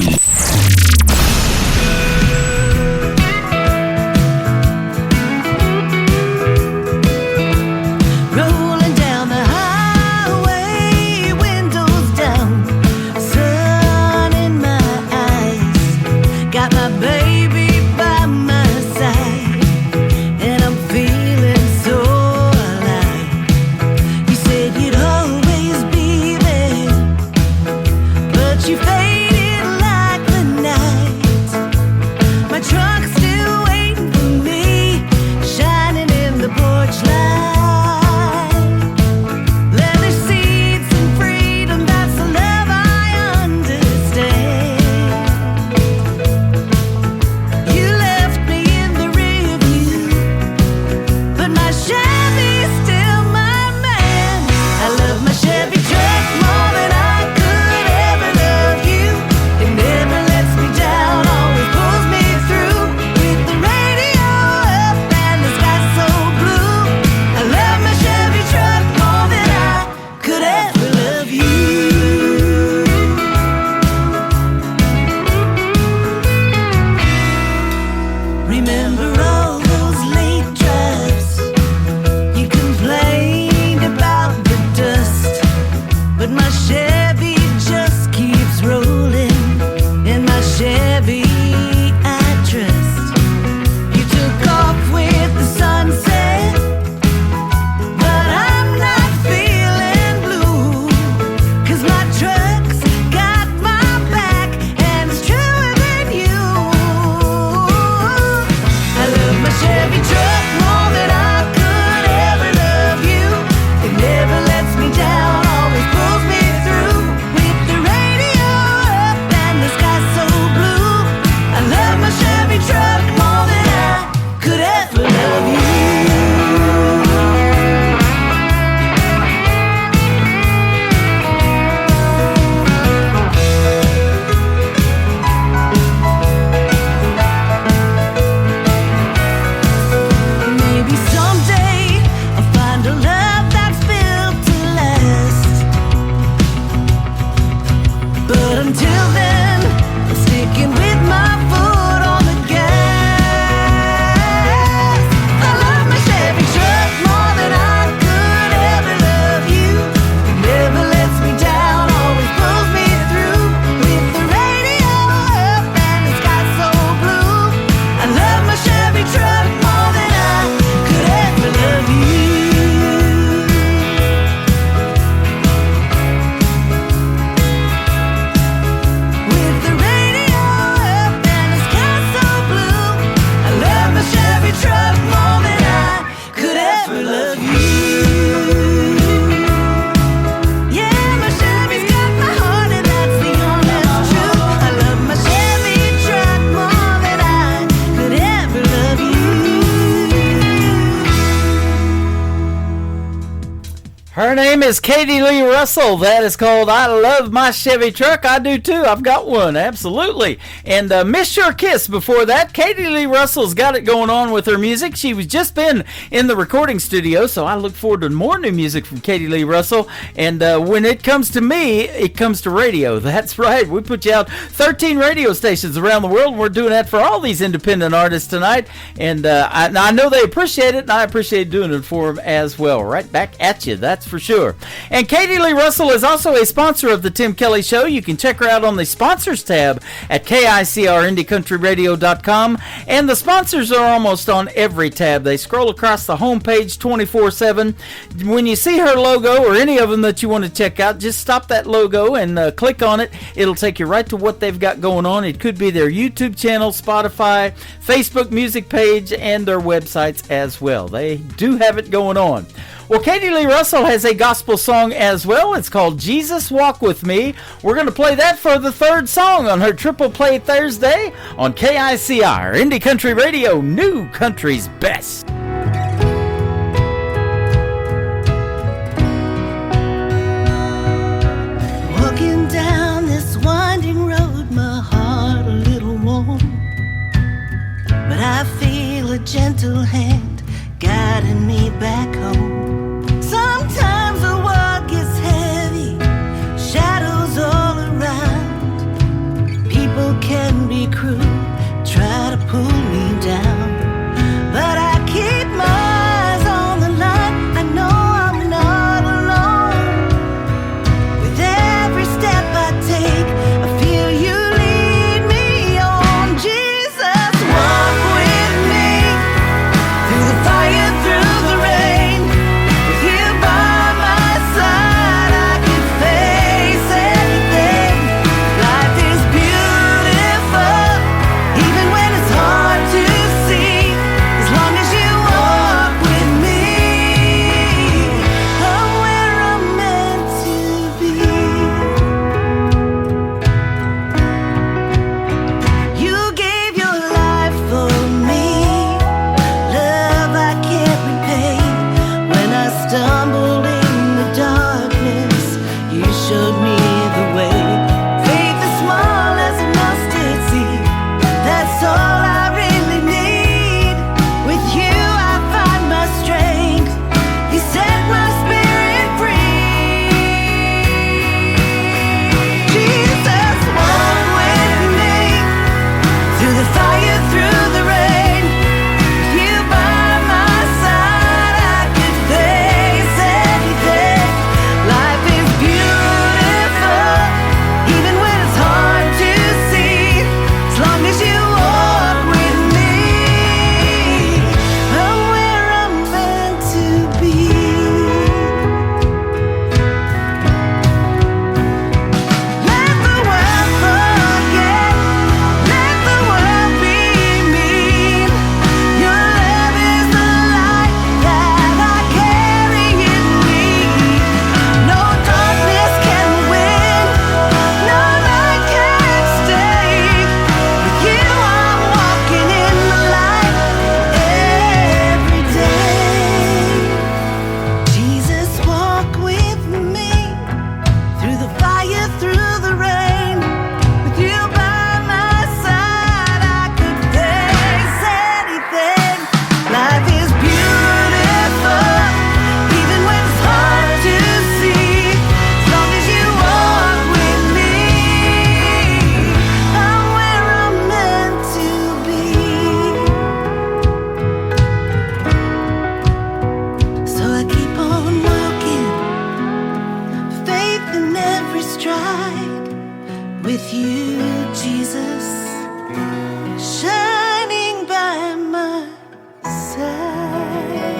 Rolling down the highway, windows down, sun in my eyes. Got my baby by my side, and I'm feeling so alive. You said you'd always be there, but you faded like the night. My truck's still waiting for me, shining in the porch light. Leather seats and freedom, that's the love I understand. You left me in the rear view, but my Chevy's still my man. I love my Chevy truck more than I could ever love you. It never lets me down, always pulls me through. With the radio up and the sky so blue, I love my Chevy truck more than I could ever love you. Remember all those late drives? You complained about the dust, but my Chevy just keeps rolling. In my Chevy I trust. You took off with the sunset, but I'm not feeling blue, 'cause my truck's got my back and it's truer than you. I love my Chevy truck more than I could ever love you. It never lets me down, always pulls me through. With the radio up and the sky so blue, I love my Chevy truck more than I could ever love you. Maybe someday I'll find a love that's built to last, but until then I'm sticking with my foot on the gas. I love my Chevy truck more than I could ever love you. It never lets me down, always pulls me through. With the radio up and the sky so blue, I love my Chevy truck more than I could ever love you. With the radio up and the sky so blue, I love my Chevy truck more than I could ever love you. Yeah, my Chevy's got my heart and that's the honest truth. I love my Chevy truck more than I could ever love you. Her name is Katie Lee Russell. That is called I Love My Chevy Truck. I do too. I've got one. Absolutely. And Miss Your Kiss before that. Katie Lee Russell's got it going on with her music. She was just been in the recording studio, so I look forward to more new music from Katie Lee Russell. And when it comes to me, it comes to radio. That's right. We put you out 13 radio stations around the world. We're doing that for all these independent artists tonight. And I know they appreciate it, and I appreciate doing it for them as well. Right back at you. That's for sure. And Katie Lee Russell is also a sponsor of the Tim Kelly Show. You can check her out on the sponsors tab at KICRIndieCountryRadio.com. And the sponsors are almost on every tab. They scroll across the homepage 24/7. When you see her logo or any of them that you want to check out, just stop that logo and click on it. It'll take you right to what they've got going on. It could be their YouTube channel, Spotify, Facebook music page, and their websites as well. They do have it going on. Well, Katie Lee Russell has a gospel song as well. It's called Jesus Walk With Me. We're going to play that for the third song on her Triple Play Thursday on KICR, Indie Country Radio, New Country's Best. Walking down this winding road, my heart a little warm, but I feel a gentle hand guiding me back home. Sometimes the walk is heavy, shadows all around, with you, Jesus, shining by my side.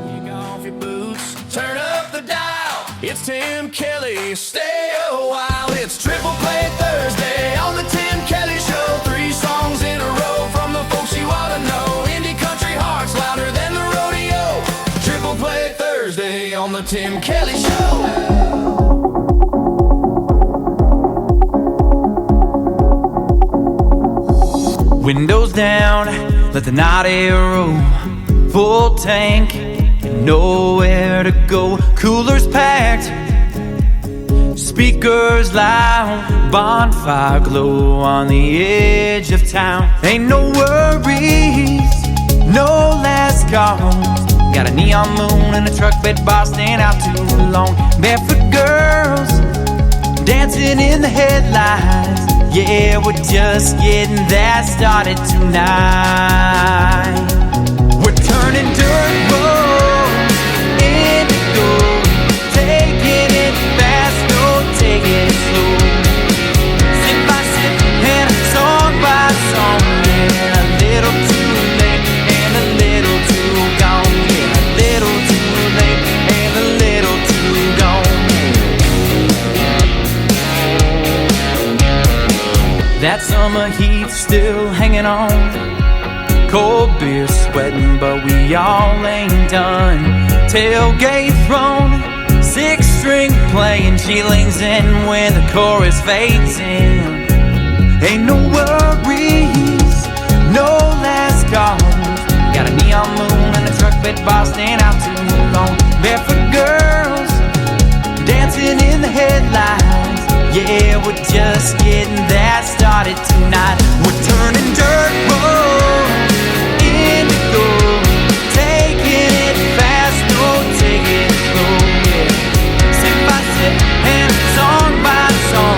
Kick off your boots, turn up the dial. It's Tim Kelly, stay a while. It's Triple Play Thursday on the Tim Kelly Show. 3 songs in a row from the folks you ought to know. Indie country hearts louder than the rodeo. Triple Play Thursday on the Tim Kelly Show. Windows down, let the night air roll. Full tank, nowhere to go. Coolers packed, speakers loud. Bonfire glow on the edge of town. Ain't no worries, no last calls. Got a neon moon and a truck bed bar staying out too long. Barefoot girls dancing in the headlights. Yeah, we're just getting that started tonight. We're turning dirt roads into gold. Taking it fast, no, taking it slow. Sip by sip and song by song. Yeah, a little too late and a little too gone. Yeah, a little too late and a little too gone. That summer heat's still hanging on. Cold beer sweating, but we all ain't done. Tailgate thrown, 6-string playing. She leans in when the chorus fades in. Ain't no worries, no last calls. Got a neon moon and a truck bed bar staying out too long. Barefoot girls dancing in the headlights. Yeah, we're just getting that started tonight. We're turning dirt roads into gold. Taking it fast, no, taking it slow. Yeah, sip by sip and song by song.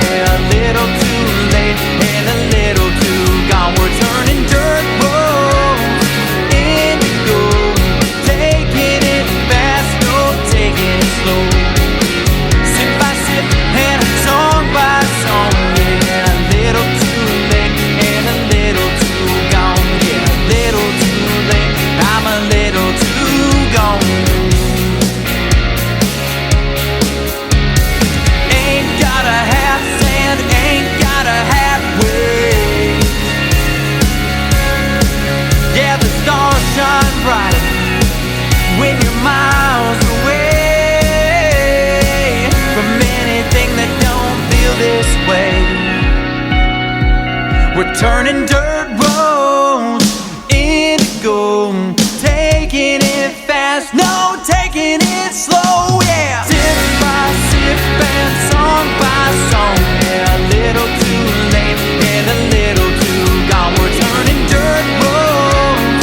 Yeah, a little too late and a little too gone. We're turning dirt roads into gold. Taking it fast, no, taking it slow. Sip by sip and song by song, yeah, a little too late and a little too gone, yeah, a little too late, I'm a little too gone. Ain't gotta have sand, ain't gotta have waves. Yeah, the stars shine bright when you're miles away from anything that don't feel this way. We're turning dirt roads into gold. Taking it fast, no, taking it slow, yeah. Sip by sip and song by song. Yeah, a little too late and a little too gone. We're turning dirt roads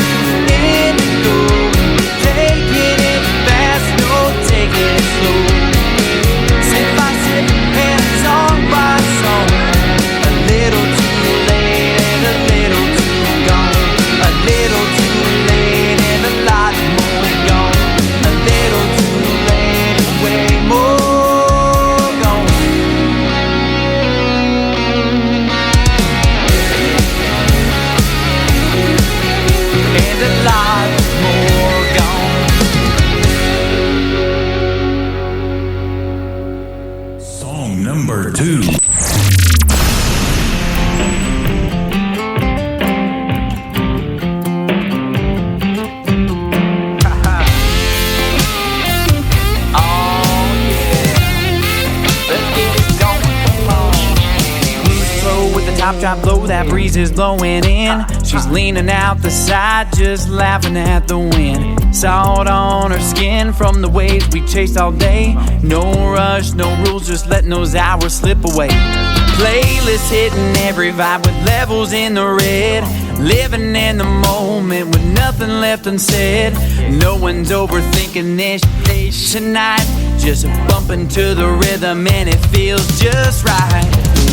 into gold. Taking it fast, no, taking it slow. Sip by sip and song by song. A little too late and a little too gone. A little too late and a lot more gone. A little too late and way more gone. And a lot more gone. Song number 2. Top drop low, that breeze is blowing in. She's leaning out the side, just laughing at the wind. Salt on her skin from the waves we chased all day. No rush, no rules, just letting those hours slip away. Playlist hitting every vibe with levels in the red. Living in the moment with nothing left unsaid. No one's overthinking this tonight. Just bumping to the rhythm and it feels just right.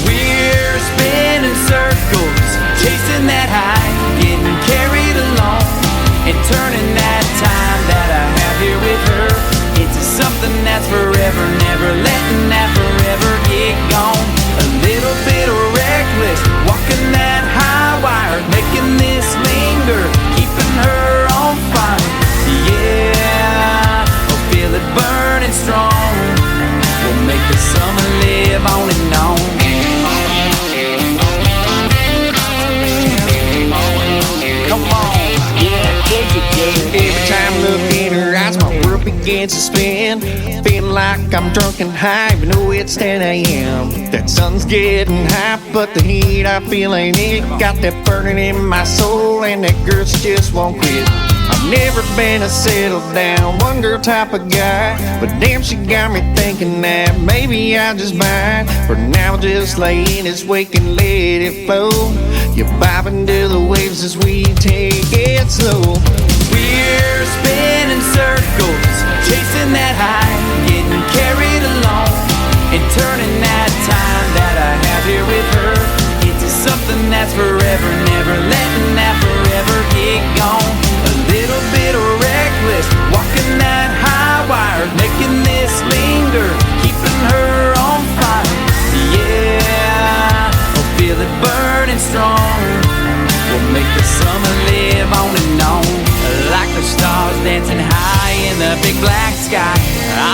We're spinning circles, chasing that high, getting carried along, and turning that time that I have here with her into something that's forever, never letting that forever nights to spend. Feeling like I'm drunk and high, even though it's 10 a.m. That sun's getting hot, but the heat I feel ain't it. Got that burning in my soul, and that girl just won't quit. I've never been a settle down, one girl type of guy, but damn, she got me thinking that maybe I just might. For now, just lay in its wake and let it flow. You're bobbing to the waves as we take it slow. We're spinning circles, chasing that high, getting carried along, and turning that time that I have here with her into something that's forever, never letting that forever get gone. A little bit reckless, walking that high wire, making this linger, keeping her on fire. Yeah, I'll feel it burning strong. We'll make the summer live on and on, like the stars dancing high in the big black sky.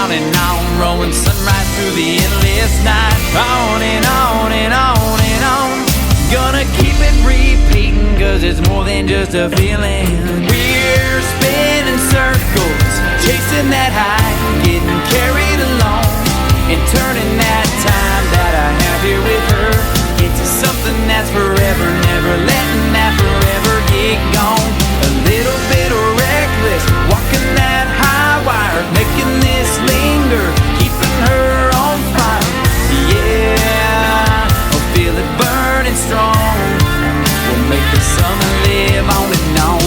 On and on, rolling sunrise through the endless night. On and on and on and on. Gonna keep it repeating, cause it's more than just a feeling. We're spinning circles, chasing that high, getting carried along, and turning that time that I have here with her into something that's forever, never letting that forever get gone. A little bit reckless, walking that high wire, making this linger, keeping her on fire. Yeah, I'll feel it burning strong. We'll make the summer live on and on.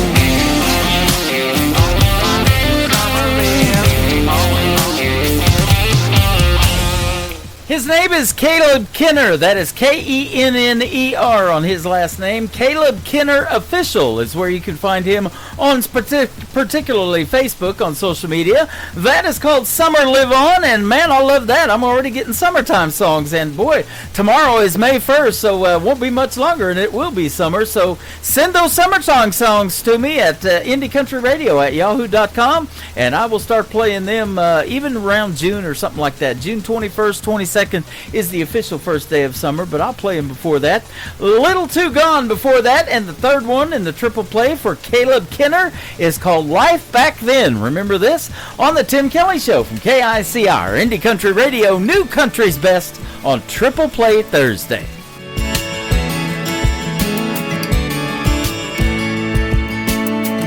His name is Caleb Kenner. That is Kenner on his last name. Caleb Kenner Official is where you can find him on particularly Facebook on social media. That is called Summer Live On, and man, I love that. I'm already getting summertime songs, and boy, tomorrow is May 1st, so it won't be much longer, and it will be summer. So send those summertime songs to me at IndieCountryRadio@yahoo.com, and I will start playing them even around June or something like that. June 21st, 22nd is the official first day of summer, but I'll play them before that. Little Too Gone before that, and the third one in the triple play for Caleb Kenner is called Life Back Then. Remember this on the Tim Kelly Show from KICR, Indie Country Radio, New Country's Best on Triple Play Thursday.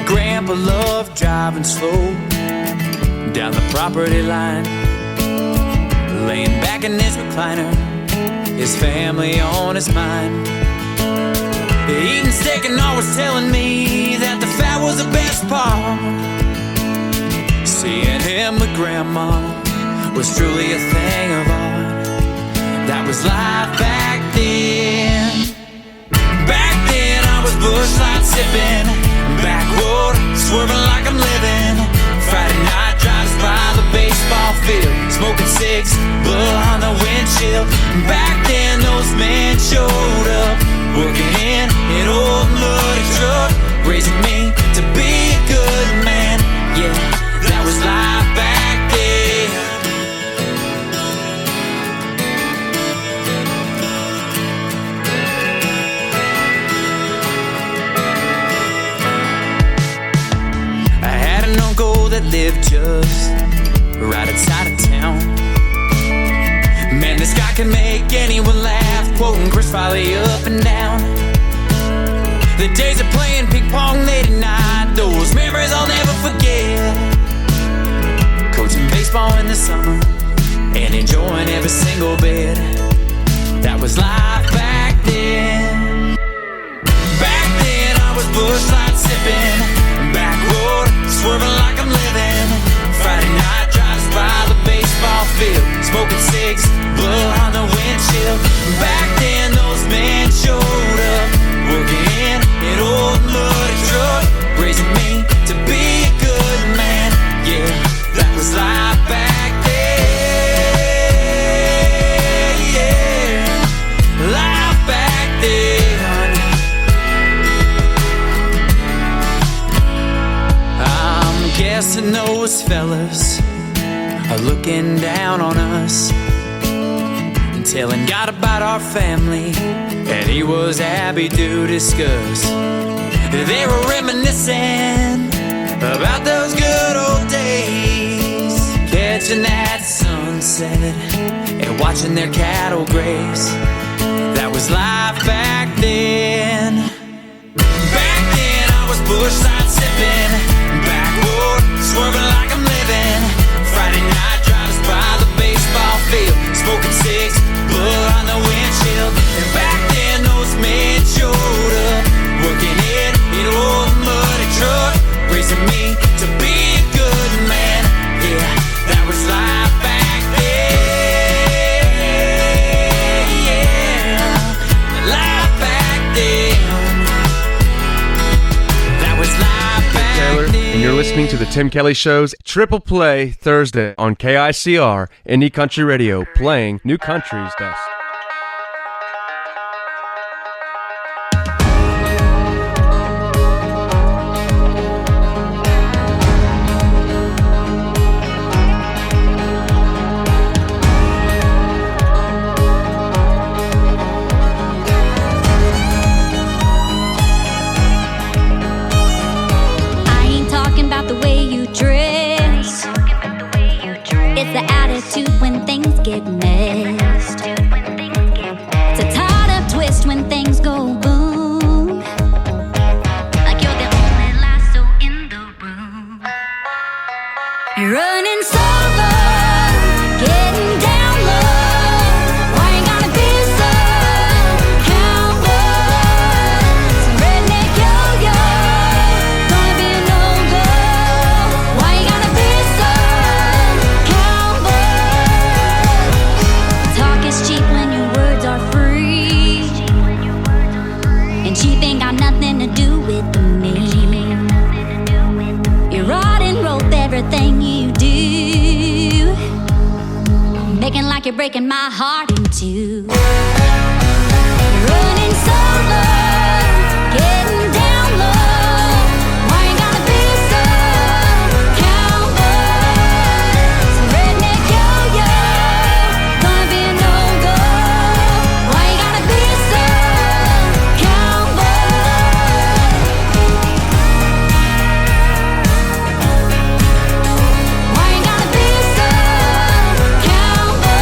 Grandpa loved driving slow down the property line, laying back in his recliner, his family on his mind. Eating steak and always telling me that the fat was the best part. Seeing him with Grandma was truly a thing of art. That was life back then. Back then I was bush light sipping, back road swerving like I'm living. Friday night drives by the baseball field, smoking cigs, blood on the windshield. Back then those men showed up, working in an old muddy truck, raising me to be a good man. Yeah, that was life back then. I had an uncle that lived just right outside of town. Man, this guy can make anyone laugh, quoting Chris Farley up and down. The days of playing ping pong late at night, those memories I'll never forget. Coaching baseball in the summer and enjoying every single bit. That was life back then. Back then I was bush light sipping, back road swerving like I'm living. Friday night drives by the baseball field, smoking cigs, blood on the windshield. Back then those men showed up, working in an old muddy truck, raising me to be a good man. Yeah, that was life back then. Yeah, life back then. I'm guessing those fellas are looking down on us and telling God about our family, and he was happy to discuss. They were reminiscing about those good old days. fishing at sunset and watching their cattle graze. That was life back then. Back then I was bushside sipping, backwood swerving like I'm living. Friday night drives by the baseball field, smoking cigs, blood on the windshield. And back then those men showed up, working in an old muddy truck, raising me to be a good man. Yeah, that was life back then. Yeah, life back then. That was life back Taylor, then. and you're listening to the Tim Kelly Show's Triple Play Thursday on KICR Indie Country Radio, playing New Country's best. I ain't talking about the way you dress. It's the attitude when things get messed. It's a tied up twist when things go boom. Like you're the only lasso in the room. You're running solo, getting down low. Why you gotta be so cowboy? Some redneck yo-yo, gonna be a no-go. Why you gotta be so cowboy? Talk is cheap when your words are free, and cheap ain't got nothing to do with me. You rod and rope everything you do, making like you're breaking my heart in two. You're running solo, getting down low. Why you gotta be so cowboy? Some redneck yo-yo, gonna be a no-go. Why you gotta be so cowboy? Why you gotta be so cowboy?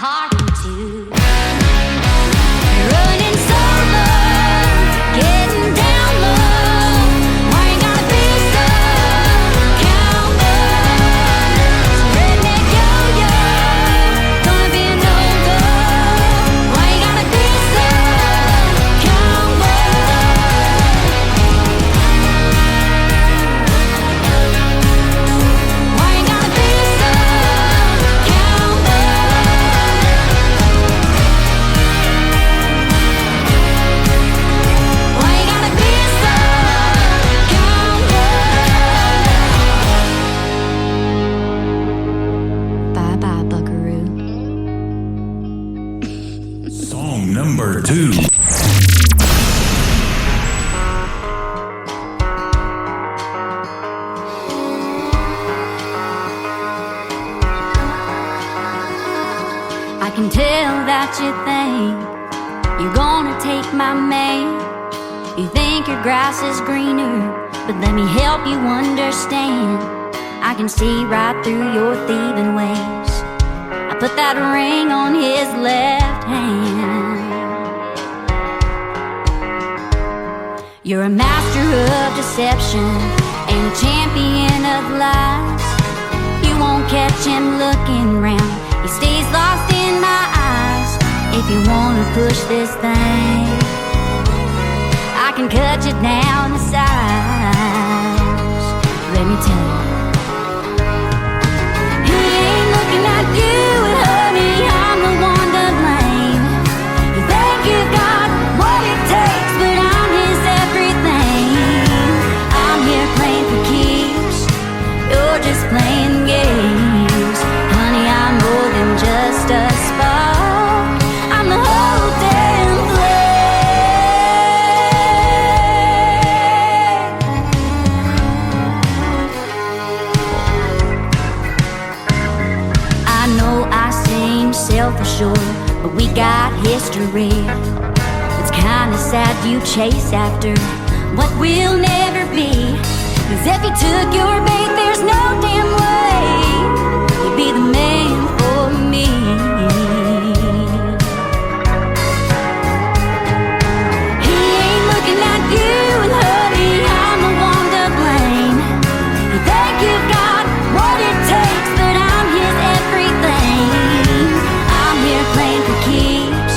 heart in two. Running solo, getting down low. Why you gotta be so cowboy? Redneck yo-yo, gonna be a no-go. Why you gotta be so cowboy? Why you gotta be so bye-bye, buckaroo. Song number 2. I can tell that you think you're gonna take my man. You think your grass is greener, but let me help you understand. I can see right through your thieving ways. I put that ring on his left hand. You're a master of deception and a champion of lies. You won't catch him looking round. He stays lost in my eyes. If you wanna push this thing, I can cut you down to size. Let me tell you, he ain't looking at you, and honey, I'm the one to blame. You think you've got what it takes, but I'm his everything. I'm here playing for keeps, you're just playing games. Honey, I'm more than just a spark, I'm the whole damn I know I seem self-assured, but we got history. It's kinda sad you chase after what will never be. 'Cause if you took your bait, there's no damn way you'd be the man for me. He ain't looking at you, and honey, I'm the one to blame. You think you've got what it takes, but I'm his everything. I'm here playing for keeps,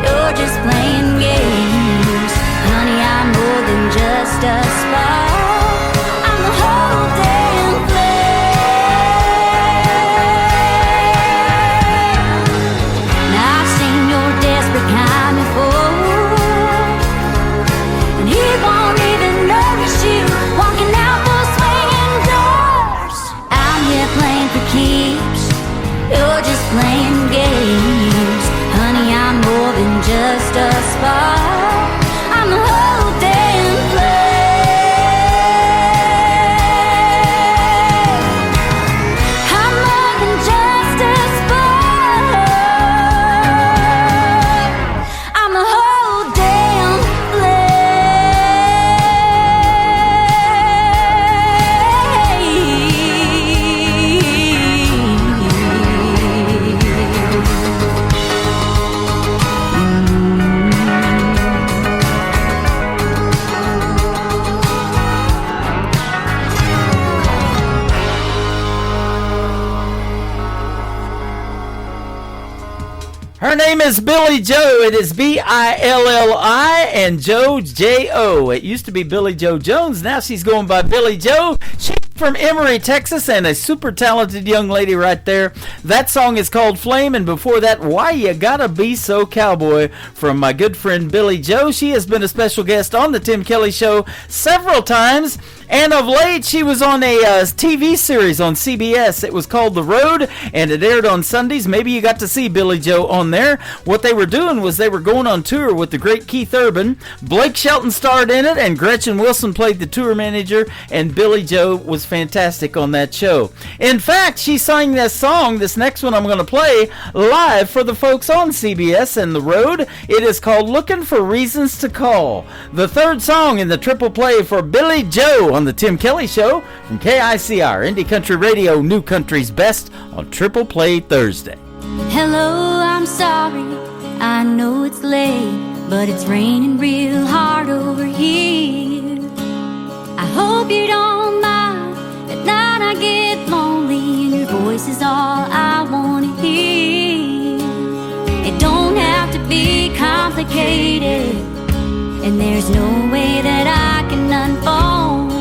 you're just playing games. Honey, I'm more than just a spark, I'm the whole damn flame. Now I've seen your desperate kind before, and he won't even notice you walking out those swinging doors. I'm here playing for keeps, you're just playing games. Honey, I'm more than just a spark, I'm the whole damn flame. I'm more than just a spark, I'm the whole damn Her name is Billy Joe. It is Billi and Joe, J-O. It used to be Billy Joe Jones. Now she's going by Billy Joe. She's from Emory, Texas, and a super talented young lady right there. That song is called Flame, and before that, Why You Gotta Be So Cowboy from my good friend Billy Joe. She has been a special guest on the Tim Kelly Show several times, and of late she was on a TV series on CBS. It was called The Road, and it aired on Sundays. Maybe you got to see Billy Joe on there. What they were doing was they were going on tour with the great Keith Urban. Blake Shelton starred in it, and Gretchen Wilson played the tour manager, and Billy Joe was fantastic on that show. In fact, she sang this song, this next one I'm going to play, live for the folks on CBS and The Road. It is called Looking for Reasons to Call. The third song in the triple play for Billy Joe on the Tim Kelly Show from KICR, Indie Country Radio, New Country's Best on Triple Play Thursday. Hello. sorry, I know it's late, but it's raining real hard over here. I hope you don't mind. At night I get lonely and your voice is all I want to hear. It don't have to be complicated, and there's no way that I can unfold.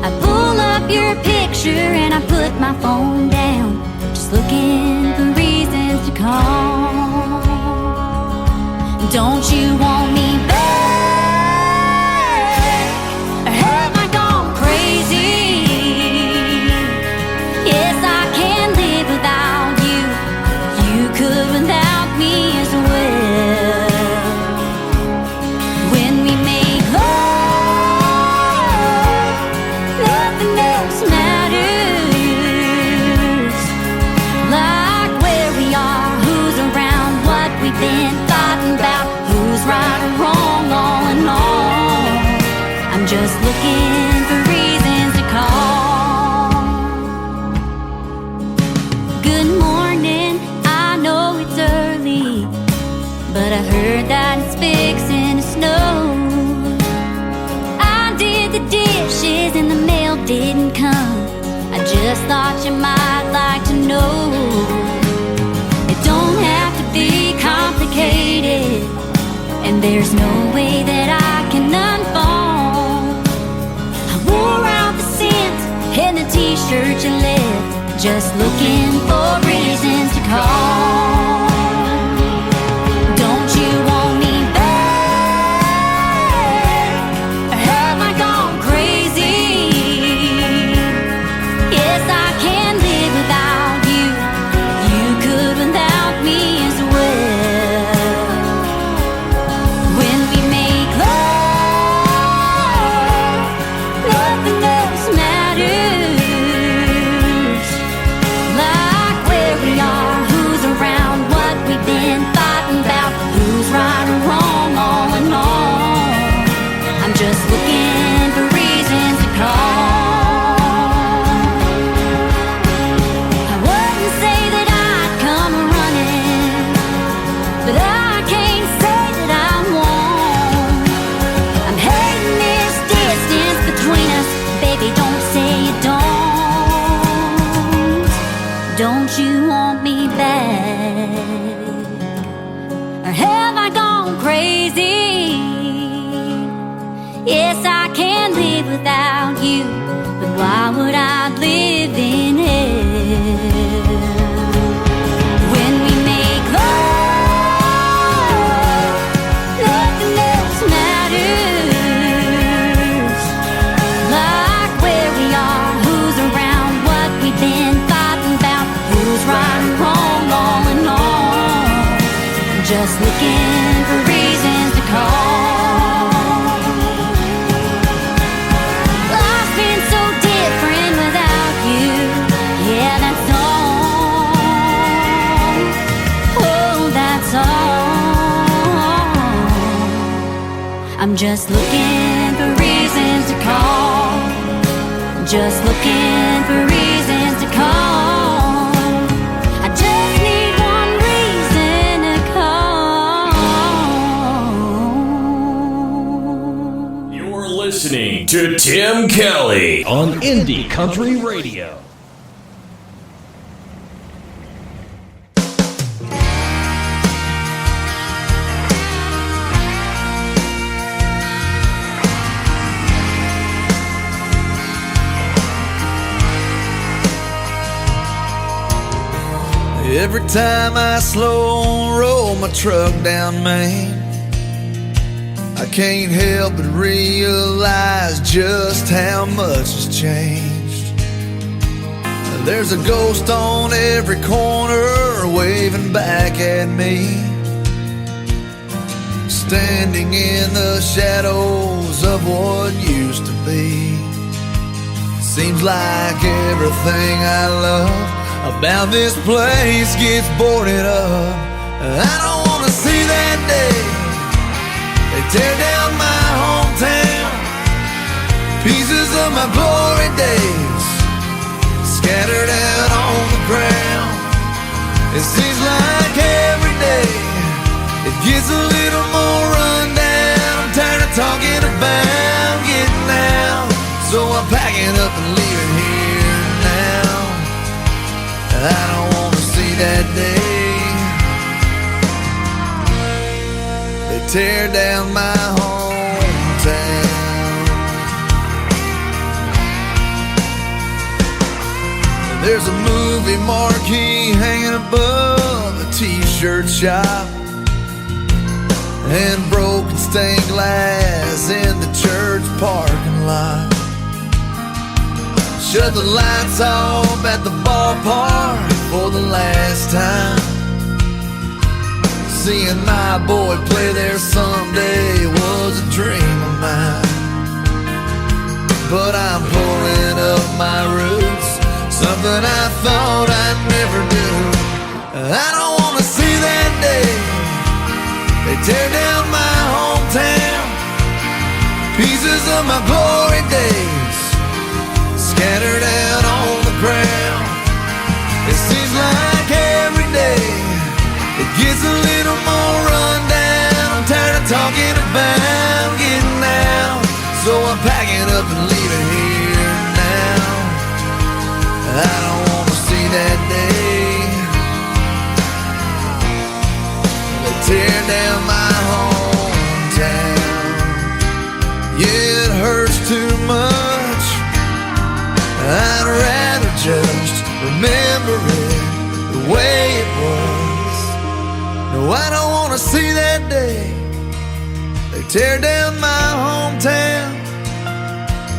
I pull up your picture and I put my phone down, just looking for reasons to call. Don't you want me back? Or have I gone crazy? Yes, I can live without you. You could without me as well. When we make love, nothing else matters. Like where we are, who's around, what we've been fighting about, who's right or wrong, all in all. I'm just looking for reasons to call. Good morning, I know it's early, but I heard that it's fixing to snow. I did the dishes and the mail didn't come. I just thought you might like to know. It don't have to be complicated, and there's no way that I can unfold. I wore out the scent and the t-shirt you left, just looking for reasons to call. Don't you want me back? Or have I gone crazy? Yes, I can live without you. You could without me as well. When we make love, nothing else matters. Like where we are, who's around, what we've been fighting about, who's right or wrong, all in all. I'm just looking for reasons to call. I wouldn't say that I'd come running, but I can't say that I won't. I'm hating this distance between us, baby, don't say you don't. Don't you want me back? Or have I gone crazy? Yes, I can live without you, but why would I live in hell? When we make love, nothing else matters. Like where we are, who's around, what we've been fighting about, who's right or wrong, all in all. I'm just looking for reasons to call. Life's been so different without you. Yeah, that's all. Oh, that's all. I'm just looking for reasons to call. Just looking for reasons to call. I just need one reason to call. You're listening to Tim Kelly on Indie Country Radio. Every time I slow roll my truck down Main, I can't help but realize just how much has changed. There's a ghost on every corner waving back at me, standing in the shadows of what used to be. Seems like everything I love about this place gets boarded up. I don't wanna see that day they tear down my hometown. Pieces of my glory days scattered out on the ground. It seems like tear down my hometown. There's a movie marquee hanging above the t-shirt shop, and broken stained glass in the church parking lot. Shut the lights off at the ballpark for the last time. Seeing my boy play there someday was a dream of mine. But I'm pulling up my roots, something I thought I'd never do. I don't wanna see that day they tear down my hometown. Pieces of my glory days scattered out on the ground. It seems like every day it gets a little more run down. I'm tired of talking about getting out, so I'm packing up and leaving here now. I don't wanna see that day they tear down my hometown. Yeah, it hurts too much. I'd rather just remember it the way it was. No, I don't wanna see that day they tear down my hometown.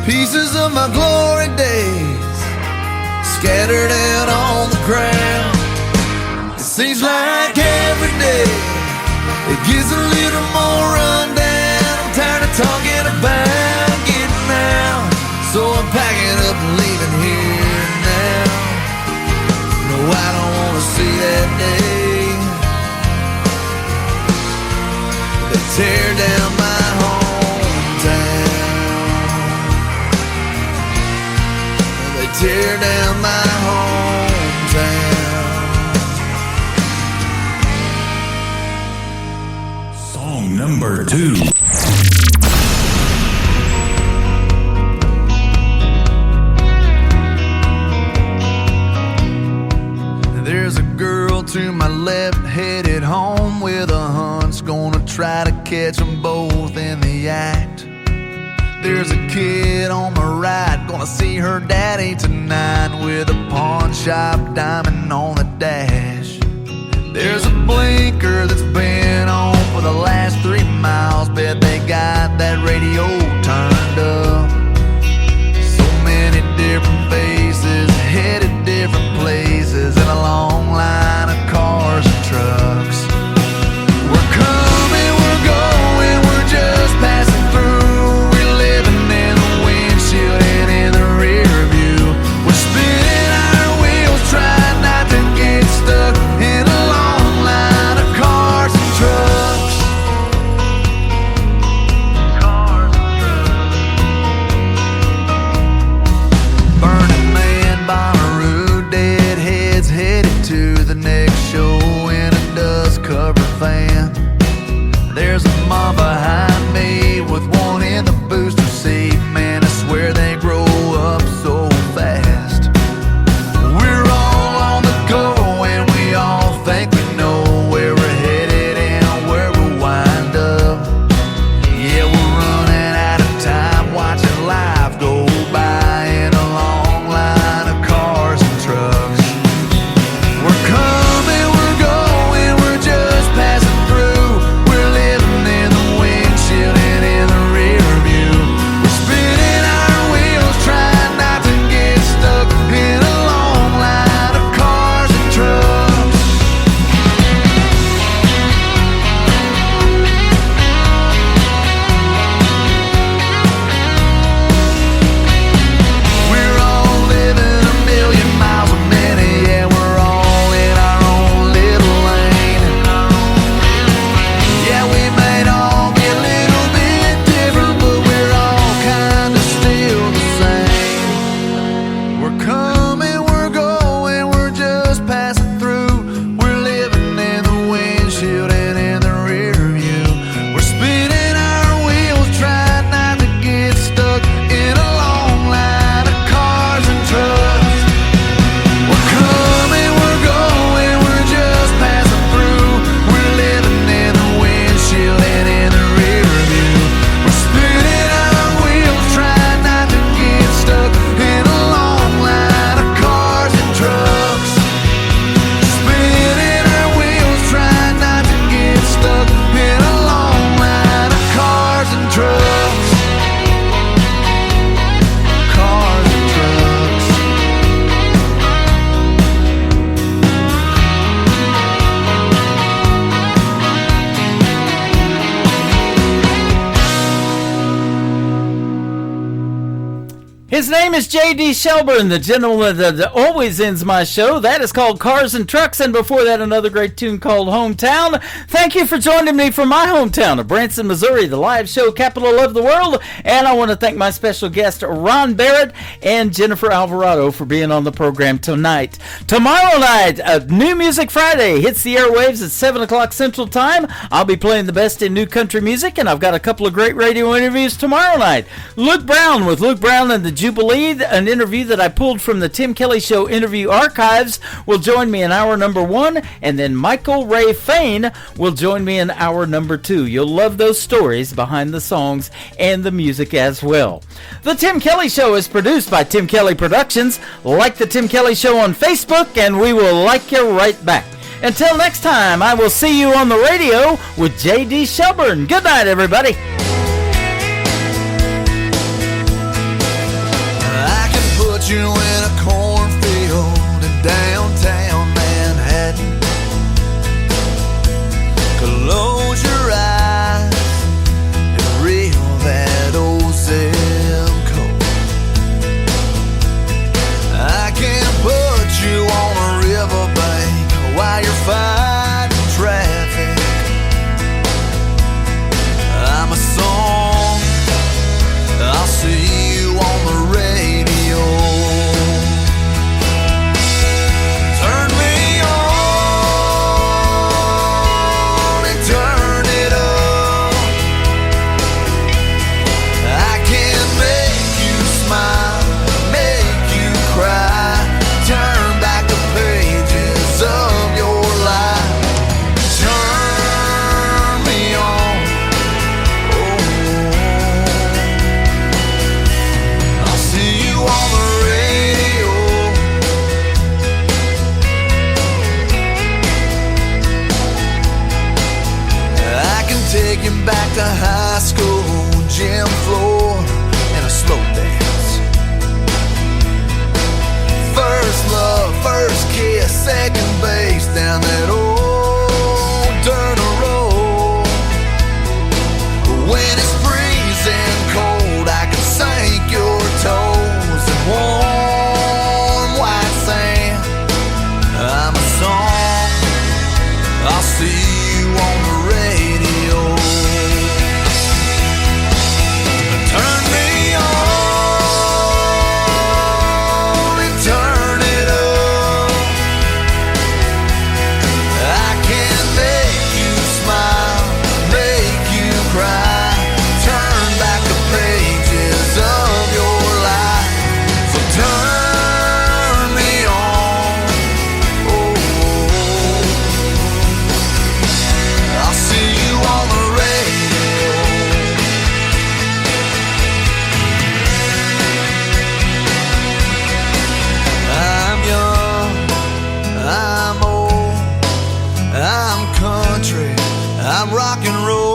Pieces of my glory days scattered out on the ground. It seems like every day it gets a little more run down. I'm tired of talking about getting out, so I'm packing up and leaving here now. No, I don't wanna see that day they tear down my hometown. They tear down my hometown. Song number 2. There's a girl to my left headed home with a hunch, gonna try to catch them both in the act. There's a kid on my right, gonna see her daddy tonight with a pawn shop diamond on the dash. There's a blinker that's been on for the last 3 miles, bet they got that radio turned up. So many different faces headed different places in a long line of cars and trucks. We're coming, we're going, we're just passing through. We're living in the windshield and in the rear view. We're spinning our wheels, trying not to get stuck in a long line His name is J.D. Shelburne, the gentleman that always ends my show. That is called Cars and Trucks, and before that, another great tune called Hometown. Thank you for joining me from my hometown of Branson, Missouri, the live show capital of the world. And I want to thank my special guest, Ron Barrett and Jennifer Alvarado, for being on the program tonight. Tomorrow night, New Music Friday hits the airwaves at 7 o'clock Central Time. I'll be playing the best in new country music, and I've got a couple of great radio interviews tomorrow night. Luke Brown with Luke Brown and the Jubilee, an interview that I pulled from the Tim Kelly Show interview archives, will join me in hour number 1, and then Michael Ray Fain will join me in hour number 2. You'll love those stories behind the songs and the music as well. The Tim Kelly Show is produced by Tim Kelly Productions. Like the Tim Kelly Show on Facebook, and we will like you right back. Until next time, I will see you on the radio with J.D. Shelburne. Good night, everybody. You in a cornfield in downtown Manhattan. Close your eyes and reel that old zip code. I can put you on a riverbank while you're fighting traffic. I'm a song, I'll see you on the radio. Back to high school, gym floor, and a slow dance. First love, first kiss, second base down that old dirt road. When it's freezing cold, I can sink your toes in warm white sand. I'm a song, I'll see you on the radio. I'm rock and roll.